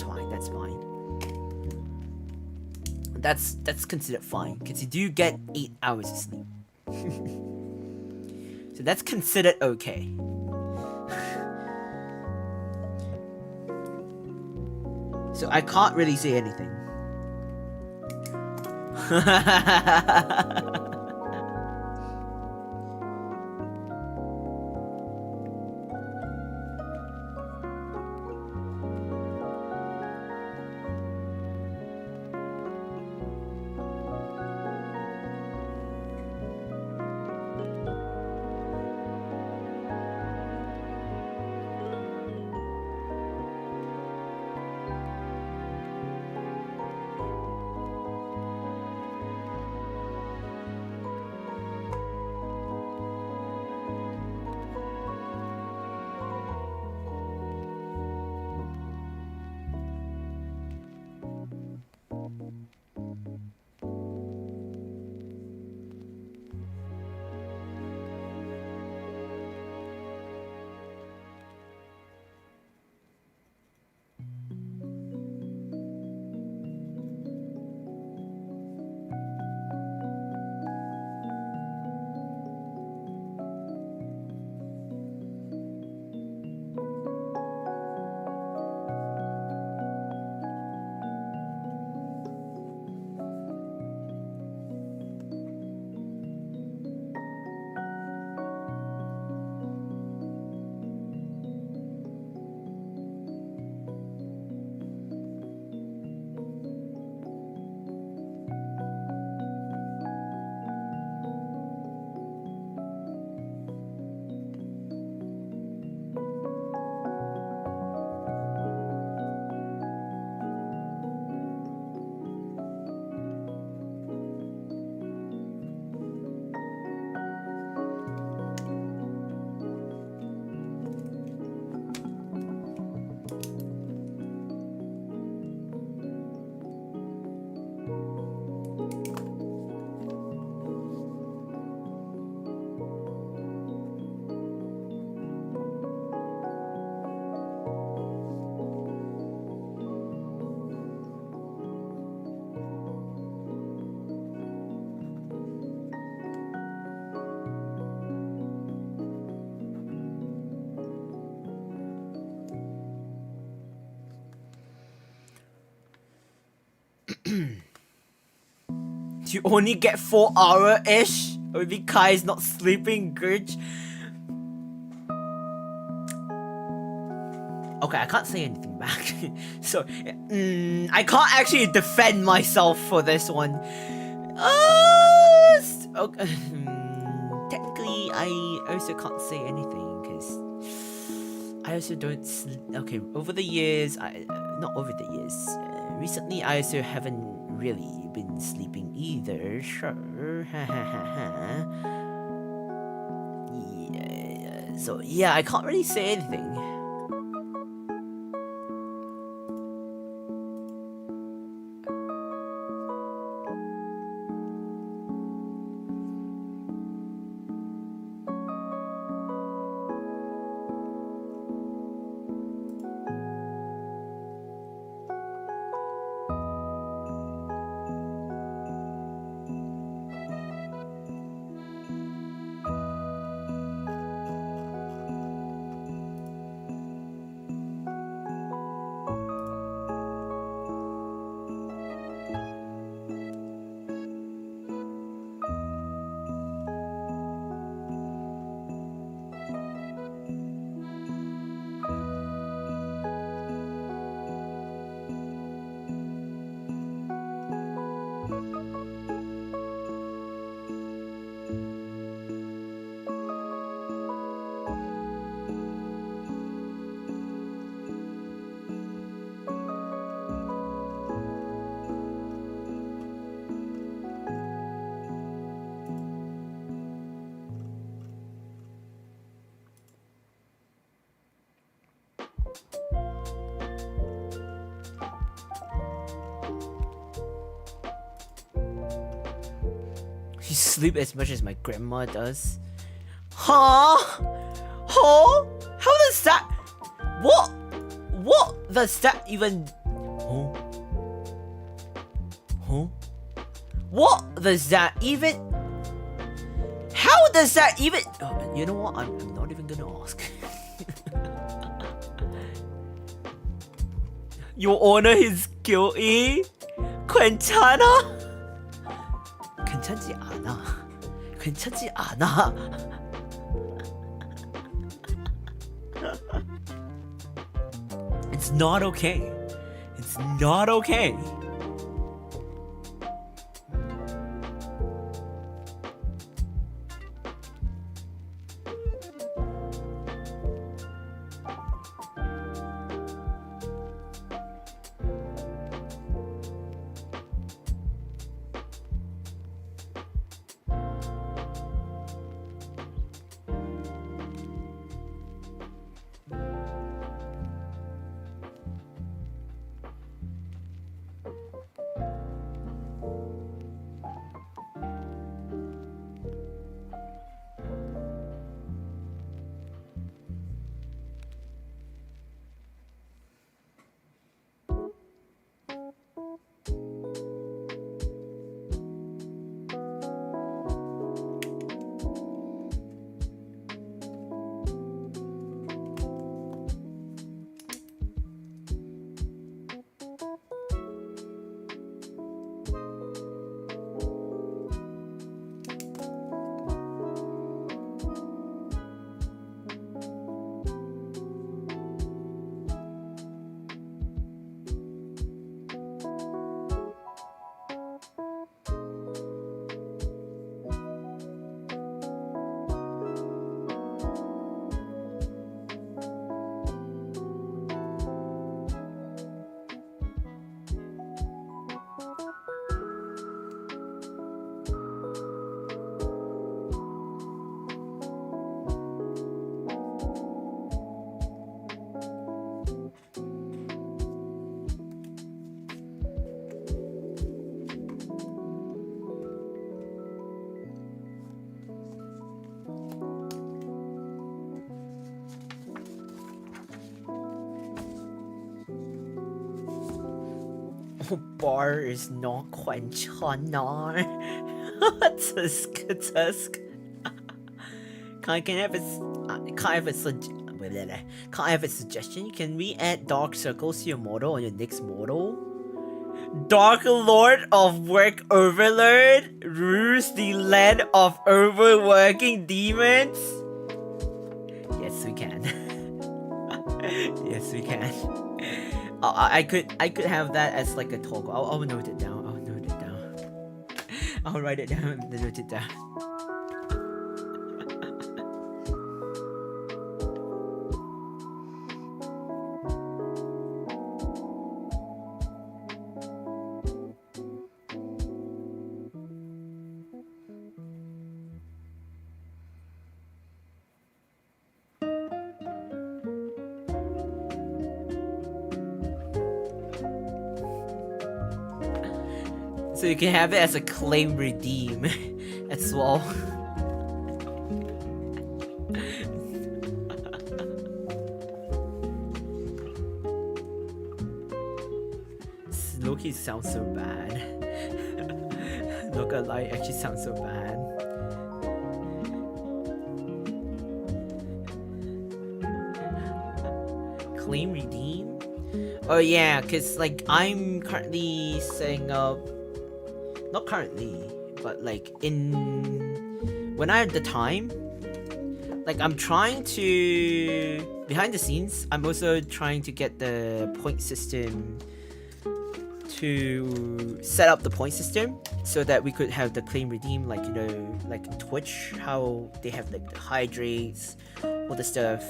fine. That's fine. That's considered fine because you do get 8 hours of sleep. So that's considered okay. So I can't really say anything. You only get 4 hour-ish? Maybe Kai is not sleeping, Gurge. Okay, I can't say anything back. So, I can't actually defend myself for this one. Okay. Technically, I also can't say anything because I also don't sleep. Okay, over the years, not over the years. Recently, I also haven't really been sleeping either. Sure. Yeah. So yeah, I can't really say anything. You sleep as much as my grandma does? Huh? Huh? How does that... What? What does that even... Huh? Huh? What does that even... How does that even... Oh, you know what? I'm not even gonna ask. Your Honor is guilty? 괜찮아? 괜찮지 않아. 괜찮지 않아. It's not okay. It's not okay. Bar is not 괜찮아. Tusk. Can I have a suggestion? Can we add dark circles to your model on your next model? Dark Lord of Work Overlord? Ruse the land of overworking demons? Yes, we can. Yes, we can. I could have that as like a toggle. I'll note it down. I'll write it down and note it down. So you can have it as a claim redeem as well. Loki sounds so bad. Not gonna lie, it actually sounds so bad. Claim redeem? Oh yeah, cause like I'm currently setting up. Not currently, but like when I have the time, like I'm trying to, behind the scenes, I'm also trying to get the point system to set up the point system so that we could have the claim redeem, like, you know, like Twitch, how they have like the hydrates, all the stuff,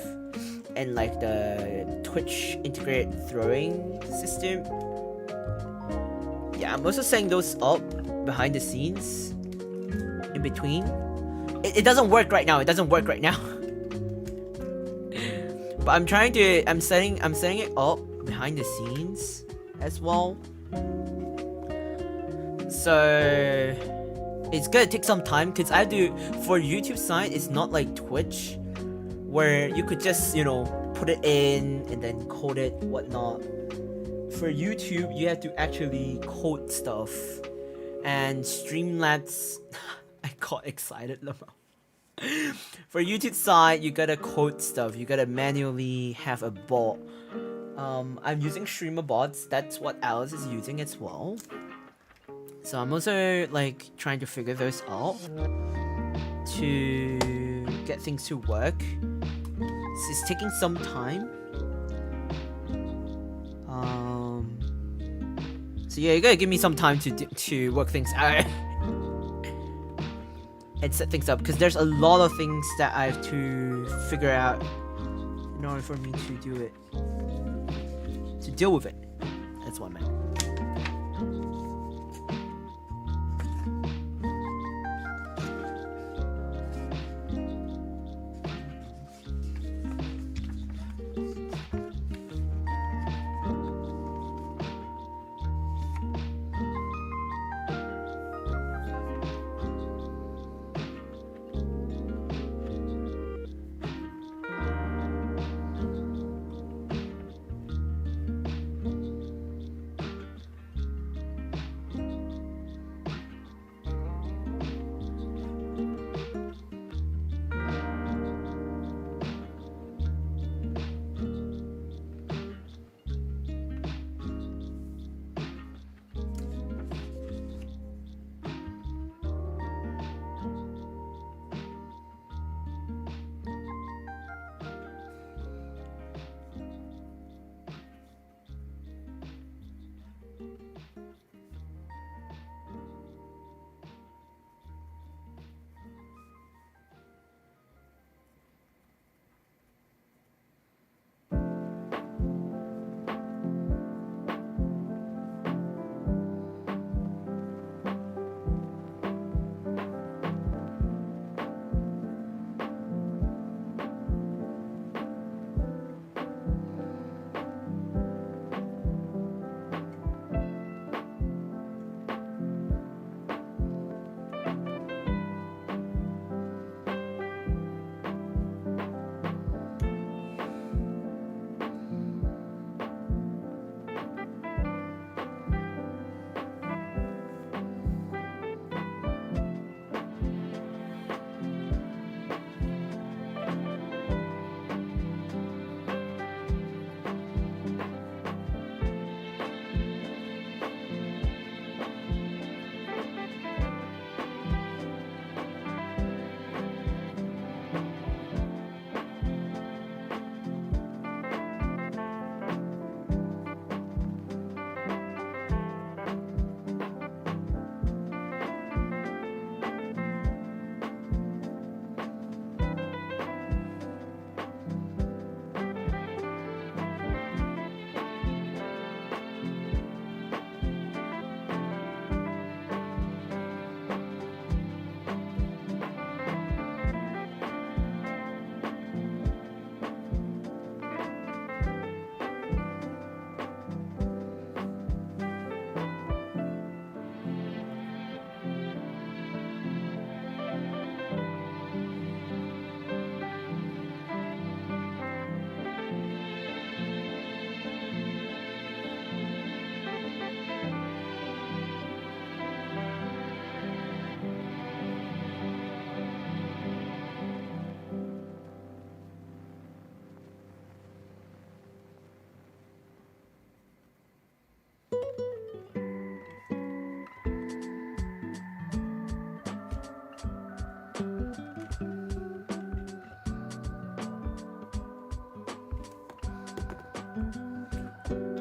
and like the Twitch integrated throwing system. Yeah, I'm also setting those up behind the scenes, in between. It doesn't work right now. But I'm setting it up behind the scenes as well. So it's gonna take some time because I have to, for YouTube side, it's not like Twitch where you could just, you know, put it in and then code it, whatnot. For YouTube, you have to actually code stuff. And Streamlabs, I got excited about. For YouTube side, you gotta code stuff. You gotta manually have a bot. I'm using streamer bots. That's what Alice is using as well. So I'm also like trying to figure those out to get things to work. It's taking some time. So yeah, you gotta give me some time to work things out and set things up, because there's a lot of things that I have to figure out in order for me to do it, to deal with it. That's what I meant.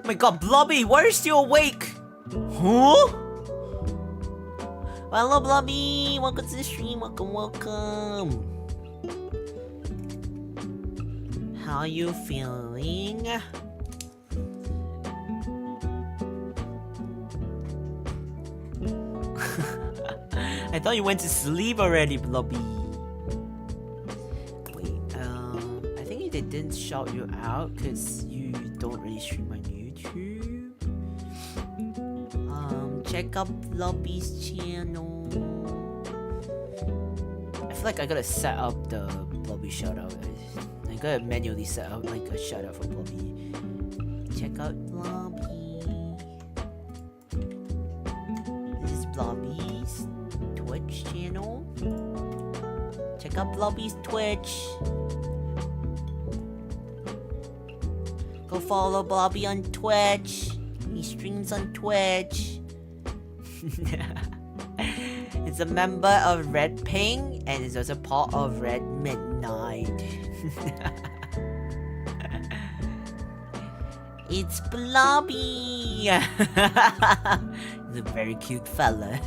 My god, Blobby, why are you still awake? Huh? Hello, Blobby. Welcome to the stream. Welcome. How you feeling? I thought you went to sleep already, Blobby. Wait, I think they didn't shout you out because you don't really stream on YouTube. Check out Blobby's channel. feel like I gotta set up the Blobby shoutout. I gotta manually set up like a shoutout for Blobby. Check out Blobby. This is Blobby's Twitch channel. Check out Blobby's Twitch. Go follow Blobby on Twitch. He streams on Twitch. It's a member of Red Ping and is also part of Red Midnight. It's Blobby. He's a very cute fella.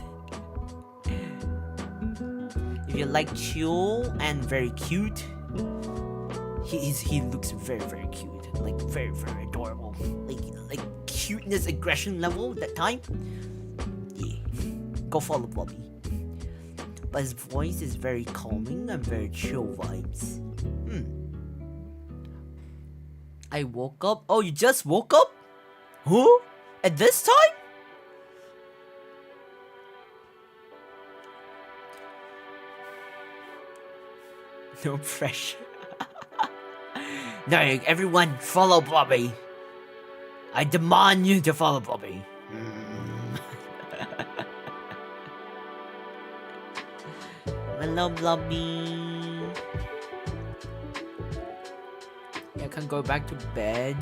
If you like chill and very cute, he looks very cute, like very adorable, like cuteness aggression level that time. Yeah, go follow Blobby. But his voice is very calming and very chill vibes. I woke up. Oh, you just woke up? Huh? At this time? No pressure. No, everyone follow Blobby. I demand you to follow Blobby. Hello, Blobby. Yeah, I can go back to bed.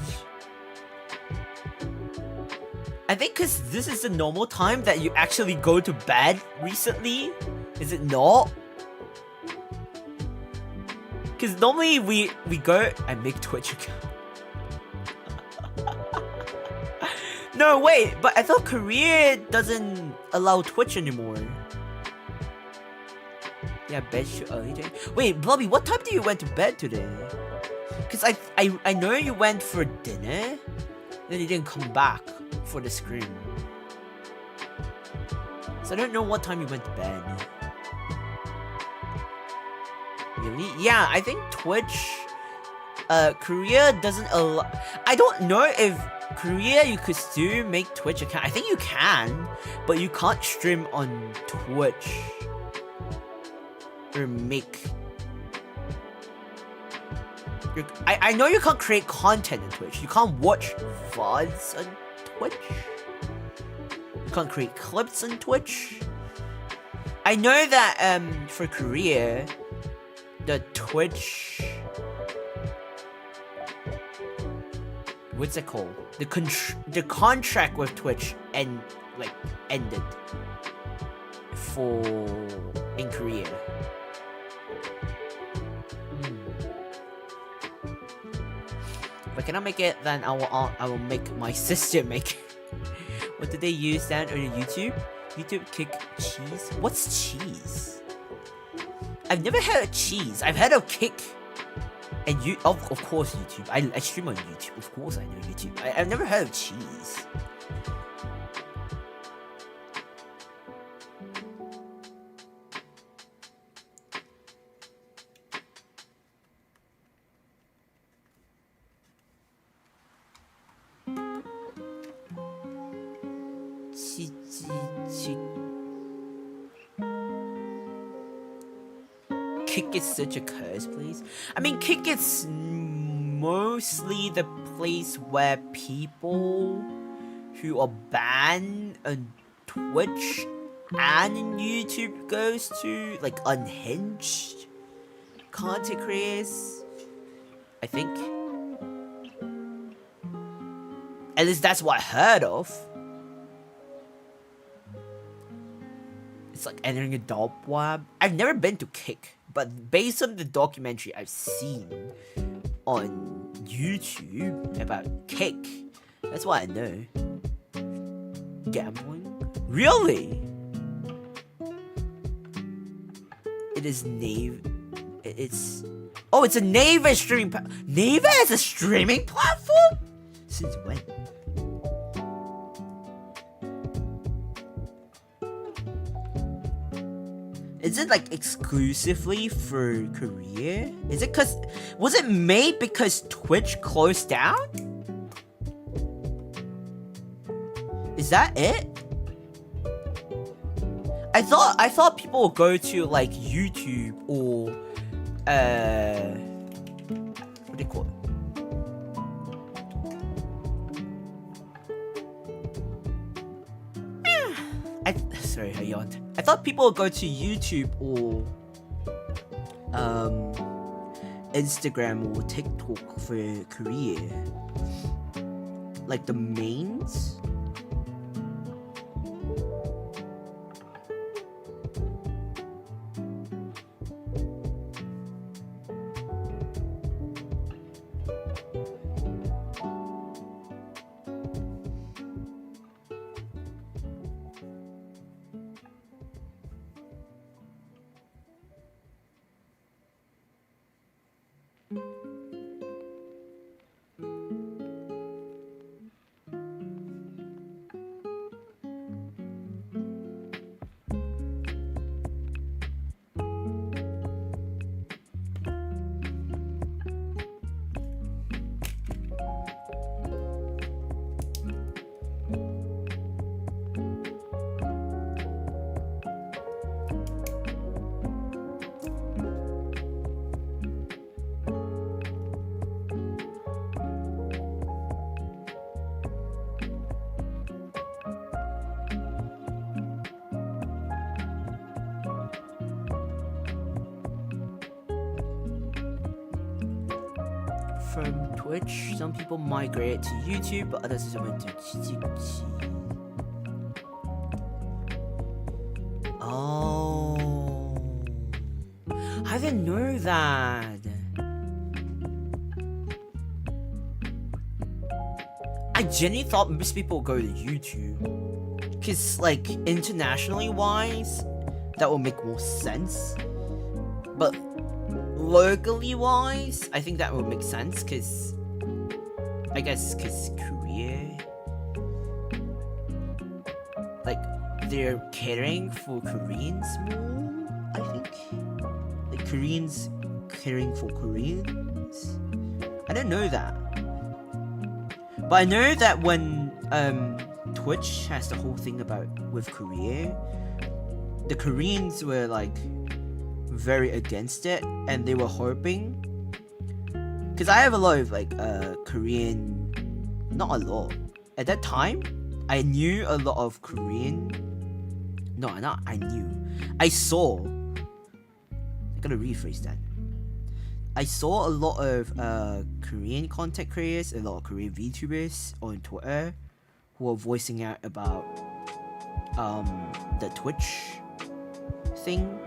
I think because this is the normal time that you actually go to bed recently. Is it not? Because normally we go and make Twitch account. No, wait, but I thought Korea doesn't allow Twitch anymore. Yeah, bed too early today. Wait, Blobby, what time did you went to bed today? Because I know you went for dinner, then you didn't come back for the stream. So I don't know what time you went to bed. Really? Yeah, I think Twitch, Korea doesn't allow. I don't know if Korea you could still make Twitch account. I think you can, but you can't stream on Twitch or make. I know you can't create content on Twitch. You can't watch VODs on Twitch. You can't create clips on Twitch. I know that for Korea, the Twitch, what's it called? The contract with Twitch ended in Korea. If I cannot make it, then I will make my sister make it. What did they use then on YouTube? YouTube kick cheese? What's cheese? I've never heard of cheese. I've heard of kick. And of course YouTube. I stream on YouTube. Of course I know YouTube. I've never heard of cheese. Kick is such a curse place. I mean, Kick is mostly the place where people who are banned on Twitch and on YouTube goes to, like unhinged content creators. I think. At least that's what I heard of. It's like entering a dark web. I've never been to Kick, but based on the documentary I've seen on YouTube about Kick, that's what I know. Gambling? Really? It is it's a Naver streaming Naver is a streaming platform? Since when? Is it like exclusively for Korea? Is it was it made because Twitch closed down? Is that it? I thought people would go to like YouTube or what do you call it? Sorry, I yawned. I thought people would go to YouTube or Instagram or TikTok for career, like the mains. From Twitch, some people migrate to YouTube, but others went to Kaissics. Oh, I didn't know that. I genuinely thought most people would go to YouTube, cause like internationally wise, that would make more sense. But locally wise, I think that would make sense because I guess because Korea, like they're catering for Koreans more. I think like Koreans catering for Koreans. I didn't know that, but I know that when Twitch has the whole thing about with Korea, the Koreans were like very against it, and they were hoping, because I have a lot of like Korean, not a lot at that time. I knew a lot of Korean. No, not I knew. I saw. I gotta rephrase that. I saw a lot of Korean content creators, a lot of Korean VTubers on Twitter who were voicing out about the Twitch thing.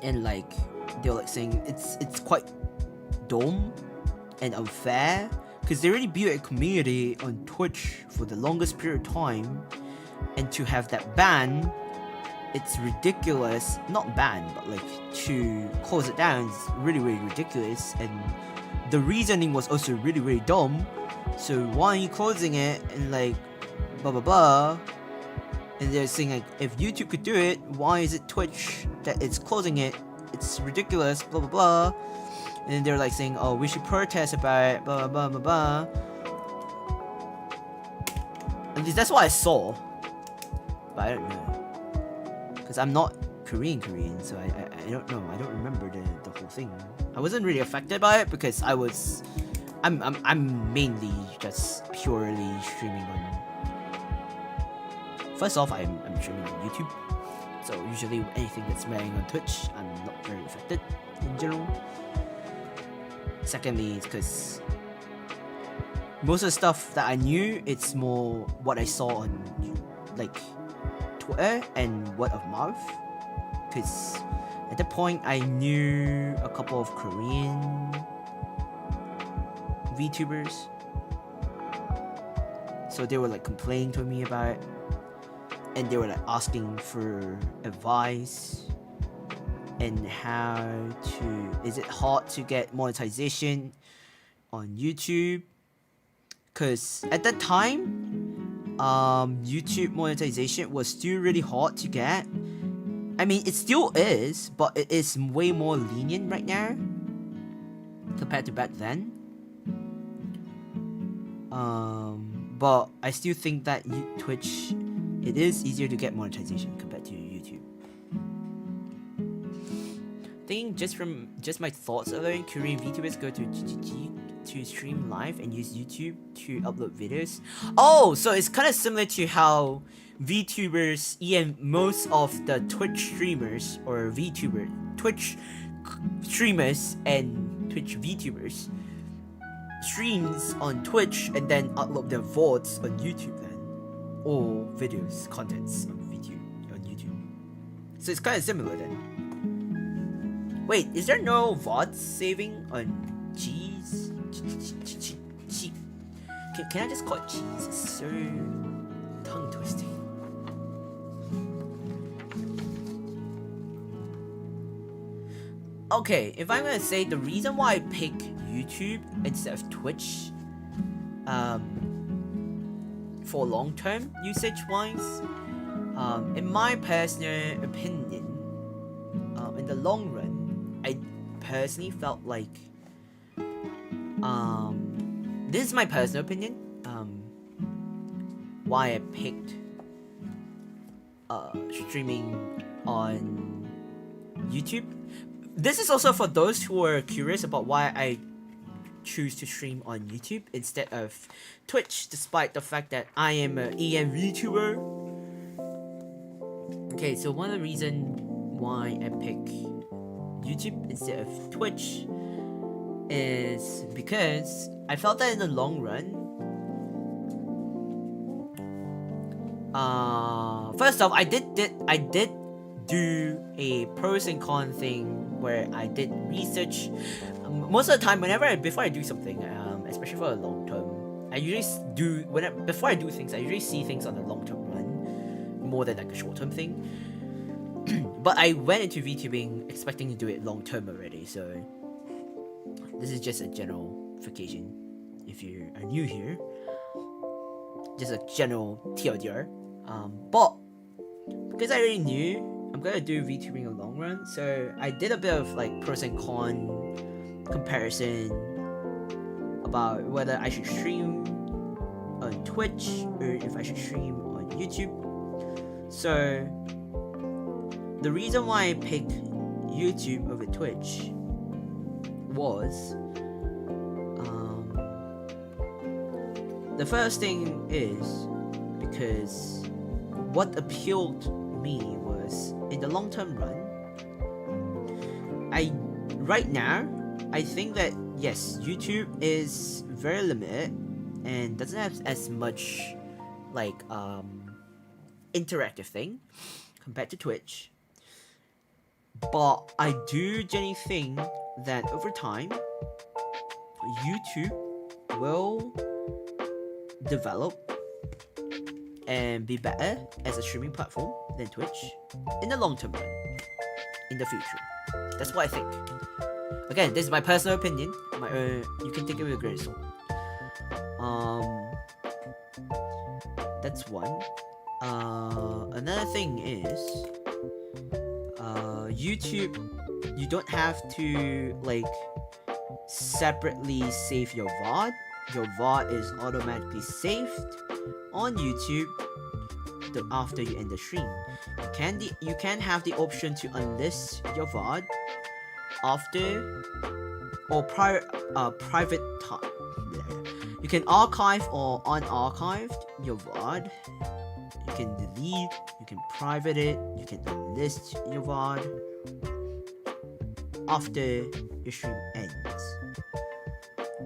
And like they were like saying it's quite dumb and unfair because they already built a community on Twitch for the longest period of time, and to have that ban, it's ridiculous. Not ban, but like to close it down is really ridiculous, and the reasoning was also really dumb. So why are you closing it, and like blah blah blah. And they're saying like, if YouTube could do it, why is it Twitch that it's closing it? It's ridiculous, blah blah blah. And then they're like saying, oh, we should protest about it, blah blah blah blah blah. At least that's what I saw. But I don't know, because I'm not Korean, so I don't know. I don't remember the whole thing. I wasn't really affected by it because I'm mainly just purely streaming on. First off, I'm streaming on YouTube, so usually anything that's airing on Twitch, I'm not very affected in general. Secondly, it's because most of the stuff that I knew, it's more what I saw on like Twitter and word of mouth. Because at that point, I knew a couple of Korean VTubers, so they were like complaining to me about it. And they were like asking for advice and how to, is it hard to get monetization on YouTube? Because at that time, YouTube monetization was still really hard to get. I mean, it still is, but it is way more lenient right now compared to back then. but I still think that Twitch, it is easier to get monetization compared to YouTube. Thinking just my thoughts alone, Korean VTubers go to GGG to stream live and use YouTube to upload videos. Oh, so it's kind of similar to how VTubers, most of the Twitch streamers or Twitch streamers and Twitch VTubers streams on Twitch and then upload their VODs on YouTube then, or videos, contents on YouTube. So it's kind of similar then. Wait, is there no VOD saving on cheese? Can I just call it cheese? It's so tongue twisting. Okay, if I'm gonna say the reason why I pick YouTube instead of Twitch, for long-term usage-wise, in my personal opinion, in the long run, I personally felt like, this is my personal opinion, why I picked streaming on YouTube. This is also for those who are curious about why I choose to stream on YouTube instead of Twitch, despite the fact that I am an EM VTuber. Okay, so one of the reasons why I pick YouTube instead of Twitch is because I felt that in the long run, first off, I did do a pros and cons thing where I did research. Most of the time, before I do something, especially for a long term, I usually before I do things, I usually see things on the long term run more than like a short term thing. But I went into VTubing expecting to do it long term already, so this is just a generalification. If you are new here, just a general TLDR. But because I already knew I'm gonna do VTubing in the long run, so I did a bit of like pros and cons comparison about whether I should stream on Twitch or if I should stream on YouTube. So the reason why I picked YouTube over Twitch was, the first thing is because what appealed to me was in the long-term run, right now I think that yes, YouTube is very limited and doesn't have as much like interactive thing compared to Twitch. But I do genuinely think that over time, YouTube will develop and be better as a streaming platform than Twitch in the long term run, in the future. That's what I think. Again, this is my personal opinion. You can take it with a grain of salt. That's one. Another thing is, YouTube, you don't have to like separately save your VOD. Your VOD is automatically saved on YouTube after you end the stream. You can have the option to unlist your VOD after or private time. You can archive or unarchived your VOD. You can delete, you can private it, you can unlist your VOD after your stream ends.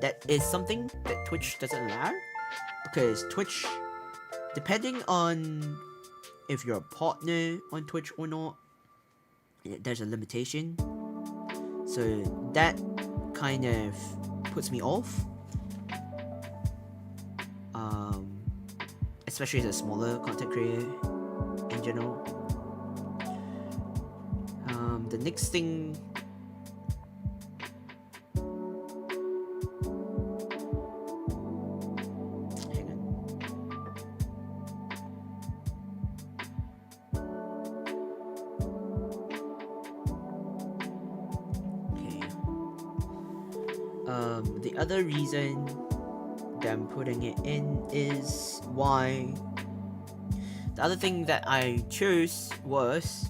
That is something that Twitch doesn't allow, because Twitch, depending on if you're a partner on Twitch or not, there's a limitation. So that kind of puts me off. Especially as a smaller content creator in general. The next thing, hang on. Okay. The other reason them putting it in is why. The other thing that I chose was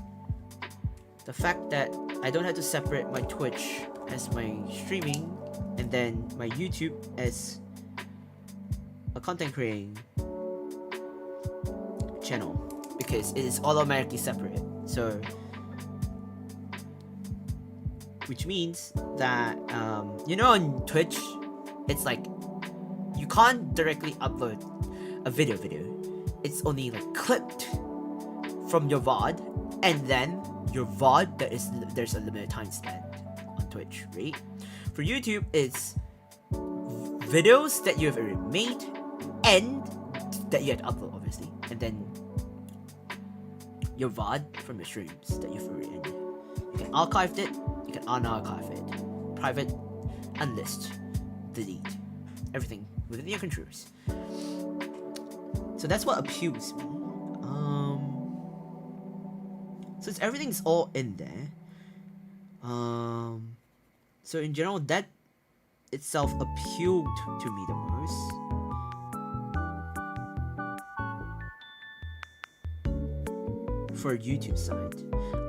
the fact that I don't have to separate my Twitch as my streaming and then my YouTube as a content creating channel, because it is automatically separate. So which means that on Twitch it's like you can't directly upload a video. It's only like clipped from your VOD, and then your VOD there's a limited time spent on Twitch, right? For YouTube, it's videos that you have already made and that you had to upload, obviously, and then your VOD from your streams that you've already ended. You can archive it, you can unarchive it, private, unlist, delete, everything within your controls. So that's what appeals me. Since everything's all in there, so in general, that itself appealed to me the most. For YouTube side,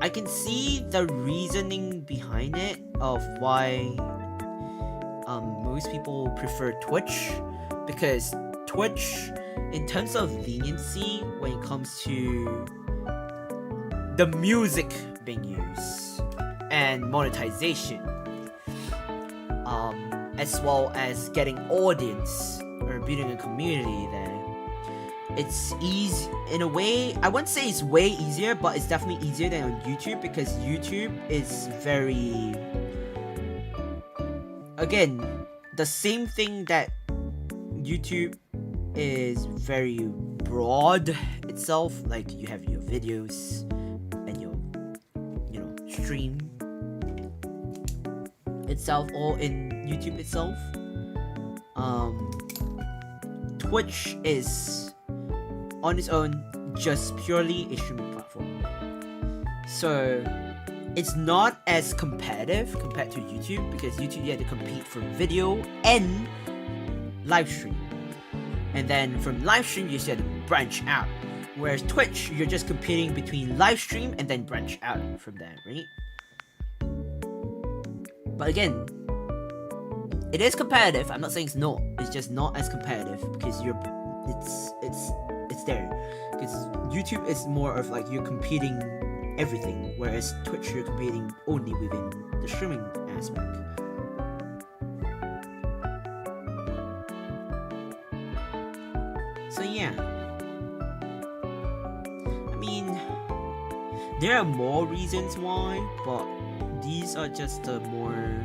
I can see the reasoning behind it of why most people prefer Twitch, because Twitch, in terms of leniency when it comes to the music being used and monetization, as well as getting audience or building a community there, it's easy in a way. I wouldn't say it's way easier, but it's definitely easier than on YouTube, because YouTube is very, again, the same thing that YouTube is very broad itself. Like you have your videos and your stream itself all in YouTube itself. Twitch is on its own just purely a streaming platform, so it's not as competitive compared to YouTube, because YouTube you had to compete for video and live stream, and then from live stream you still have to branch out, whereas Twitch you're just competing between live stream and then branch out from there, right? But again, it is competitive. I'm not saying it's not. It's just not as competitive because it's there. Because YouTube is more of like you're competing everything, whereas Twitch you're competing only within the streaming aspect. So yeah, I mean, there are more reasons why, but these are just the more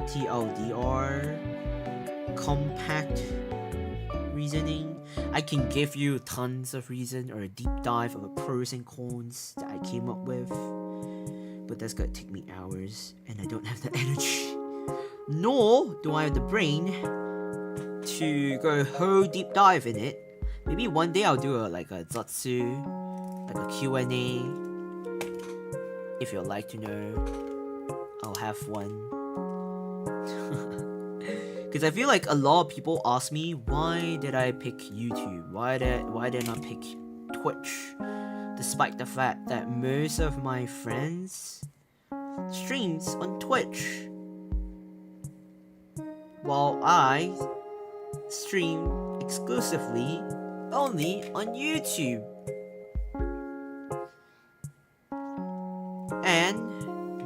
TLDR compact reasoning. I can give you tons of reason or a deep dive of the pros and cons that I came up with, but that's gonna take me hours and I don't have the energy, nor do I have the brain to go a whole deep dive in it. Maybe one day I'll do a Zatsu, like a Q&A. If you'd like to know, I'll have one. Because I feel like a lot of people ask me, why did I pick YouTube? Why did I not pick Twitch? Despite the fact that most of my friends streams on Twitch, while I stream exclusively only on YouTube. And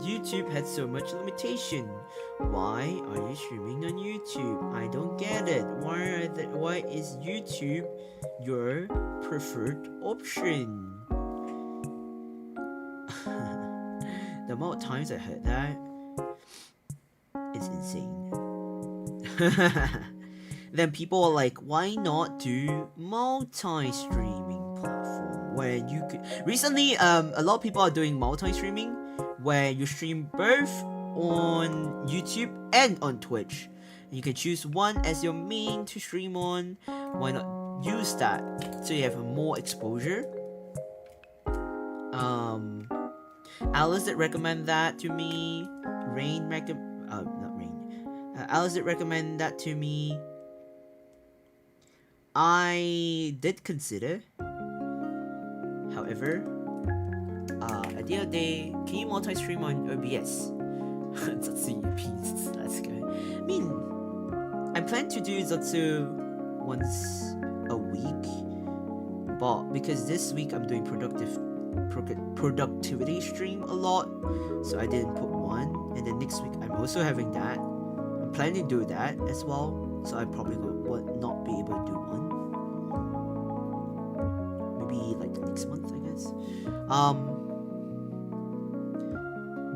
YouTube had so much limitation. Why are you streaming on YouTube? I don't get it. Why is YouTube your preferred option? The amount of times I heard that, it's insane. Then people are like, why not do multi-streaming platform where you could... Recently, a lot of people are doing multi-streaming where you stream both on YouTube and on Twitch. And you can choose one as your main to stream on. Why not use that so you have more exposure? Alice did recommend that to me. Alice did recommend that to me. I did consider. However, at the end of the day, can you multi-stream on OBS? Zatsu UPs, let's go. I mean, I plan to do Zatsu once a week, but because this week I'm doing productivity stream a lot, so I didn't put one. And then next week I'm also having that. I'm planning to do that as well, so I probably would not be able to do one. Maybe like next month, I guess.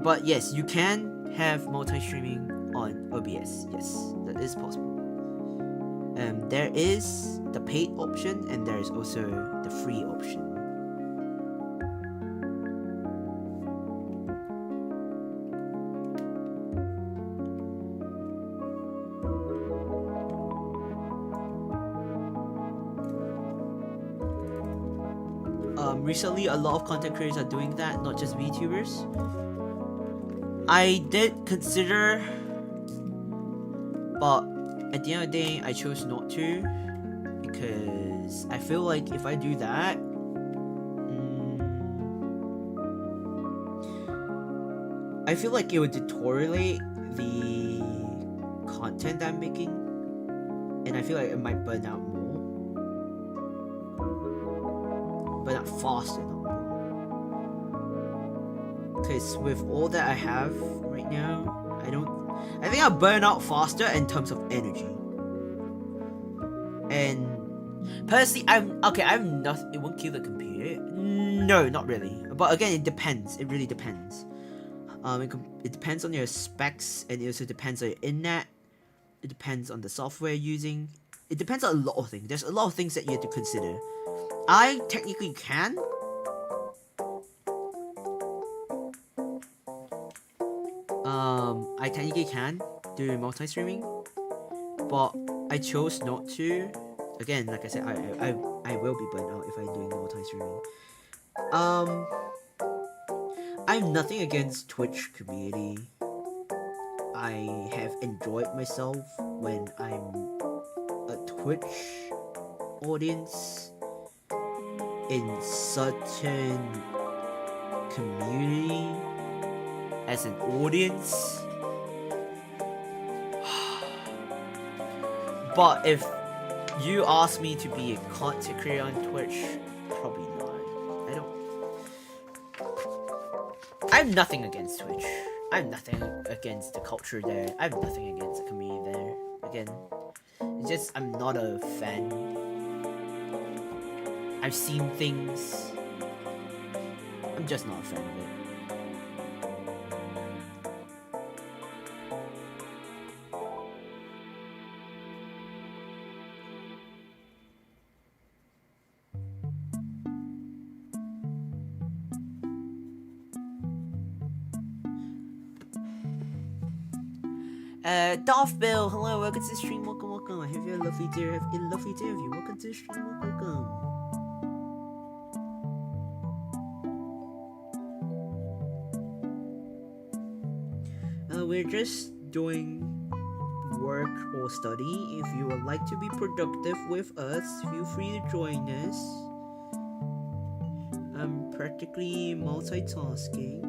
But yes, you can have multi-streaming on OBS. Yes, that is possible. There is the paid option and there is also the free option. Recently, a lot of content creators are doing that, not just VTubers. I did consider, but at the end of the day, I chose not to because I feel like if I do that, I feel like it would deteriorate the content I'm making, and I feel like it might burn out more. But not faster, not more. Because with all that I have right now, I think I'll burn out faster in terms of energy. And personally, I'm not. It won't kill the computer. No, not really. But again, it depends. It really depends. It depends on your specs, and it also depends on your internet. It depends on the software you're using. It depends on a lot of things. There's a lot of things that you have to consider. I technically can. I technically can do multi-streaming, but I chose not to. Again, like I said, I will be burnt out if I'm doing multi-streaming. I'm nothing against Twitch community. I have enjoyed myself when I'm a Twitch audience in certain community as an audience. But if you ask me to be a content creator on Twitch, probably not. I'm nothing against Twitch. I'm nothing against the culture there. I have nothing against the community there. Again, it's just I'm not a fan. I've seen things. I'm just not a fan of it. Dolph Bill, hello, welcome to the stream, welcome. I hope you have a lovely day of you. Welcome to the stream, welcome. We're just doing work or study. If you would like to be productive with us, feel free to join us. I'm practically multitasking.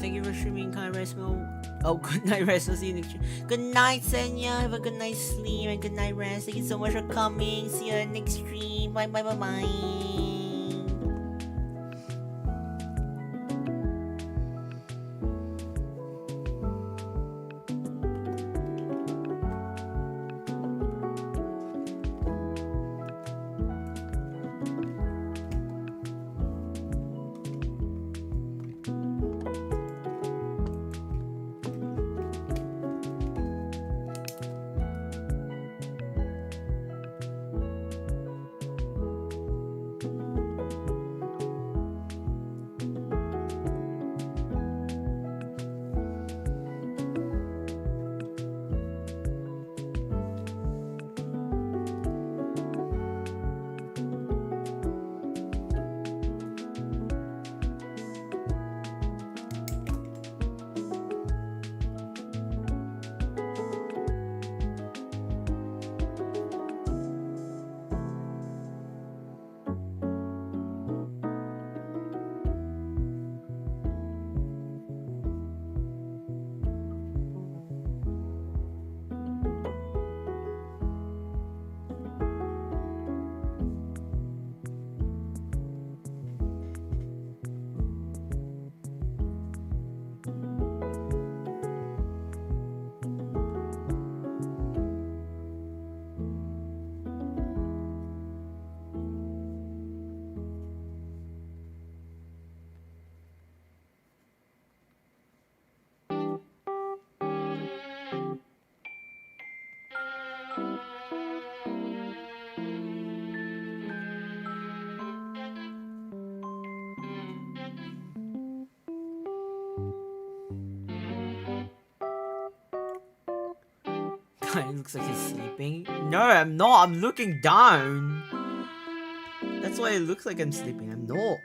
thank you for streaming. Kind rest, Mo. Oh, good night, rest. I'll see you next stream. Good night, Senya. Have a good night sleep and good night, rest. Thank you so much for coming. See you next stream. Bye, bye, bye, bye. It looks like he's sleeping. No, I'm not. I'm looking down. That's why it looks like I'm sleeping. I'm not.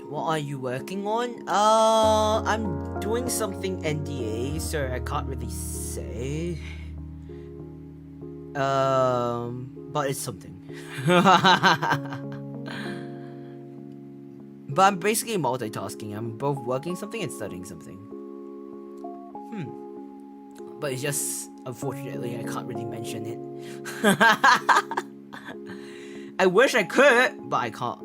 What are you working on? I'm doing something NDA, so I can't really say. But it's something. But I'm basically multitasking. I'm both working something and studying something. But it's just, unfortunately, I can't really mention it. I wish I could, but I can't.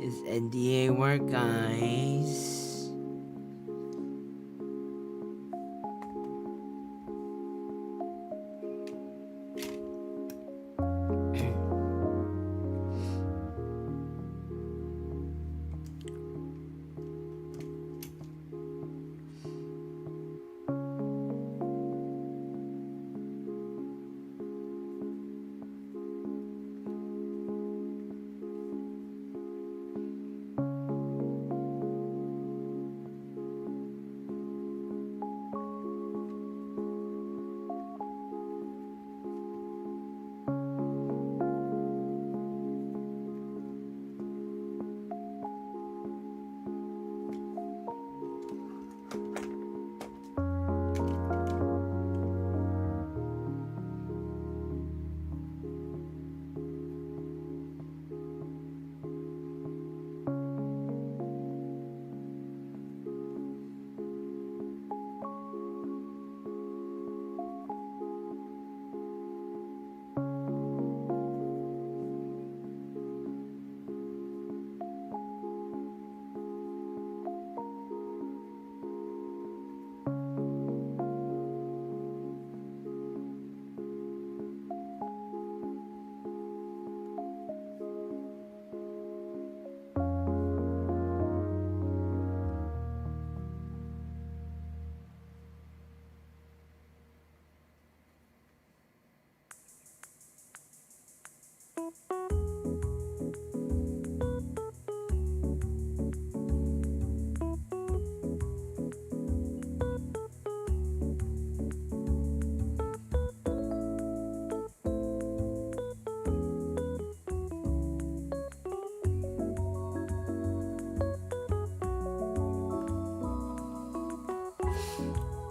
Is NDA work, guys?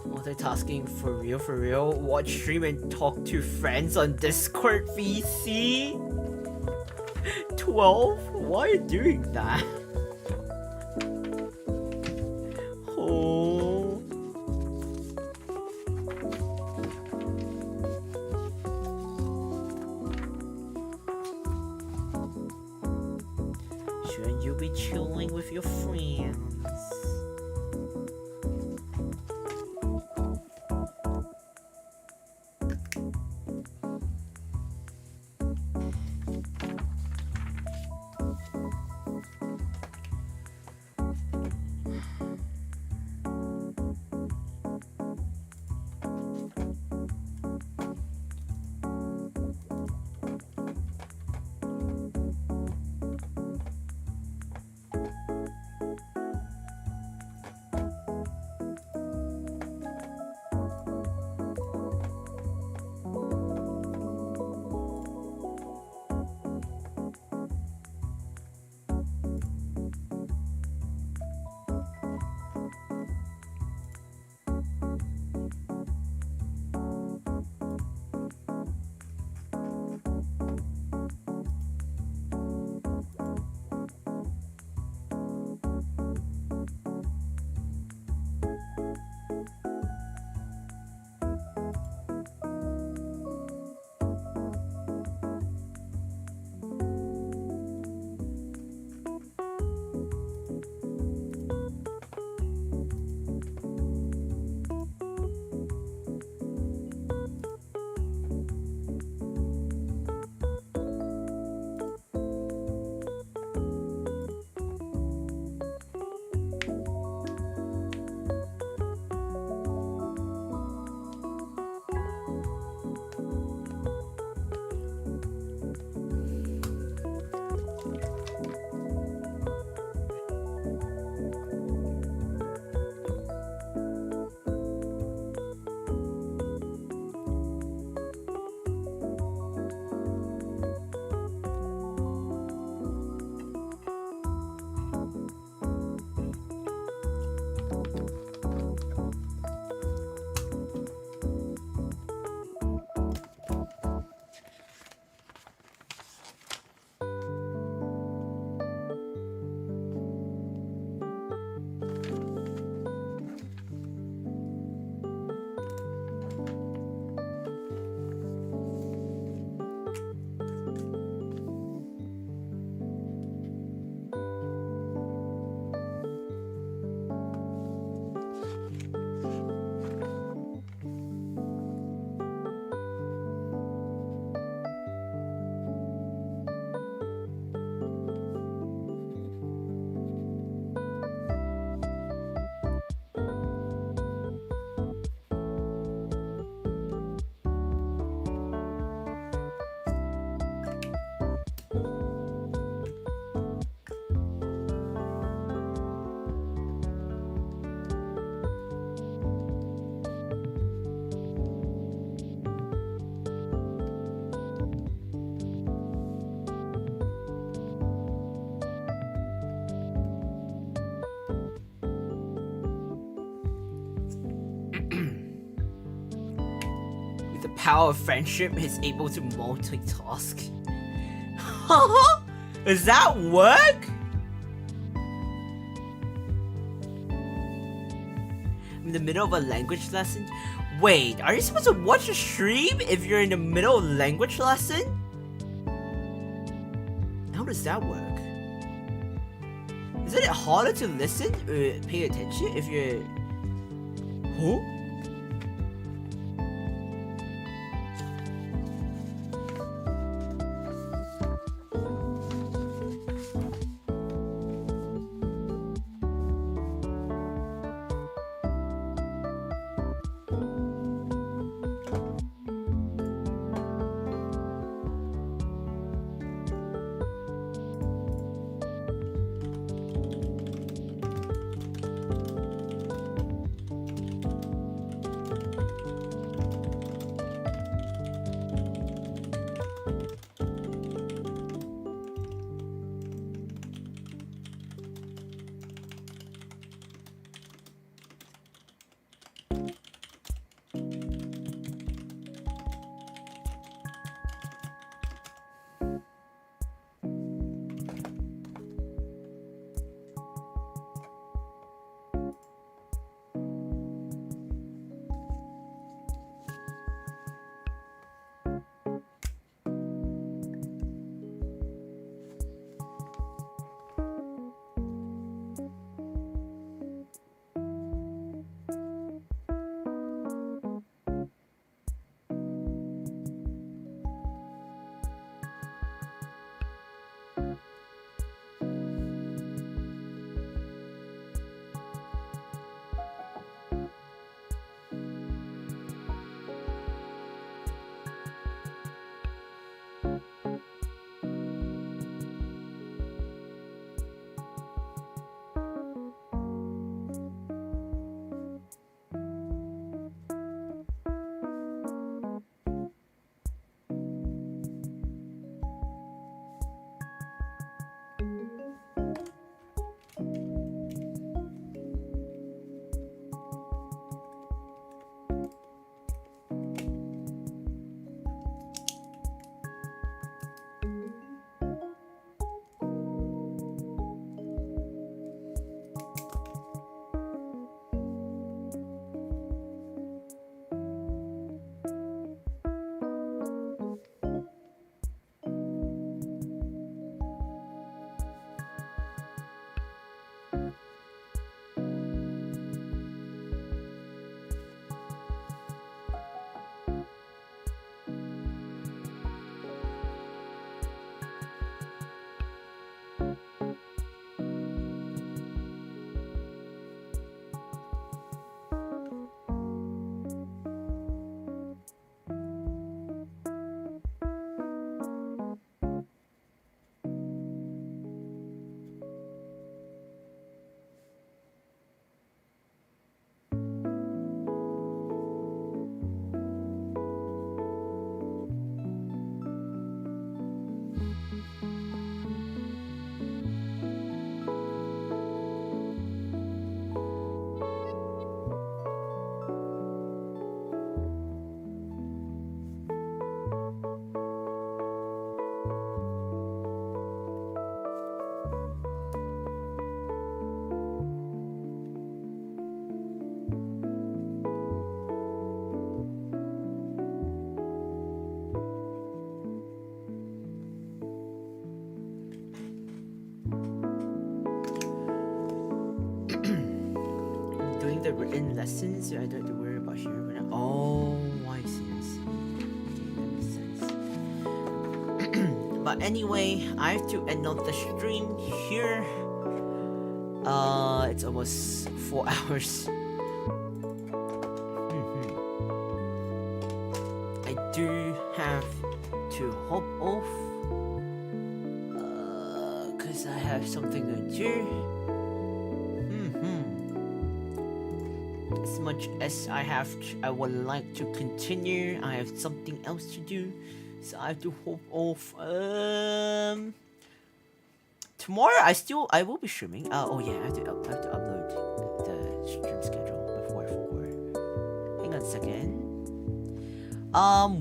Multitasking for real, for real. Watch stream and talk to friends on Discord VC. 12? Why are you doing that? Oh. Shouldn't you be chilling with your friends? Power of friendship is able to multitask. Does that work? In the middle of a language lesson? Wait, are you supposed to watch a stream if you're in the middle of a language lesson? How does that work? Isn't it harder to listen or pay attention if you're... Huh? in lessons, so I don't have to worry about hearing right now. Oh, I see. Okay, that makes sense. But anyway, I have to end off the stream here. It's almost 4 hours. I do have to hop off. Cause I have something to do. As much as I would like to continue, I have something else to do, so I have to hop off. Tomorrow I will be streaming. Oh yeah, I have to upload the stream schedule before I forget. Hang on a second.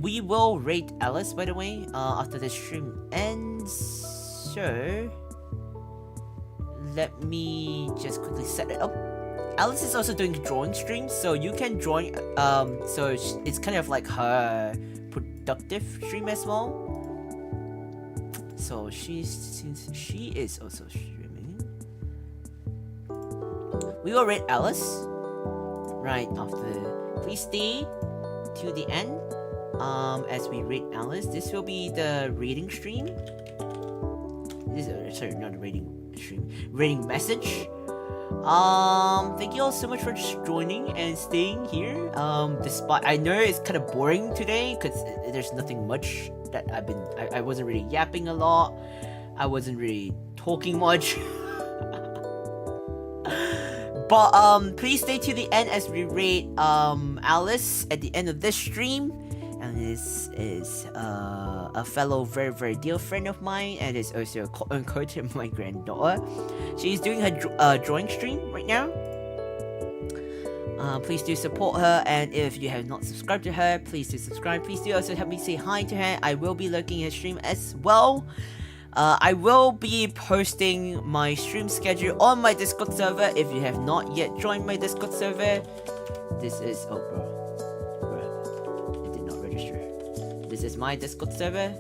We will rate Alice, by the way, after the stream ends. So let me just quickly set it up. Alice is also doing drawing streams, so you can join. So it's kind of like her productive stream as well. So since she is also streaming, we will rate Alice right after. Please stay to the end. As we rate Alice, this will be the rating stream. Sorry, not a rating stream. Rating message. Thank you all so much for just joining and staying here. Despite I know it's kind of boring today because there's nothing much that I wasn't really yapping a lot. I wasn't really talking much. But please stay to the end as we rate Alice at the end of this stream. And this is a fellow very dear friend of mine, and is also quote-unquote my granddaughter. She's doing her drawing stream right now. Please do support her, and if you have not subscribed to her, please do subscribe. Please do also help me say hi to her. I will be looking at her stream as well. I will be posting my stream schedule on my Discord server. If you have not yet joined my Discord server, this is This is my Discord server.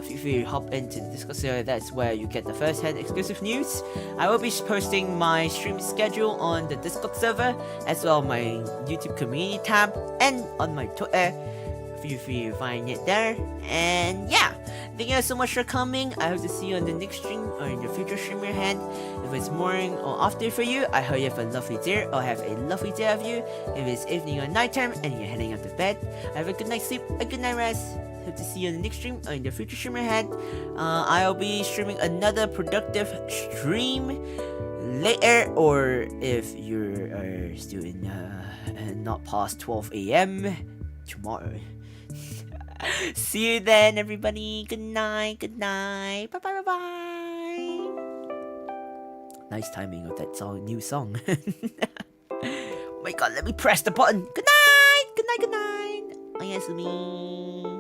If you hop into the Discord server, that's where you get the first-hand exclusive news. I will be posting my stream schedule on the Discord server, as well as my YouTube community tab, and on my Twitter. Feel free to find it there. And yeah, thank you guys so much for coming. I hope to see you on the next stream or in the future stream ahead. If it's morning or afternoon for you, I hope you have a lovely day or have a lovely day of you. If it's evening or nighttime and you're heading up to bed, have a good night's sleep, a good night rest. Hope to see you on the next stream or in the future stream ahead. I'll be streaming another productive stream later, or if you are still in not past 12 a.m. tomorrow. See you then, everybody. Good night. Good night. Bye bye bye bye. Nice timing of that new song. Oh my god, let me press the button. Good night. Good night. Good night. Oyasumi.